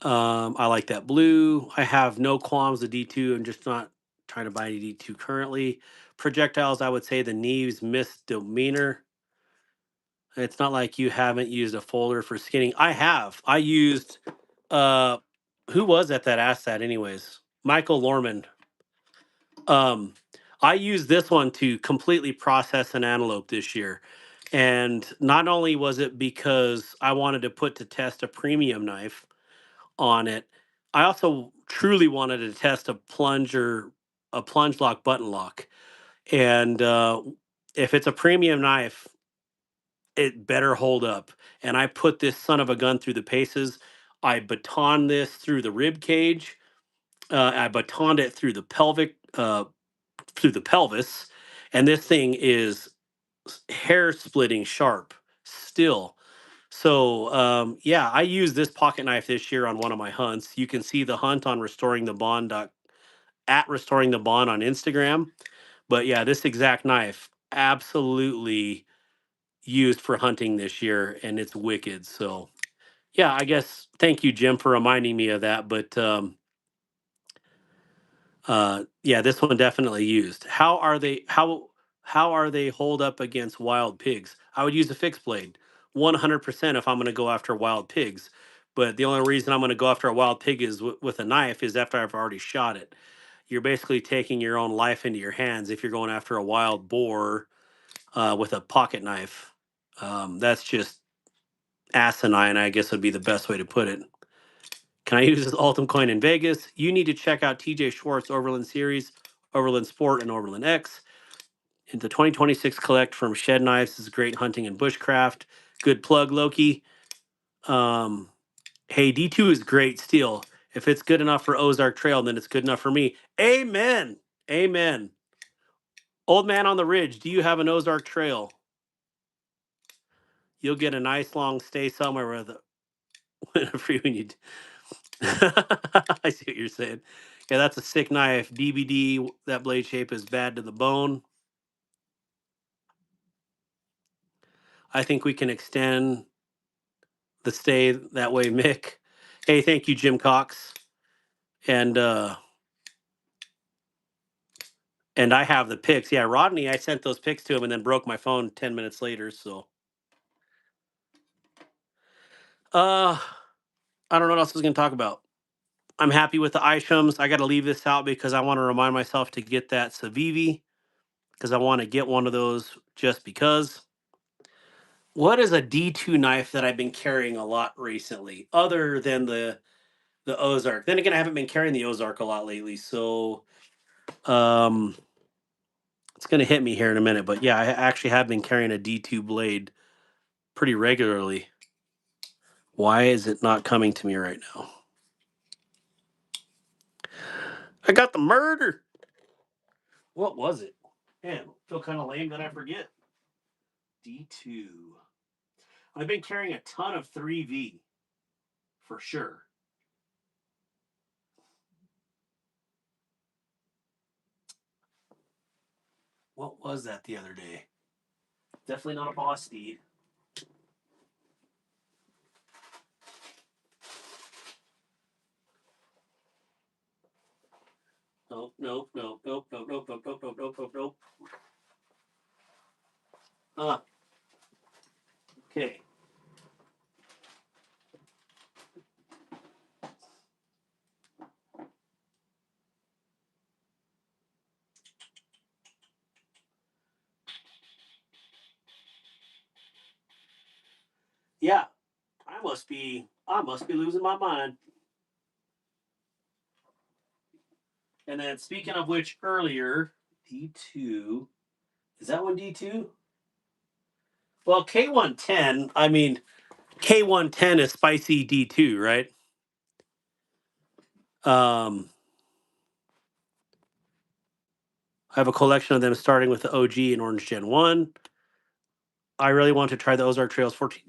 I like that blue. I have no qualms with D2. I'm just not trying to buy any D2 currently. Projectiles, I would say the Neves Misdemeanor. It's not like you haven't used a folder for skinning. I have. I used uh who was that asked that anyways? Michael Lorman. Um I used this one to completely process an antelope this year. And not only was it because I wanted to put to test a premium knife on it, I also truly wanted to test a plunge lock button lock. And if it's a premium knife, it better hold up. And I put this son of a gun through the paces. I batoned this through the rib cage. I batoned it through the pelvis, and this thing is hair splitting sharp still. So yeah, I used this pocket knife this year on one of my hunts. You can see the hunt on restoring the bond at restoring the bond on Instagram. But yeah, this exact knife absolutely used for hunting this year, and it's wicked. So yeah, I guess thank you, Jim, for reminding me of that. But yeah, this one definitely used. How are they hold up against wild pigs? I would use a fixed blade, 100% if I'm going to go after wild pigs. But the only reason I'm going to go after a wild pig is with a knife is after I've already shot it. You're basically taking your own life into your hands if you're going after a wild boar with a pocket knife. That's just asinine, I guess would be the best way to put it. Can I use this Ultim coin in Vegas? You need to check out TJ Schwartz Overland Series, Overland Sport, and Overland X. In the 2026 collect from Shed Knives this is great hunting and bushcraft. Good plug, Loki. Um, hey, D2 is great steel. If it's good enough for Ozark Trail, then it's good enough for me. Amen. Amen. Old man on the ridge, do you have an Ozark Trail? You'll get a nice long stay somewhere with whenever you need. I see what you're saying. Yeah, that's a sick knife. DBD, that blade shape is bad to the bone. I think we can extend the stay that way, Mick. Hey, thank you, Jim Cox. And I have the pics. Yeah, Rodney, I sent those pics to him and then broke my phone 10 minutes later. So uh I don't know what else I was gonna talk about. I'm happy with the Ishams. I gotta leave this out because I want to remind myself to get that Savivi because I want to get one of those just because. What is a D2 knife that I've been carrying a lot recently, other than the Ozark? Then again, I haven't been carrying the Ozark a lot lately, so um, it's gonna hit me here in a minute. But yeah, I actually have been carrying a D2 blade pretty regularly. Why is it not coming to me right now? I got the murder. What was it? Man, feel kind of lame that I forget. D2. I've been carrying a ton of 3V for sure. What was that the other day? Definitely not a boss steed. Nope, nope, nope, nope, nope, nope, nope, nope, nope, nope, nope, nope. Ah, okay. Yeah, I must be losing my mind. And then speaking of which earlier, D2. Is that one D2? Well, K110, I mean, K110 is spicy D2, right? Um, I have a collection of them starting with the OG and Orange Gen 1. I really want to try the Ozark Trails 14,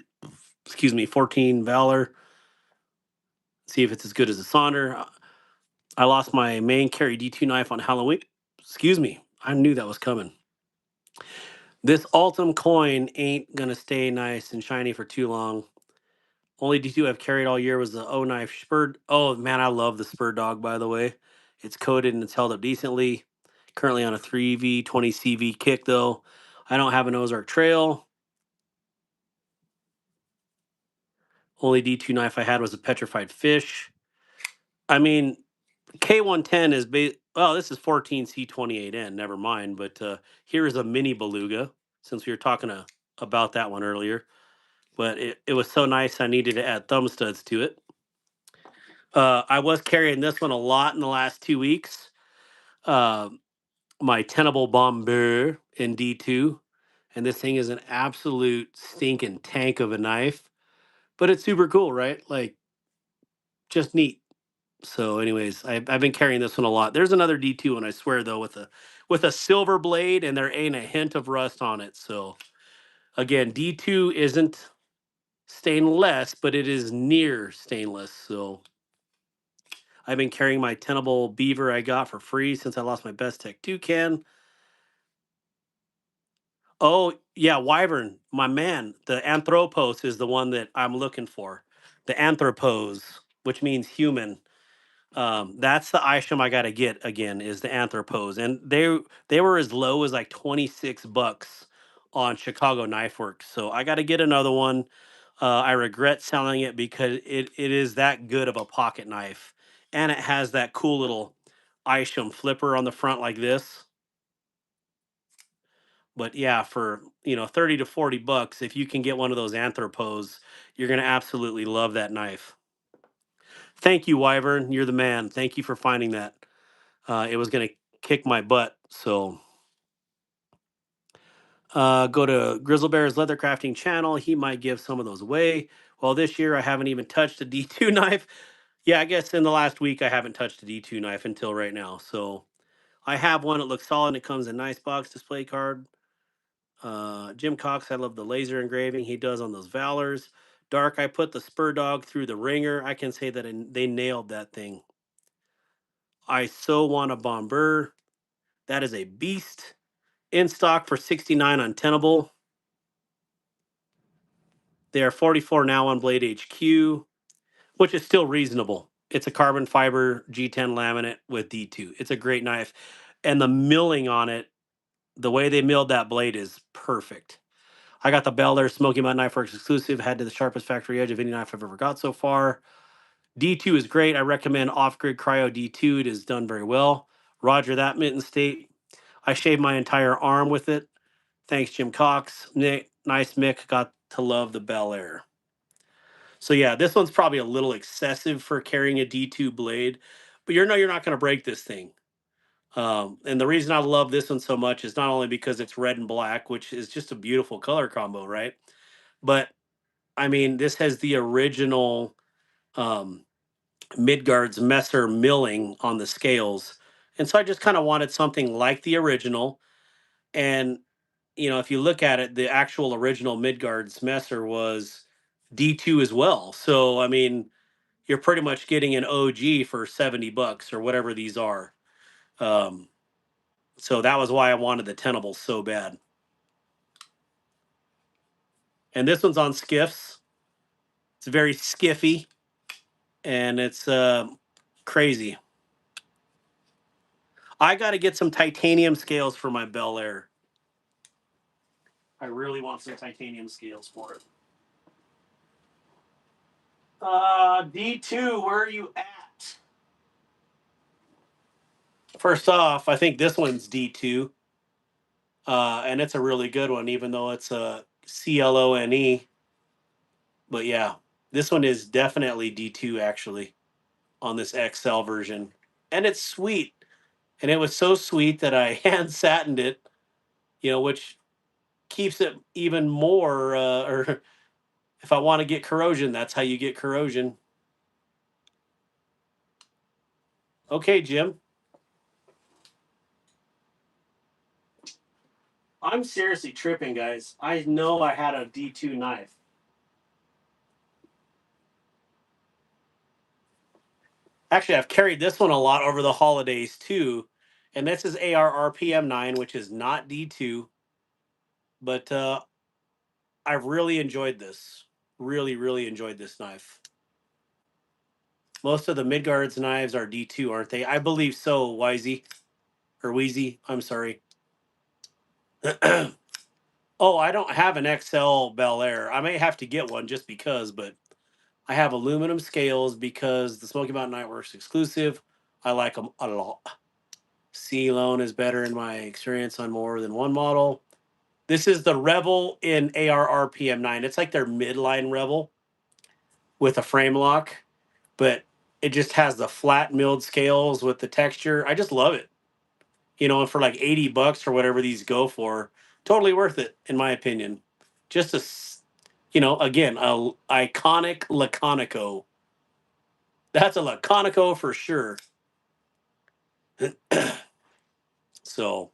14 Valor, see if it's as good as the Sonder. I lost my main carry D2 knife on Halloween. Excuse me, I knew that was coming. This Altum coin ain't gonna stay nice and shiny for too long. Only D2 I've carried all year was the O knife Spur. Oh man, I love the Spur Dog, by the way. It's coated and it's held up decently. Currently on a 3V 20CV kick though. I don't have an Ozark Trail. Only D2 knife I had was a petrified fish. I mean, K110 is well, this is 14C28N, never mind. But here is a mini beluga. Since we were talking to about that one earlier, but it was so nice I needed to add thumb studs to it. I was carrying this one a lot in the last 2 weeks. Uh, my Tenable Bomber in D2, and this thing is an absolute stinking tank of a knife, but it's super cool, right? Like, just neat. So, anyways, I've been carrying this one a lot. There's another D2 one, I swear though, with a silver blade, and there ain't a hint of rust on it. So, again, D2 isn't stainless, but it is near stainless. So, I've been carrying my Tenable Beaver I got for free since I lost my Best Tech Toucan. Oh, yeah, Wyvern, my man. The Anthropos is the one that I'm looking for. The Anthropos, which means human. That's the item I got to get again is the Anthropos, and they were as low as like $26 on Chicago Knife Works. So I got to get another one. I regret selling it because it is that good of a pocket knife, and it has that cool little Isham flipper on the front like this. But yeah, for 30 to $40, if you can get one of those Anthropos, you're gonna absolutely love that knife. Thank you, Wyvern. You're the man. Thank you for finding that. It was gonna kick my butt. So go to Grizzle Bear's Leather Crafting channel. He might give some of those away. Well, this year I haven't even touched a D2 knife. Yeah, I guess in the last week I haven't touched a D2 knife until right now. So I have one. It looks solid. It comes in a nice box display card. Jim Cox, I love the laser engraving he does on those Valors. Dark, I put the Spur Dog through the ringer. I can say that they nailed that thing. I so want a Bomber. That is a beast. In stock for 69 on Tenable. They are 44 now on Blade HQ, which is still reasonable. It's a carbon fiber G10 laminate with D2. It's a great knife. And the milling on it, the way they milled that blade is perfect. I got the Bel Air Smoky Mountain Knife Works exclusive, had to the sharpest factory edge of any knife I've ever got so far. D2 is great. I recommend Off Grid Cryo D2. It is done very well. Roger that, Mitten State. I shaved my entire arm with it. Thanks, Jim Cox. Nick, nice Mick. Got to love the Bel Air. So yeah, this one's probably a little excessive for carrying a D2 blade, but you're not going to break this thing. And the reason I love this one so much is not only because it's red and black, which is just a beautiful color combo, right? But I mean, this has the original um, Midgard's Messer milling on the scales. And so I just kind of wanted something like the original. And, if you look at it, the actual original Midgard's Messer was D2 as well. So, I mean, you're pretty much getting an OG for $70 or whatever these are. Um, so that was why I wanted the Tenable so bad. And this one's on skiffs. It's very skiffy, and it's crazy. I got to get some titanium scales for my Bel Air. I really want some titanium scales for it. D2, where are you at? First off, I think this one's D2. And it's a really good one, even though it's a CLONE. But yeah, this one is definitely D2 actually on this XL version. And it's sweet. And it was so sweet that I hand satined it, which keeps it even more, or if I want to get corrosion, that's how you get corrosion. Okay, Jim. I'm seriously tripping, guys. I know I had a D2 knife. Actually, I've carried this one a lot over the holidays too. And this is AR RPM 9, which is not D2. But I've really enjoyed this. Really, really enjoyed this knife. Most of the Midgard's knives are D2, aren't they? I believe so, Wisey. Or Wheezy. I'm sorry. Oh, I don't have an XL Bel Air. I may have to get one just because, but I have aluminum scales because the Smoky Mountain Knife Works exclusive. I like them a lot. C loan is better in my experience on more than one model. This is the Rebel in AR RPM9. It's like their midline Rebel with a frame lock, but it just has the flat milled scales with the texture. I just love it. And for like 80 bucks or whatever these go for, totally worth it in my opinion. Just again, a iconic Laconico. That's a Laconico for sure. So,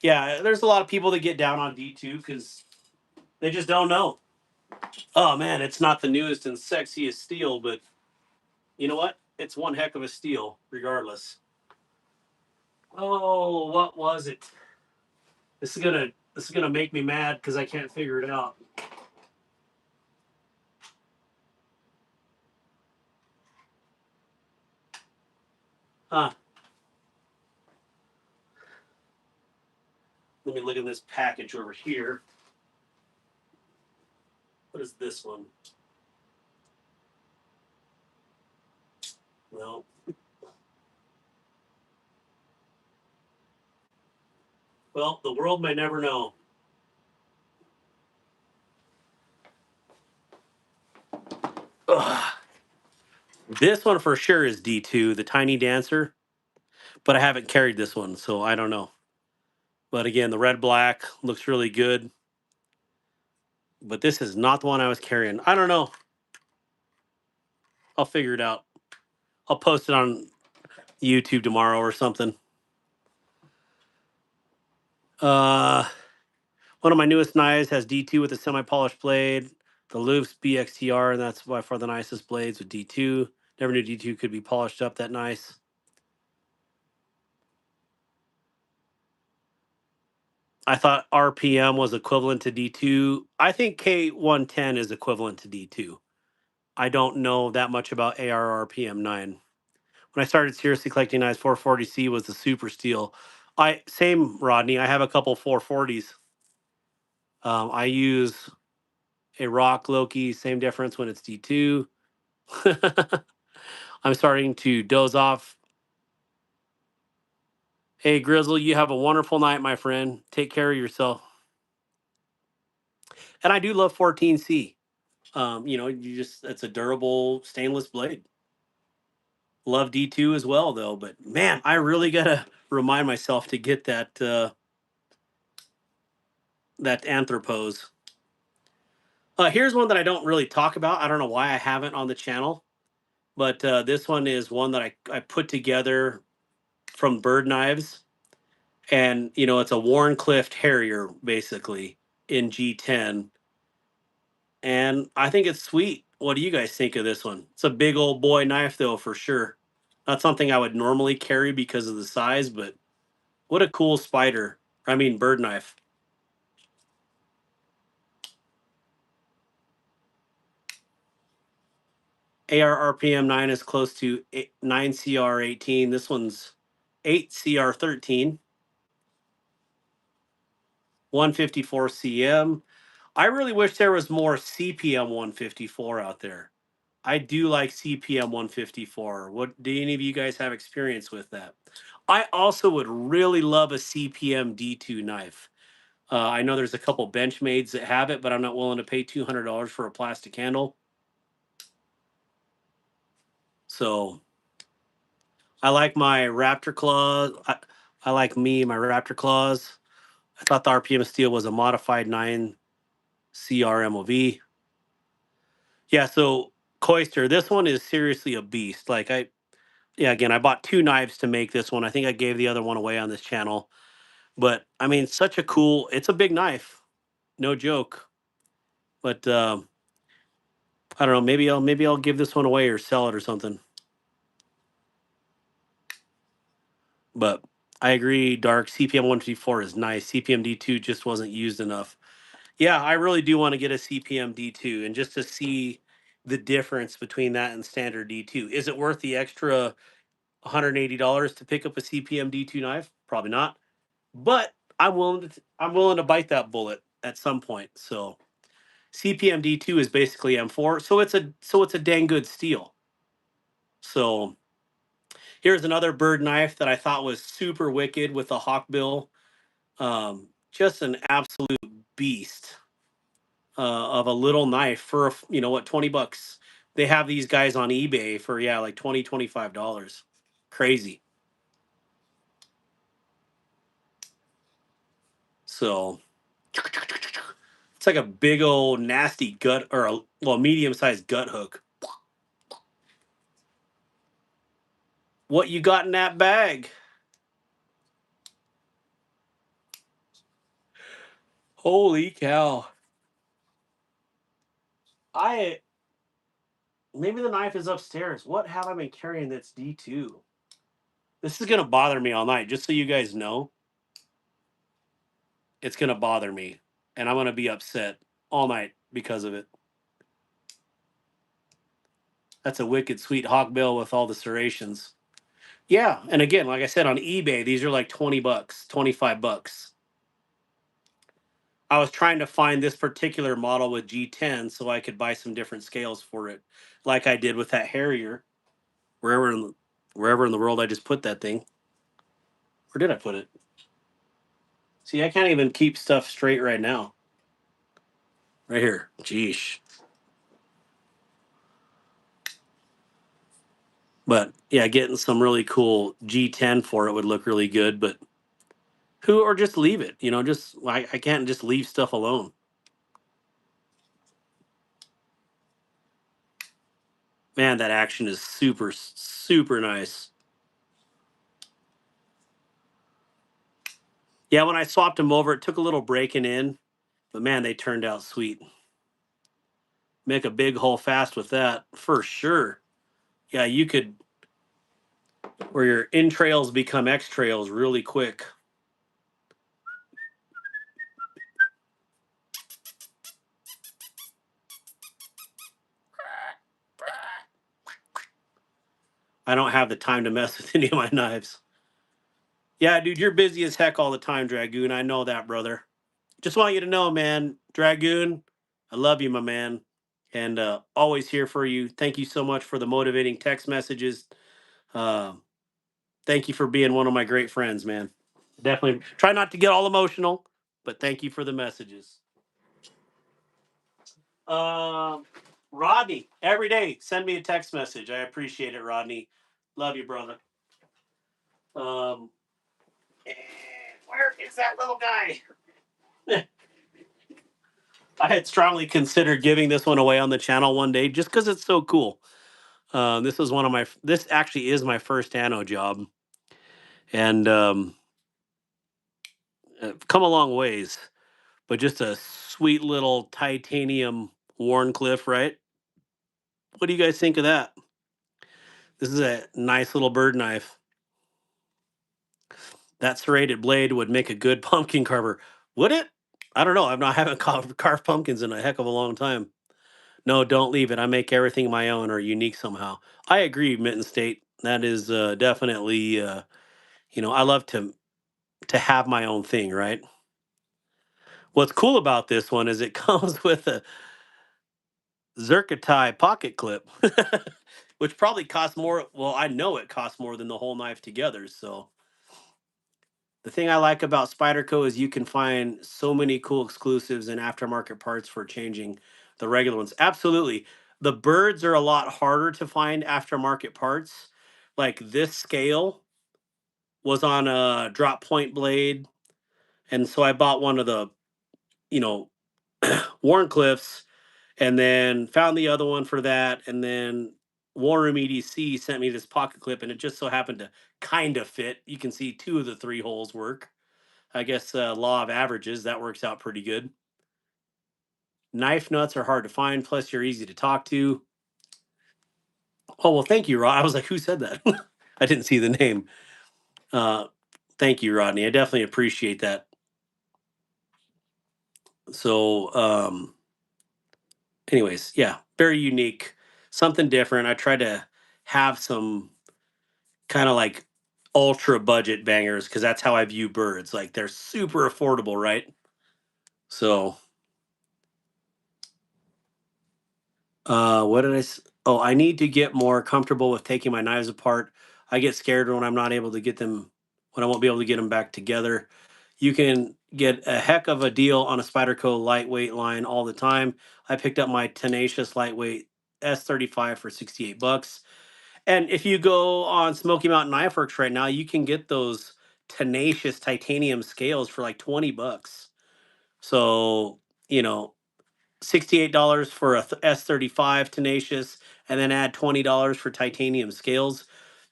yeah, there's a lot of people that get down on D2 because they just don't know. Oh man, it's not the newest and sexiest steel, but you know what? It's one heck of a steel, regardless. Oh, what was it? This is gonna make me mad because I can't figure it out. Huh. Let me look at this package over here. What is this one? No. Well, the world may never know. Ugh. This one for sure is D2, the Tiny Dancer, but I haven't carried this one, so I don't know. But again, the red black looks really good. But this is not the one I was carrying. I don't know. I'll figure it out. I'll post it on YouTube tomorrow or something. Uh, One of my newest knives has D2 with a semi-polished blade. The Lufs BXTR, and that's by far the nicest blades with D2. Never knew D2 could be polished up that nice. I thought RPM was equivalent to D2. I think K110 is equivalent to D2. I don't know that much about AR RPM9. When I started seriously collecting knives, 440C was the super steel. Same Rodney. I have a couple 440s. I use a Rock Loki. Same difference when it's D2. I'm starting to doze off. Hey Grizzle, you have a wonderful night, my friend. Take care of yourself. And I do love 14C. It's a durable stainless blade. Love D2 as well, though. But man, I really gotta remind myself to get that Anthropos. Here's one that I don't really talk about. I don't know why I haven't on the channel, but this one is one that I put together from Bird Knives, and it's a Warncliffe Harrier basically in G10, and I think it's sweet. What do you guys think of this one? It's a big old boy knife though, for sure. Not something I would normally carry because of the size, but what a cool spider. I mean, bird knife. AR RPM 9 is close to 9 CR 18. This one's 8 CR 13. 154 CM. I really wish there was more CPM 154 out there. I do like CPM 154. What do any of you guys have experience with that? I also would really love a CPM D2 knife. I know there's a couple Benchmades that have it, but I'm not willing to pay $200 for a plastic handle. So I like my Raptor claws. I like my Raptor claws. I thought the RPM steel was a modified 9 CR MOV. Yeah, so Coister, this one is seriously a beast. Yeah, again, I bought two knives to make this one. I think I gave the other one away on this channel. But I mean, it's a big knife. No joke. But I don't know, maybe I'll give this one away or sell it or something. But I agree, Dark. CPM 154 is nice. CPM D2 just wasn't used enough. Yeah, I really do want to get a CPM D2 and just to see the difference between that and standard D2. Is it worth the extra $180 to pick up a CPM D2 knife? Probably not. But I'm willing to bite that bullet at some point. So CPM D2 is basically M4, so it's a dang good steel. So here's another bird knife that I thought was super wicked with the hawkbill. Just an absolute beast of a little knife for what, $20. They have these guys on eBay for like 20 $25. Crazy. So it's like a big old nasty gut, or medium sized gut hook. What you got in that bag? Holy cow. I Maybe the knife is upstairs. What have I been carrying that's D2? This is gonna bother me all night, just so you guys know. It's gonna bother me. And I'm gonna be upset all night because of it. That's a wicked sweet hawkbill with all the serrations. Yeah, and again, like I said, on eBay, these are like $20, $25. I was trying to find this particular model with G10 so I could buy some different scales for it, like I did with that Harrier. Wherever in the, wherever in the world I just put that thing. Where did I put it? See, I can't even keep stuff straight right now. Right here. Jeesh. But yeah, getting some really cool G10 for it would look really good. But or just leave it. Just I can't just leave stuff alone. Man, that action is super, super nice. Yeah, when I swapped them over, it took a little breaking in, but man, they turned out sweet. Make a big hole fast with that for sure. Yeah, you could, where your entrails become extrails really quick. I don't have the time to mess with any of my knives. Yeah, dude, you're busy as heck all the time, Dragoon. I know that, brother. Just want you to know, man, Dragoon, I love you, my man, and always here for you. Thank you so much for the motivating text messages. Uh, thank you for being one of my great friends, man. Definitely try not to get all emotional, but thank you for the messages. Um, Rodney, every day, send me a text message. I appreciate it, Rodney. Love you, brother. Um, where is that little guy? I had strongly considered giving this one away on the channel one day just because it's so cool. This actually is my first anno job, and I've come a long ways. But just a sweet little titanium Warncliffe, right? What do you guys think of that? This is a nice little bird knife. That serrated blade would make a good pumpkin carver. Would it? I don't know. I haven't carved pumpkins in a heck of a long time. No, don't leave it. I make everything my own or unique somehow. I agree, Mitten State. That is definitely. I love to have my own thing, right? What's cool about this one is it comes with a Zerkatai pocket clip, which probably costs more. Well, I know it costs more than the whole knife together. So the thing I like about Spyderco is you can find so many cool exclusives and aftermarket parts for changing the regular ones. Absolutely. The birds are a lot harder to find aftermarket parts. Like this scale was on a drop point blade. And so I bought one of the, you know, Warncliffs, and then found the other one for that. And then War Room EDC sent me this pocket clip, and it just so happened to kind of fit. You can see two of the three holes work. I guess law of averages, that works out pretty good. Knife nuts are hard to find, plus you're easy to talk to. Oh, well, thank you, Rod. I was like, who said that? I didn't see the name. Uh, thank you, Rodney. I definitely appreciate that. So, anyways, yeah, very unique, something different. I try to have some kind of like ultra budget bangers because that's how I view birds. Like they're super affordable, right? So, what did Oh, I need to get more comfortable with taking my knives apart. I get scared when I'm not able to get them, when I won't be able to get them back together. You can get a heck of a deal on a Spyderco lightweight line all the time. I picked up my Tenacious lightweight S35 for 68 bucks. And if you go on Smoky Mountain Knife Works right now, you can get those Tenacious titanium scales for like 20 bucks. So, you know, $68 for a S35 Tenacious, and then add $20 for titanium scales.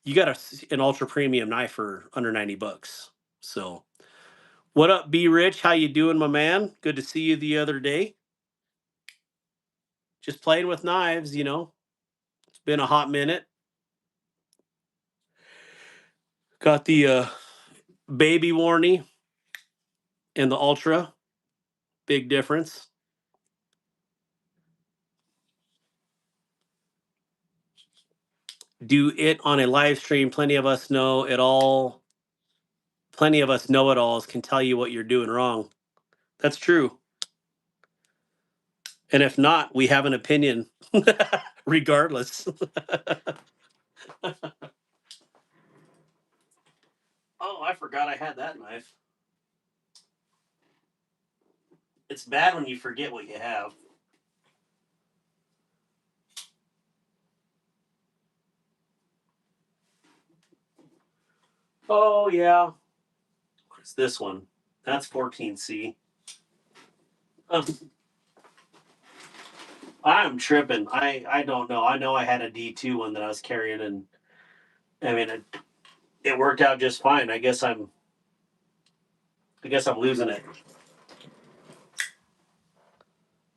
You got an ultra premium knife for under 90 bucks. So, what up, B Rich? How you doing, my man? Good to see you the other day. Just playing with knives, you know. It's been a hot minute. Got the baby warney and the ultra. Big difference. Do it on a live stream. Plenty of us know it all. Plenty of us know it alls can tell you what you're doing wrong. That's true. And if not, we have an opinion regardless. Oh, I forgot I had that knife. It's bad when you forget what you have. Oh, yeah. What's this one? That's 14C. I'm tripping. I don't know. I know I had a D2 one that I was carrying, and I mean it worked out just fine. I guess I'm losing it.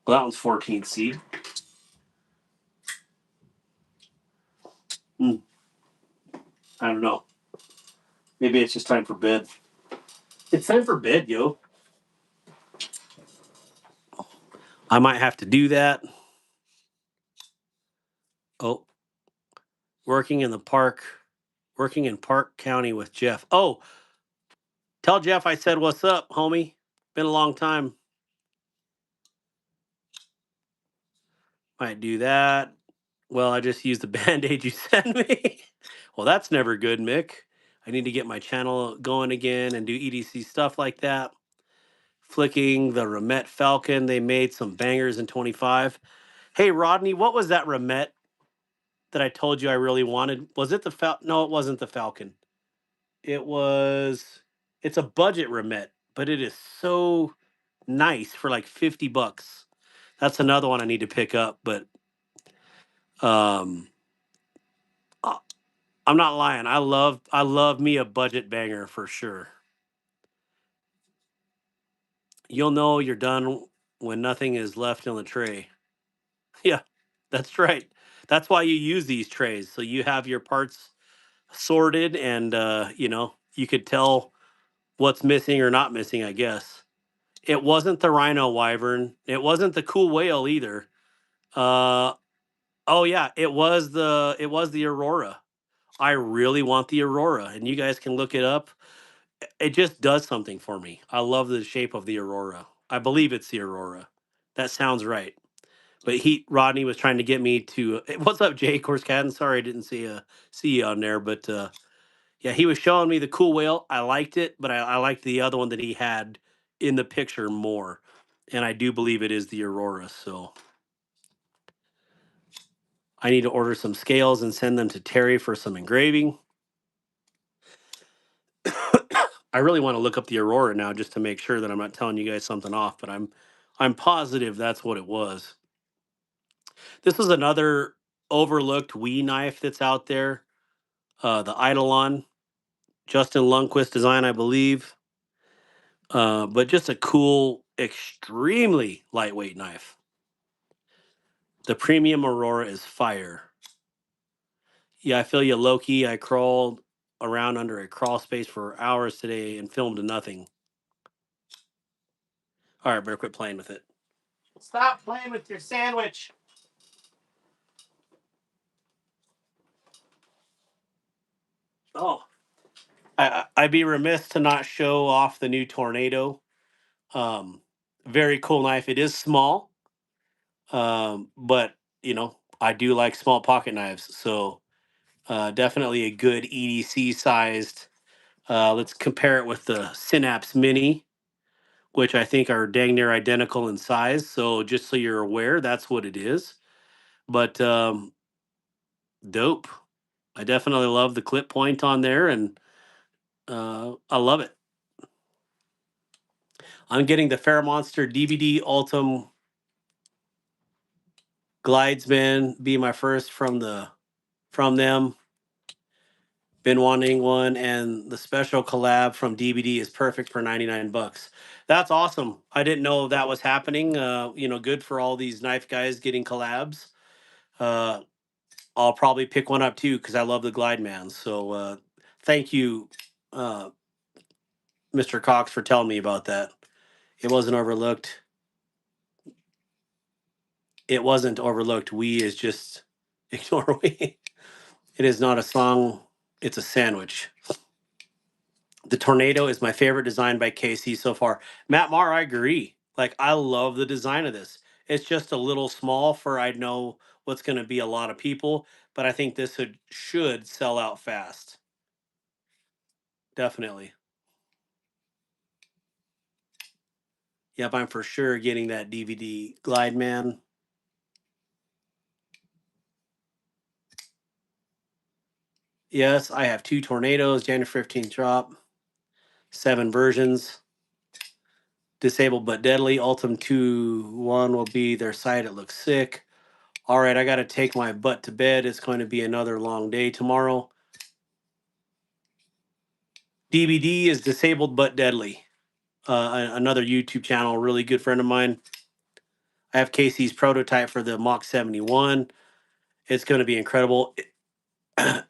Well, that one's 14C. Hmm. I don't know. Maybe it's just time for bed. It's time for bed, yo. I might have to do that. Oh, working in the park, working in Park County with Jeff. Oh, tell Jeff I said what's up, homie. Been a long time. Might do that. Well, I just used the band-aid you sent me. Well, that's never good, Mick. I need to get my channel going again and do EDC stuff like that. Flicking the Remet Falcon. They made some bangers in 25. Hey, Rodney, what was that Remet that I told you I really wanted? Was it the Falcon? No, it wasn't the Falcon. It was, it's a budget Remet, but it is so nice for like 50 bucks. That's another one I need to pick up, but um uh, I'm not lying. I love me a budget banger for sure. You'll know you're done when nothing is left on the tray. Yeah, that's right. That's why you use these trays. So you have your parts sorted and you could tell what's missing or not missing, I guess. It wasn't the rhino wyvern. It wasn't the cool whale either. Uh oh yeah, it was the aurora. I really want the aurora, and you guys can look it up. It just does something for me. I love the shape of the aurora. I believe it's the aurora. That sounds right. But Rodney was trying to get me to. What's up, Jay? Course Cadden. Sorry, I didn't see you on there, but yeah, he was showing me the cool whale. I liked it, but I liked the other one that he had in the picture more, and I do believe it is the aurora. So I need to order some scales and send them to Terry for some engraving. I really want to look up the aurora now just to make sure that I'm not telling you guys something off, but I'm positive that's what it was. This is another overlooked Wee knife that's out there. The Eidolon, Justin Lundquist design, I believe. But just a cool, extremely lightweight knife. The premium Aurora is fire. Yeah, I feel you, Loki. I crawled around under a crawl space for hours today and filmed nothing. All right, better quit playing with it. Stop playing with your sandwich. Oh, I'd be remiss to not show off the new Tornado. Um, Very cool knife. It is small, but I do like small pocket knives. So definitely a good EDC sized Let's compare it with the Synapse Mini, which I think are dang near identical in size. So just so you're aware, that's what it is. But dope. I definitely love the clip point on there, and I love it. I'm getting the Fairmonster DVD Ultim Glidesman. Be my first from them. Been wanting one, and the special collab from DVD is perfect for 99 bucks. That's awesome. I didn't know that was happening. Good for all these knife guys getting collabs. Uh, I'll probably pick one up too because I love the Glide Man. So thank you, uh, Mr. Cox, for telling me about that. It wasn't overlooked. It wasn't overlooked. We is just ignore we. It is not a song. It's a sandwich. The Tornado is my favorite design by KC so far. Matt Marr, I agree. Like, I love the design of this. It's just a little small for I know what's going to be a lot of people, but I think this should sell out fast. Definitely. Yep, I'm for sure getting that DVD Glide Man. Yes, I have 2 Tornadoes, January 15th drop, 7 versions. Disabled but deadly. Ultim 2-1 will be their side. It looks sick. All right, I got to take my butt to bed. It's going to be another long day tomorrow. DBD is disabled but deadly. Another YouTube channel, really good friend of mine. I have Casey's prototype for the Mach 71. It's going to be incredible.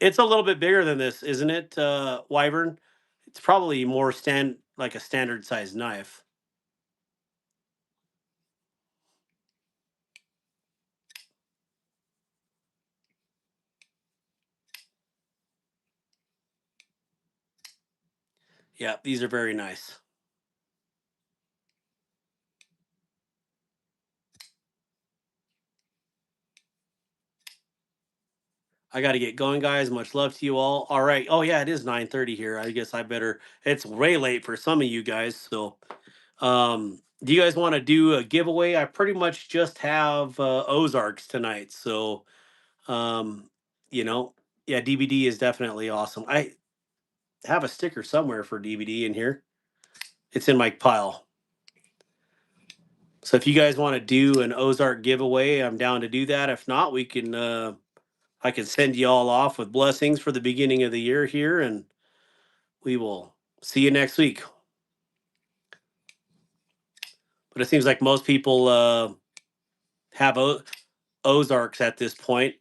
It's a little bit bigger than this, isn't it, Wyvern? It's probably more like a standard size knife. Yeah, these are very nice. I got to get going, guys. Much love to you all. All right. Oh yeah, it is 9:30 here. I guess I better. It's way late for some of you guys. So, do you guys want to do a giveaway? I pretty much just have Ozarks tonight. So, um, you know, yeah, DVD is definitely awesome. I have a sticker somewhere for DVD in here. It's in my pile. So if you guys want to do an Ozark giveaway, I'm down to do that. If not, we can. I can send you all off with blessings for the beginning of the year here, and we will see you next week. But it seems like most people have Ozarks at this point.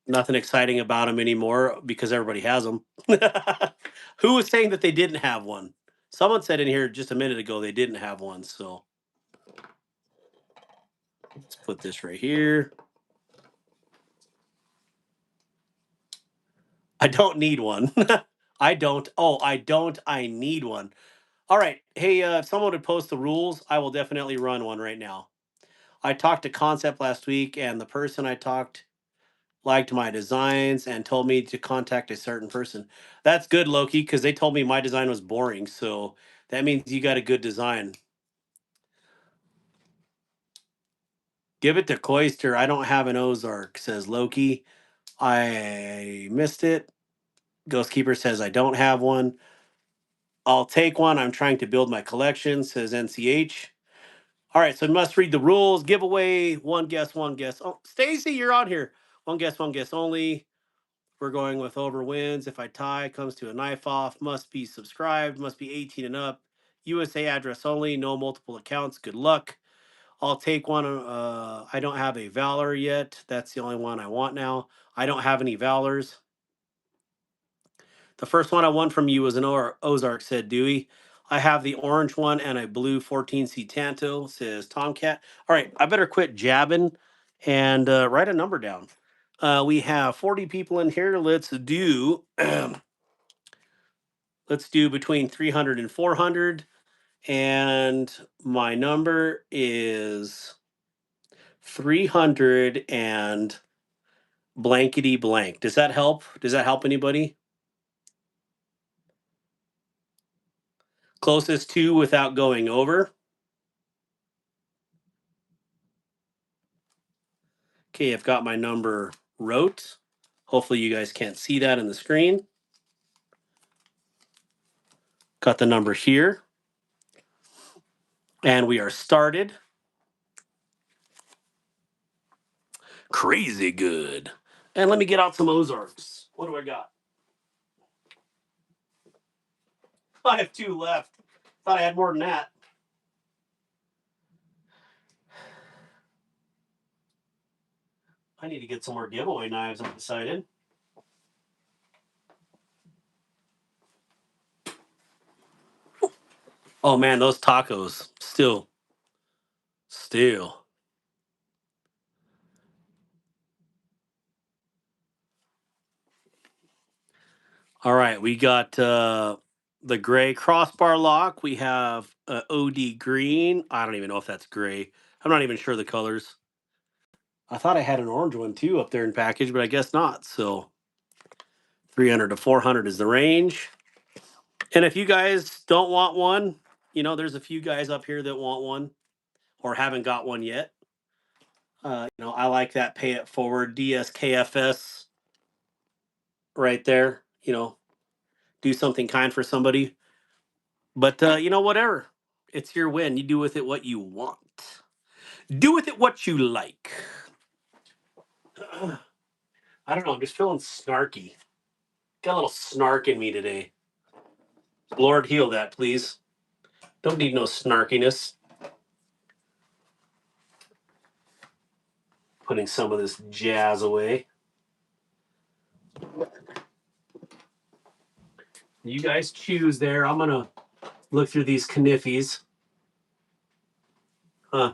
Nothing exciting about them anymore because everybody has them. Who was saying that they didn't have one? Someone said in here just a minute ago they didn't have one. So let's put this right here. I don't need one. I don't. Oh, I don't. I need one. All right. Hey, if someone would post the rules, I will definitely run one right now. I talked to Concept last week, and the person I talked liked my designs and told me to contact a certain person. That's good, Loki, because they told me my design was boring. So that means you got a good design. Give it to Cloister. I don't have an Ozark, says Loki. I missed it. Ghostkeeper says I don't have one. I'll take one. I'm trying to build my collection, says NCH. All right, so we must read the rules. Giveaway, one guess, one guess. Oh, Stacy, you're on here. One guess only. We're going with over wins. If I tie, comes to a knife off. Must be subscribed. Must be 18 and up. USA address only. No multiple accounts. Good luck. I'll take one. I don't have a Valor yet. That's the only one I want now. I don't have any Valors. The first one I won from you was an Ozark, said Dewey. I have the orange one and a blue 14C Tanto, says Tomcat. All right, I better quit jabbing and write a number down. We have 40 people in here. Let's do between 300 and 400. And my number is 300 and blankety blank. Does that help? Does that help anybody? Closest to without going over. Okay, I've got my number wrote. Hopefully you guys can't see that in the screen. Got the number here. And we are started. Crazy good. And let me get out some Ozarks. What do I got? I have 2 left. Thought I had more than that. I need to get some more giveaway knives, I've decided. Oh man, those tacos. Still. All right, we got the gray crossbar lock. We have OD green. I don't even know if that's gray. I'm not even sure the colors. I thought I had an orange one too up there in package, but I guess not. So 300 to 400 is the range. And if you guys don't want one, there's a few guys up here that want one or haven't got one yet. I like that pay it forward DSKFS right there. Do something kind for somebody. But whatever. It's your win. You do with it what you want. Do with it what you like. I don't know. I'm just feeling snarky. Got a little snark in me today. Lord, heal that, please. Don't need no snarkiness. Putting some of this jazz away. You guys choose there. I'm going to look through these Kniffys. Huh.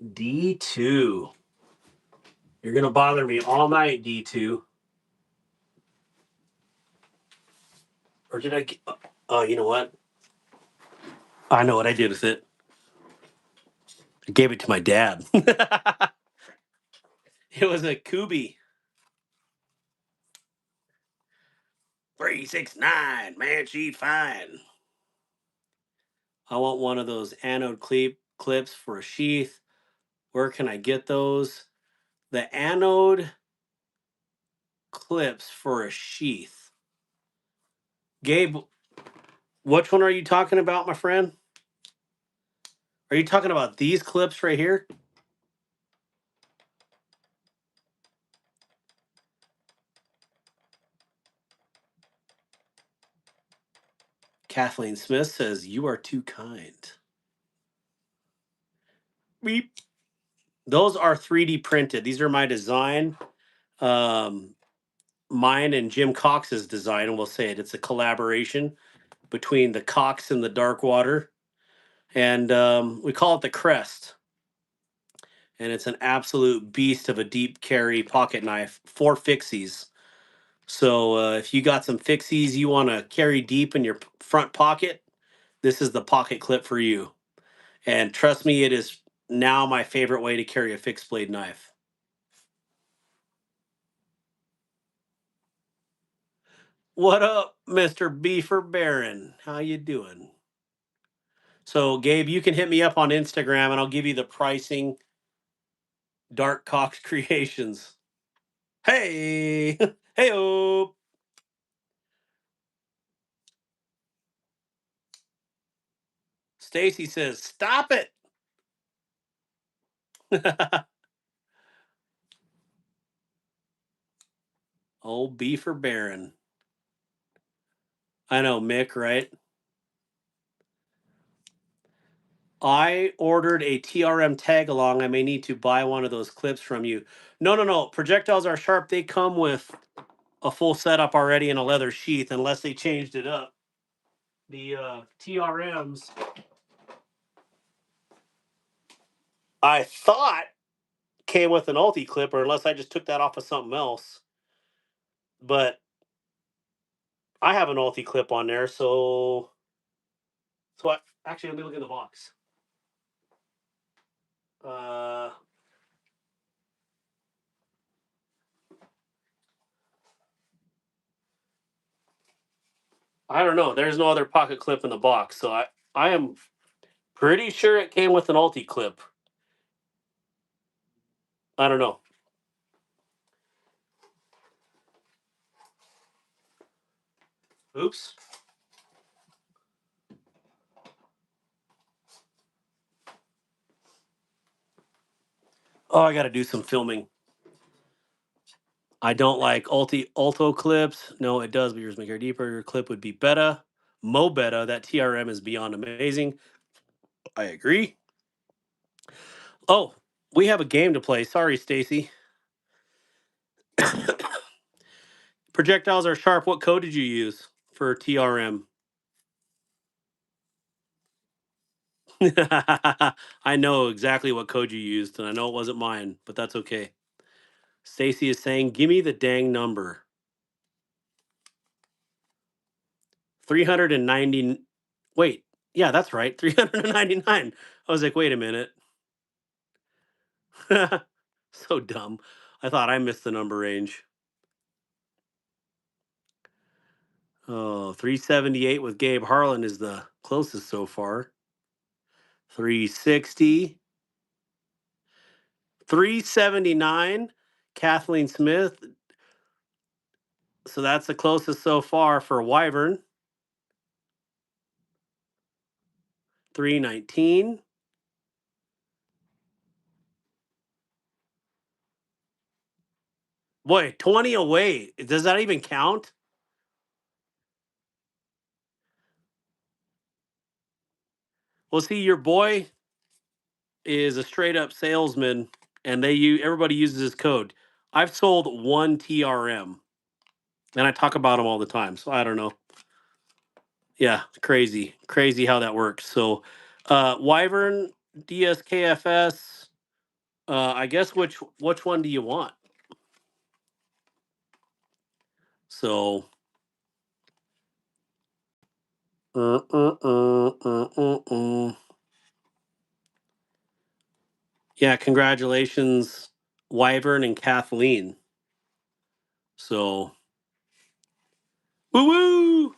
D2. You're going to bother me all night, D2. Or did I get... Oh, you know what? I know what I did with it. I gave it to my dad. It was a Kubi. 369, man, she fine. I want one of those anode clips for a sheath. Where can I get those? The anode clips for a sheath. Gabe, which one are you talking about, my friend? Are you talking about these clips right here? Kathleen Smith says, "You are too kind." Beep. Those are 3D printed. These are my design. Mine and Jim Cox's design, and we'll say it. It's a collaboration between the Cox and the Darkwater. And we call it the Crest. And it's an absolute beast of a deep carry pocket knife for fixies. So if you got some fixies you want to carry deep in your front pocket, this is the pocket clip for you. And trust me, it is now my favorite way to carry a fixed blade knife. What up, Mr. Beefer Baron? How you doing? So, Gabe, you can hit me up on Instagram and I'll give you the pricing. Dark Cox Creations. Hey! Hey-oh! Stacy says, "Stop it." Old Beefer Baron. I know, Mick, right? I ordered a TRM tag along. I may need to buy one of those clips from you. No. Projectiles are sharp. They come with a full setup already in a leather sheath, unless they changed it up. The TRMs, I thought, came with an ulti clip, or unless I just took that off of something else. But I have an ulti clip on there, so actually, let me look in the box. Uh, I don't know. There's no other pocket clip in the box, so I am pretty sure it came with an Alti clip. I don't know. Oops. Oh, I got to do some filming. I don't like Alto clips. No, it does, but yours make hair deeper. Your clip would be better. Mo Betta. That TRM is beyond amazing. I agree. Oh, we have a game to play. Sorry, Stacy. Projectiles are sharp. What code did you use for TRM? I know exactly what code you used, and I know it wasn't mine, but that's okay. Stacy is saying, "Give me the dang number." 390. Wait, yeah, that's right. 399. I was like, wait a minute. So dumb. I thought I missed the number range. Oh, 378 with Gabe Harlan is the closest so far. 360. 379. Kathleen Smith. So that's the closest so far for Wyvern. 319. Boy, 20 away. Does that even count? Well, see, your boy is a straight up salesman, and everybody uses his code. I've sold one TRM, and I talk about them all the time. So I don't know. Yeah, crazy how that works. So, Wyvern DSKFS. I guess which one do you want? So, uh, uh, uh, uh, uh, uh. Yeah, congratulations, Wyvern and Kathleen. So, woo woo,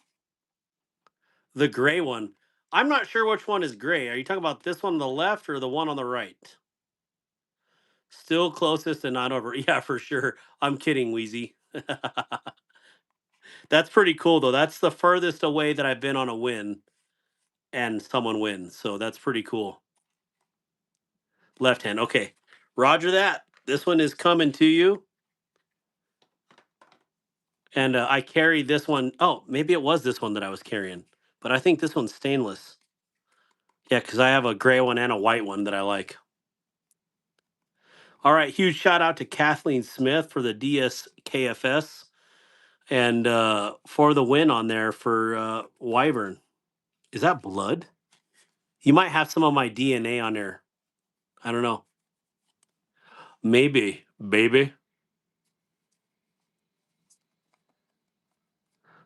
the gray one. I'm not sure which one is gray. Are you talking about this one on the left or the one on the right? Still closest and not over. Yeah, for sure. I'm kidding, Wheezy. That's pretty cool though. That's the furthest away that I've been on a win and someone wins. So that's pretty cool. Left hand. Okay. Roger that. This one is coming to you. And I carry this one. Oh, maybe it was this one that I was carrying. But I think this one's stainless. Yeah, because I have a gray one and a white one that I like. All right. Huge shout out to Kathleen Smith for the DSKFS and for the win on there for Wyvern. Is that blood? You might have some of my DNA on there. I don't know. Maybe, baby.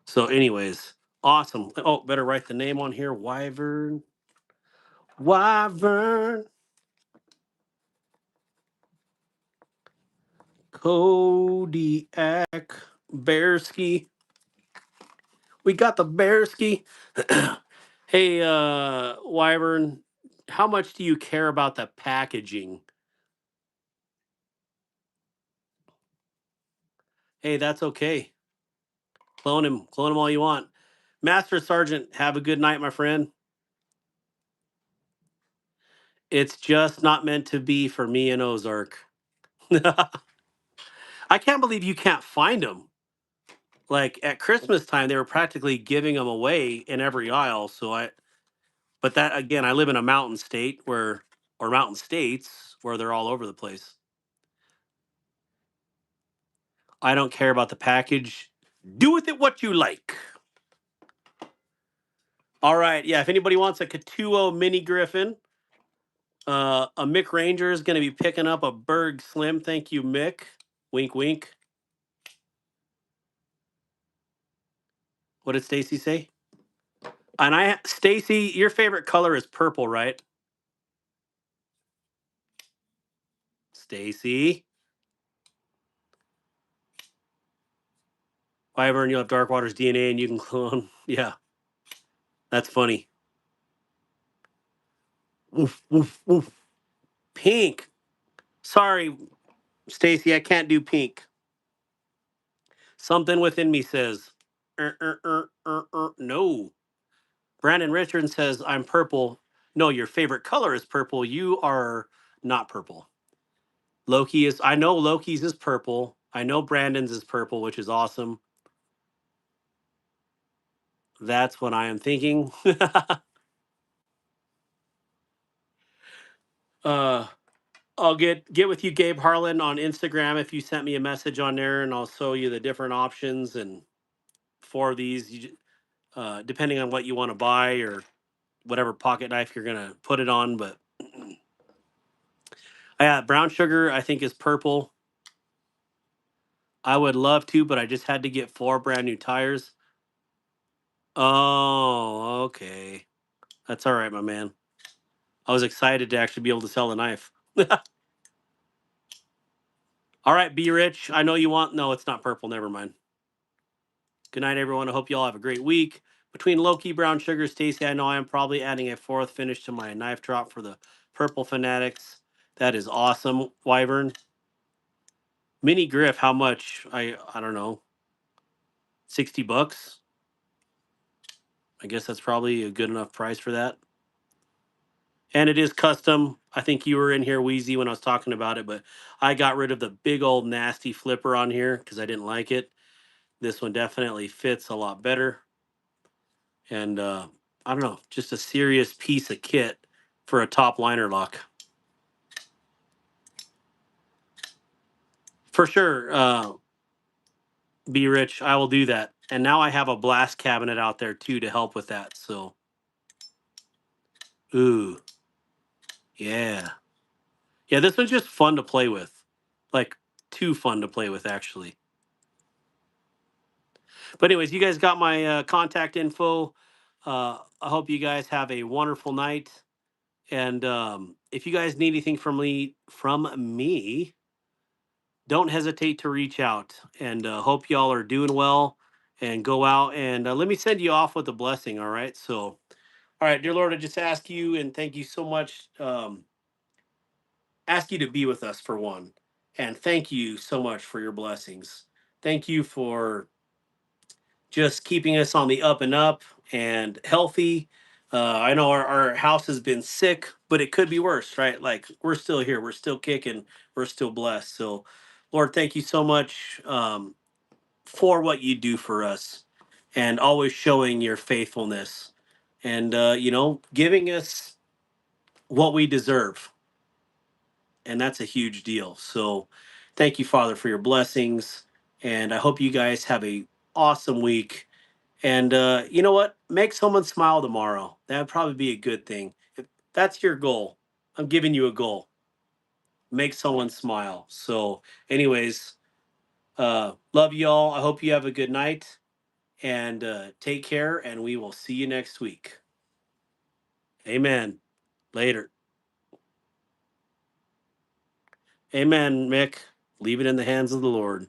So, anyways, awesome. Oh, better write the name on here. Wyvern. Wyvern. Kodiak. Bearski. We got the Bearski. Hey, Wyvern, how much do you care about the packaging? Hey, that's okay. Clone him all you want. Master Sergeant, have a good night, my friend. It's just not meant to be for me and Ozark. I can't believe you can't find them. Like at Christmas time, they were practically giving them away in every aisle. But that again, I live in a mountain state or mountain states where they're all over the place. I don't care about the package. Do with it what you like. All right. Yeah. If anybody wants a Katuo Mini Griffin, a Mick Ranger is going to be picking up a Berg Slim. Thank you, Mick. Wink, wink. What did Stacy say? And Stacy, your favorite color is purple, right? Stacy. Wyvern, you'll have Darkwater's DNA and you can clone. Yeah, that's funny. Woof, woof, woof. Pink. Sorry, Stacy, I can't do pink. Something within me says, no. Brandon Richardson says, I'm purple. No, your favorite color is purple. You are not purple. Loki is, I know Loki's is purple. I know Brandon's is purple, which is awesome. That's what I am thinking. uh, I'll get with you, Gabe Harlan, on Instagram if you sent me a message on there, and I'll show you the different options and for these. Depending on what you want to buy or whatever pocket knife you're gonna put it on. But yeah, brown sugar I think is purple. I would love to, but I just had to get 4 brand new tires. Oh, okay. That's all right, my man. I was excited to actually be able to sell the knife. All right, be rich. I know you want. No, it's not purple. Never mind. Good night, everyone. I hope you all have a great week. Between Loki, Brown Sugar, Stacy, I know I am probably adding a 4th finish to my knife drop for the Purple Fanatics. That is awesome, Wyvern. Mini Griff, how much? I don't know. $60. I guess that's probably a good enough price for that. And it is custom. I think you were in here, Wheezy, when I was talking about it, but I got rid of the big old nasty flipper on here because I didn't like it. This one definitely fits a lot better. And I don't know, just a serious piece of kit for a top liner lock. For sure, Be Rich, I will do that. And now I have a blast cabinet out there too to help with that. So, ooh, yeah. Yeah, this one's just fun to play with. Like, too fun to play with, actually. But, anyways, you guys got my contact info. I hope you guys have a wonderful night. And if you guys need anything from me, don't hesitate to reach out. And hope y'all are doing well. And go out and let me send you off with a blessing. All right. So, all right, dear Lord, I just ask you and thank you so much. Ask you to be with us for one. And thank you so much for your blessings. Thank you for just keeping us on the up and up and healthy. I know our house has been sick, but it could be worse, right? Like we're still here, we're still kicking, we're still blessed. So, Lord, thank you so much for what you do for us and always showing your faithfulness and, giving us what we deserve. And that's a huge deal. So thank you, Father, for your blessings. And I hope you guys have a awesome week. And you know what? Make someone smile tomorrow. That'd probably be a good thing. If that's your goal, I'm giving you a goal. Make someone smile. So, anyways, love you all. I hope you have a good night and take care. And we will see you next week. Amen. Later. Amen, Mick. Leave it in the hands of the Lord.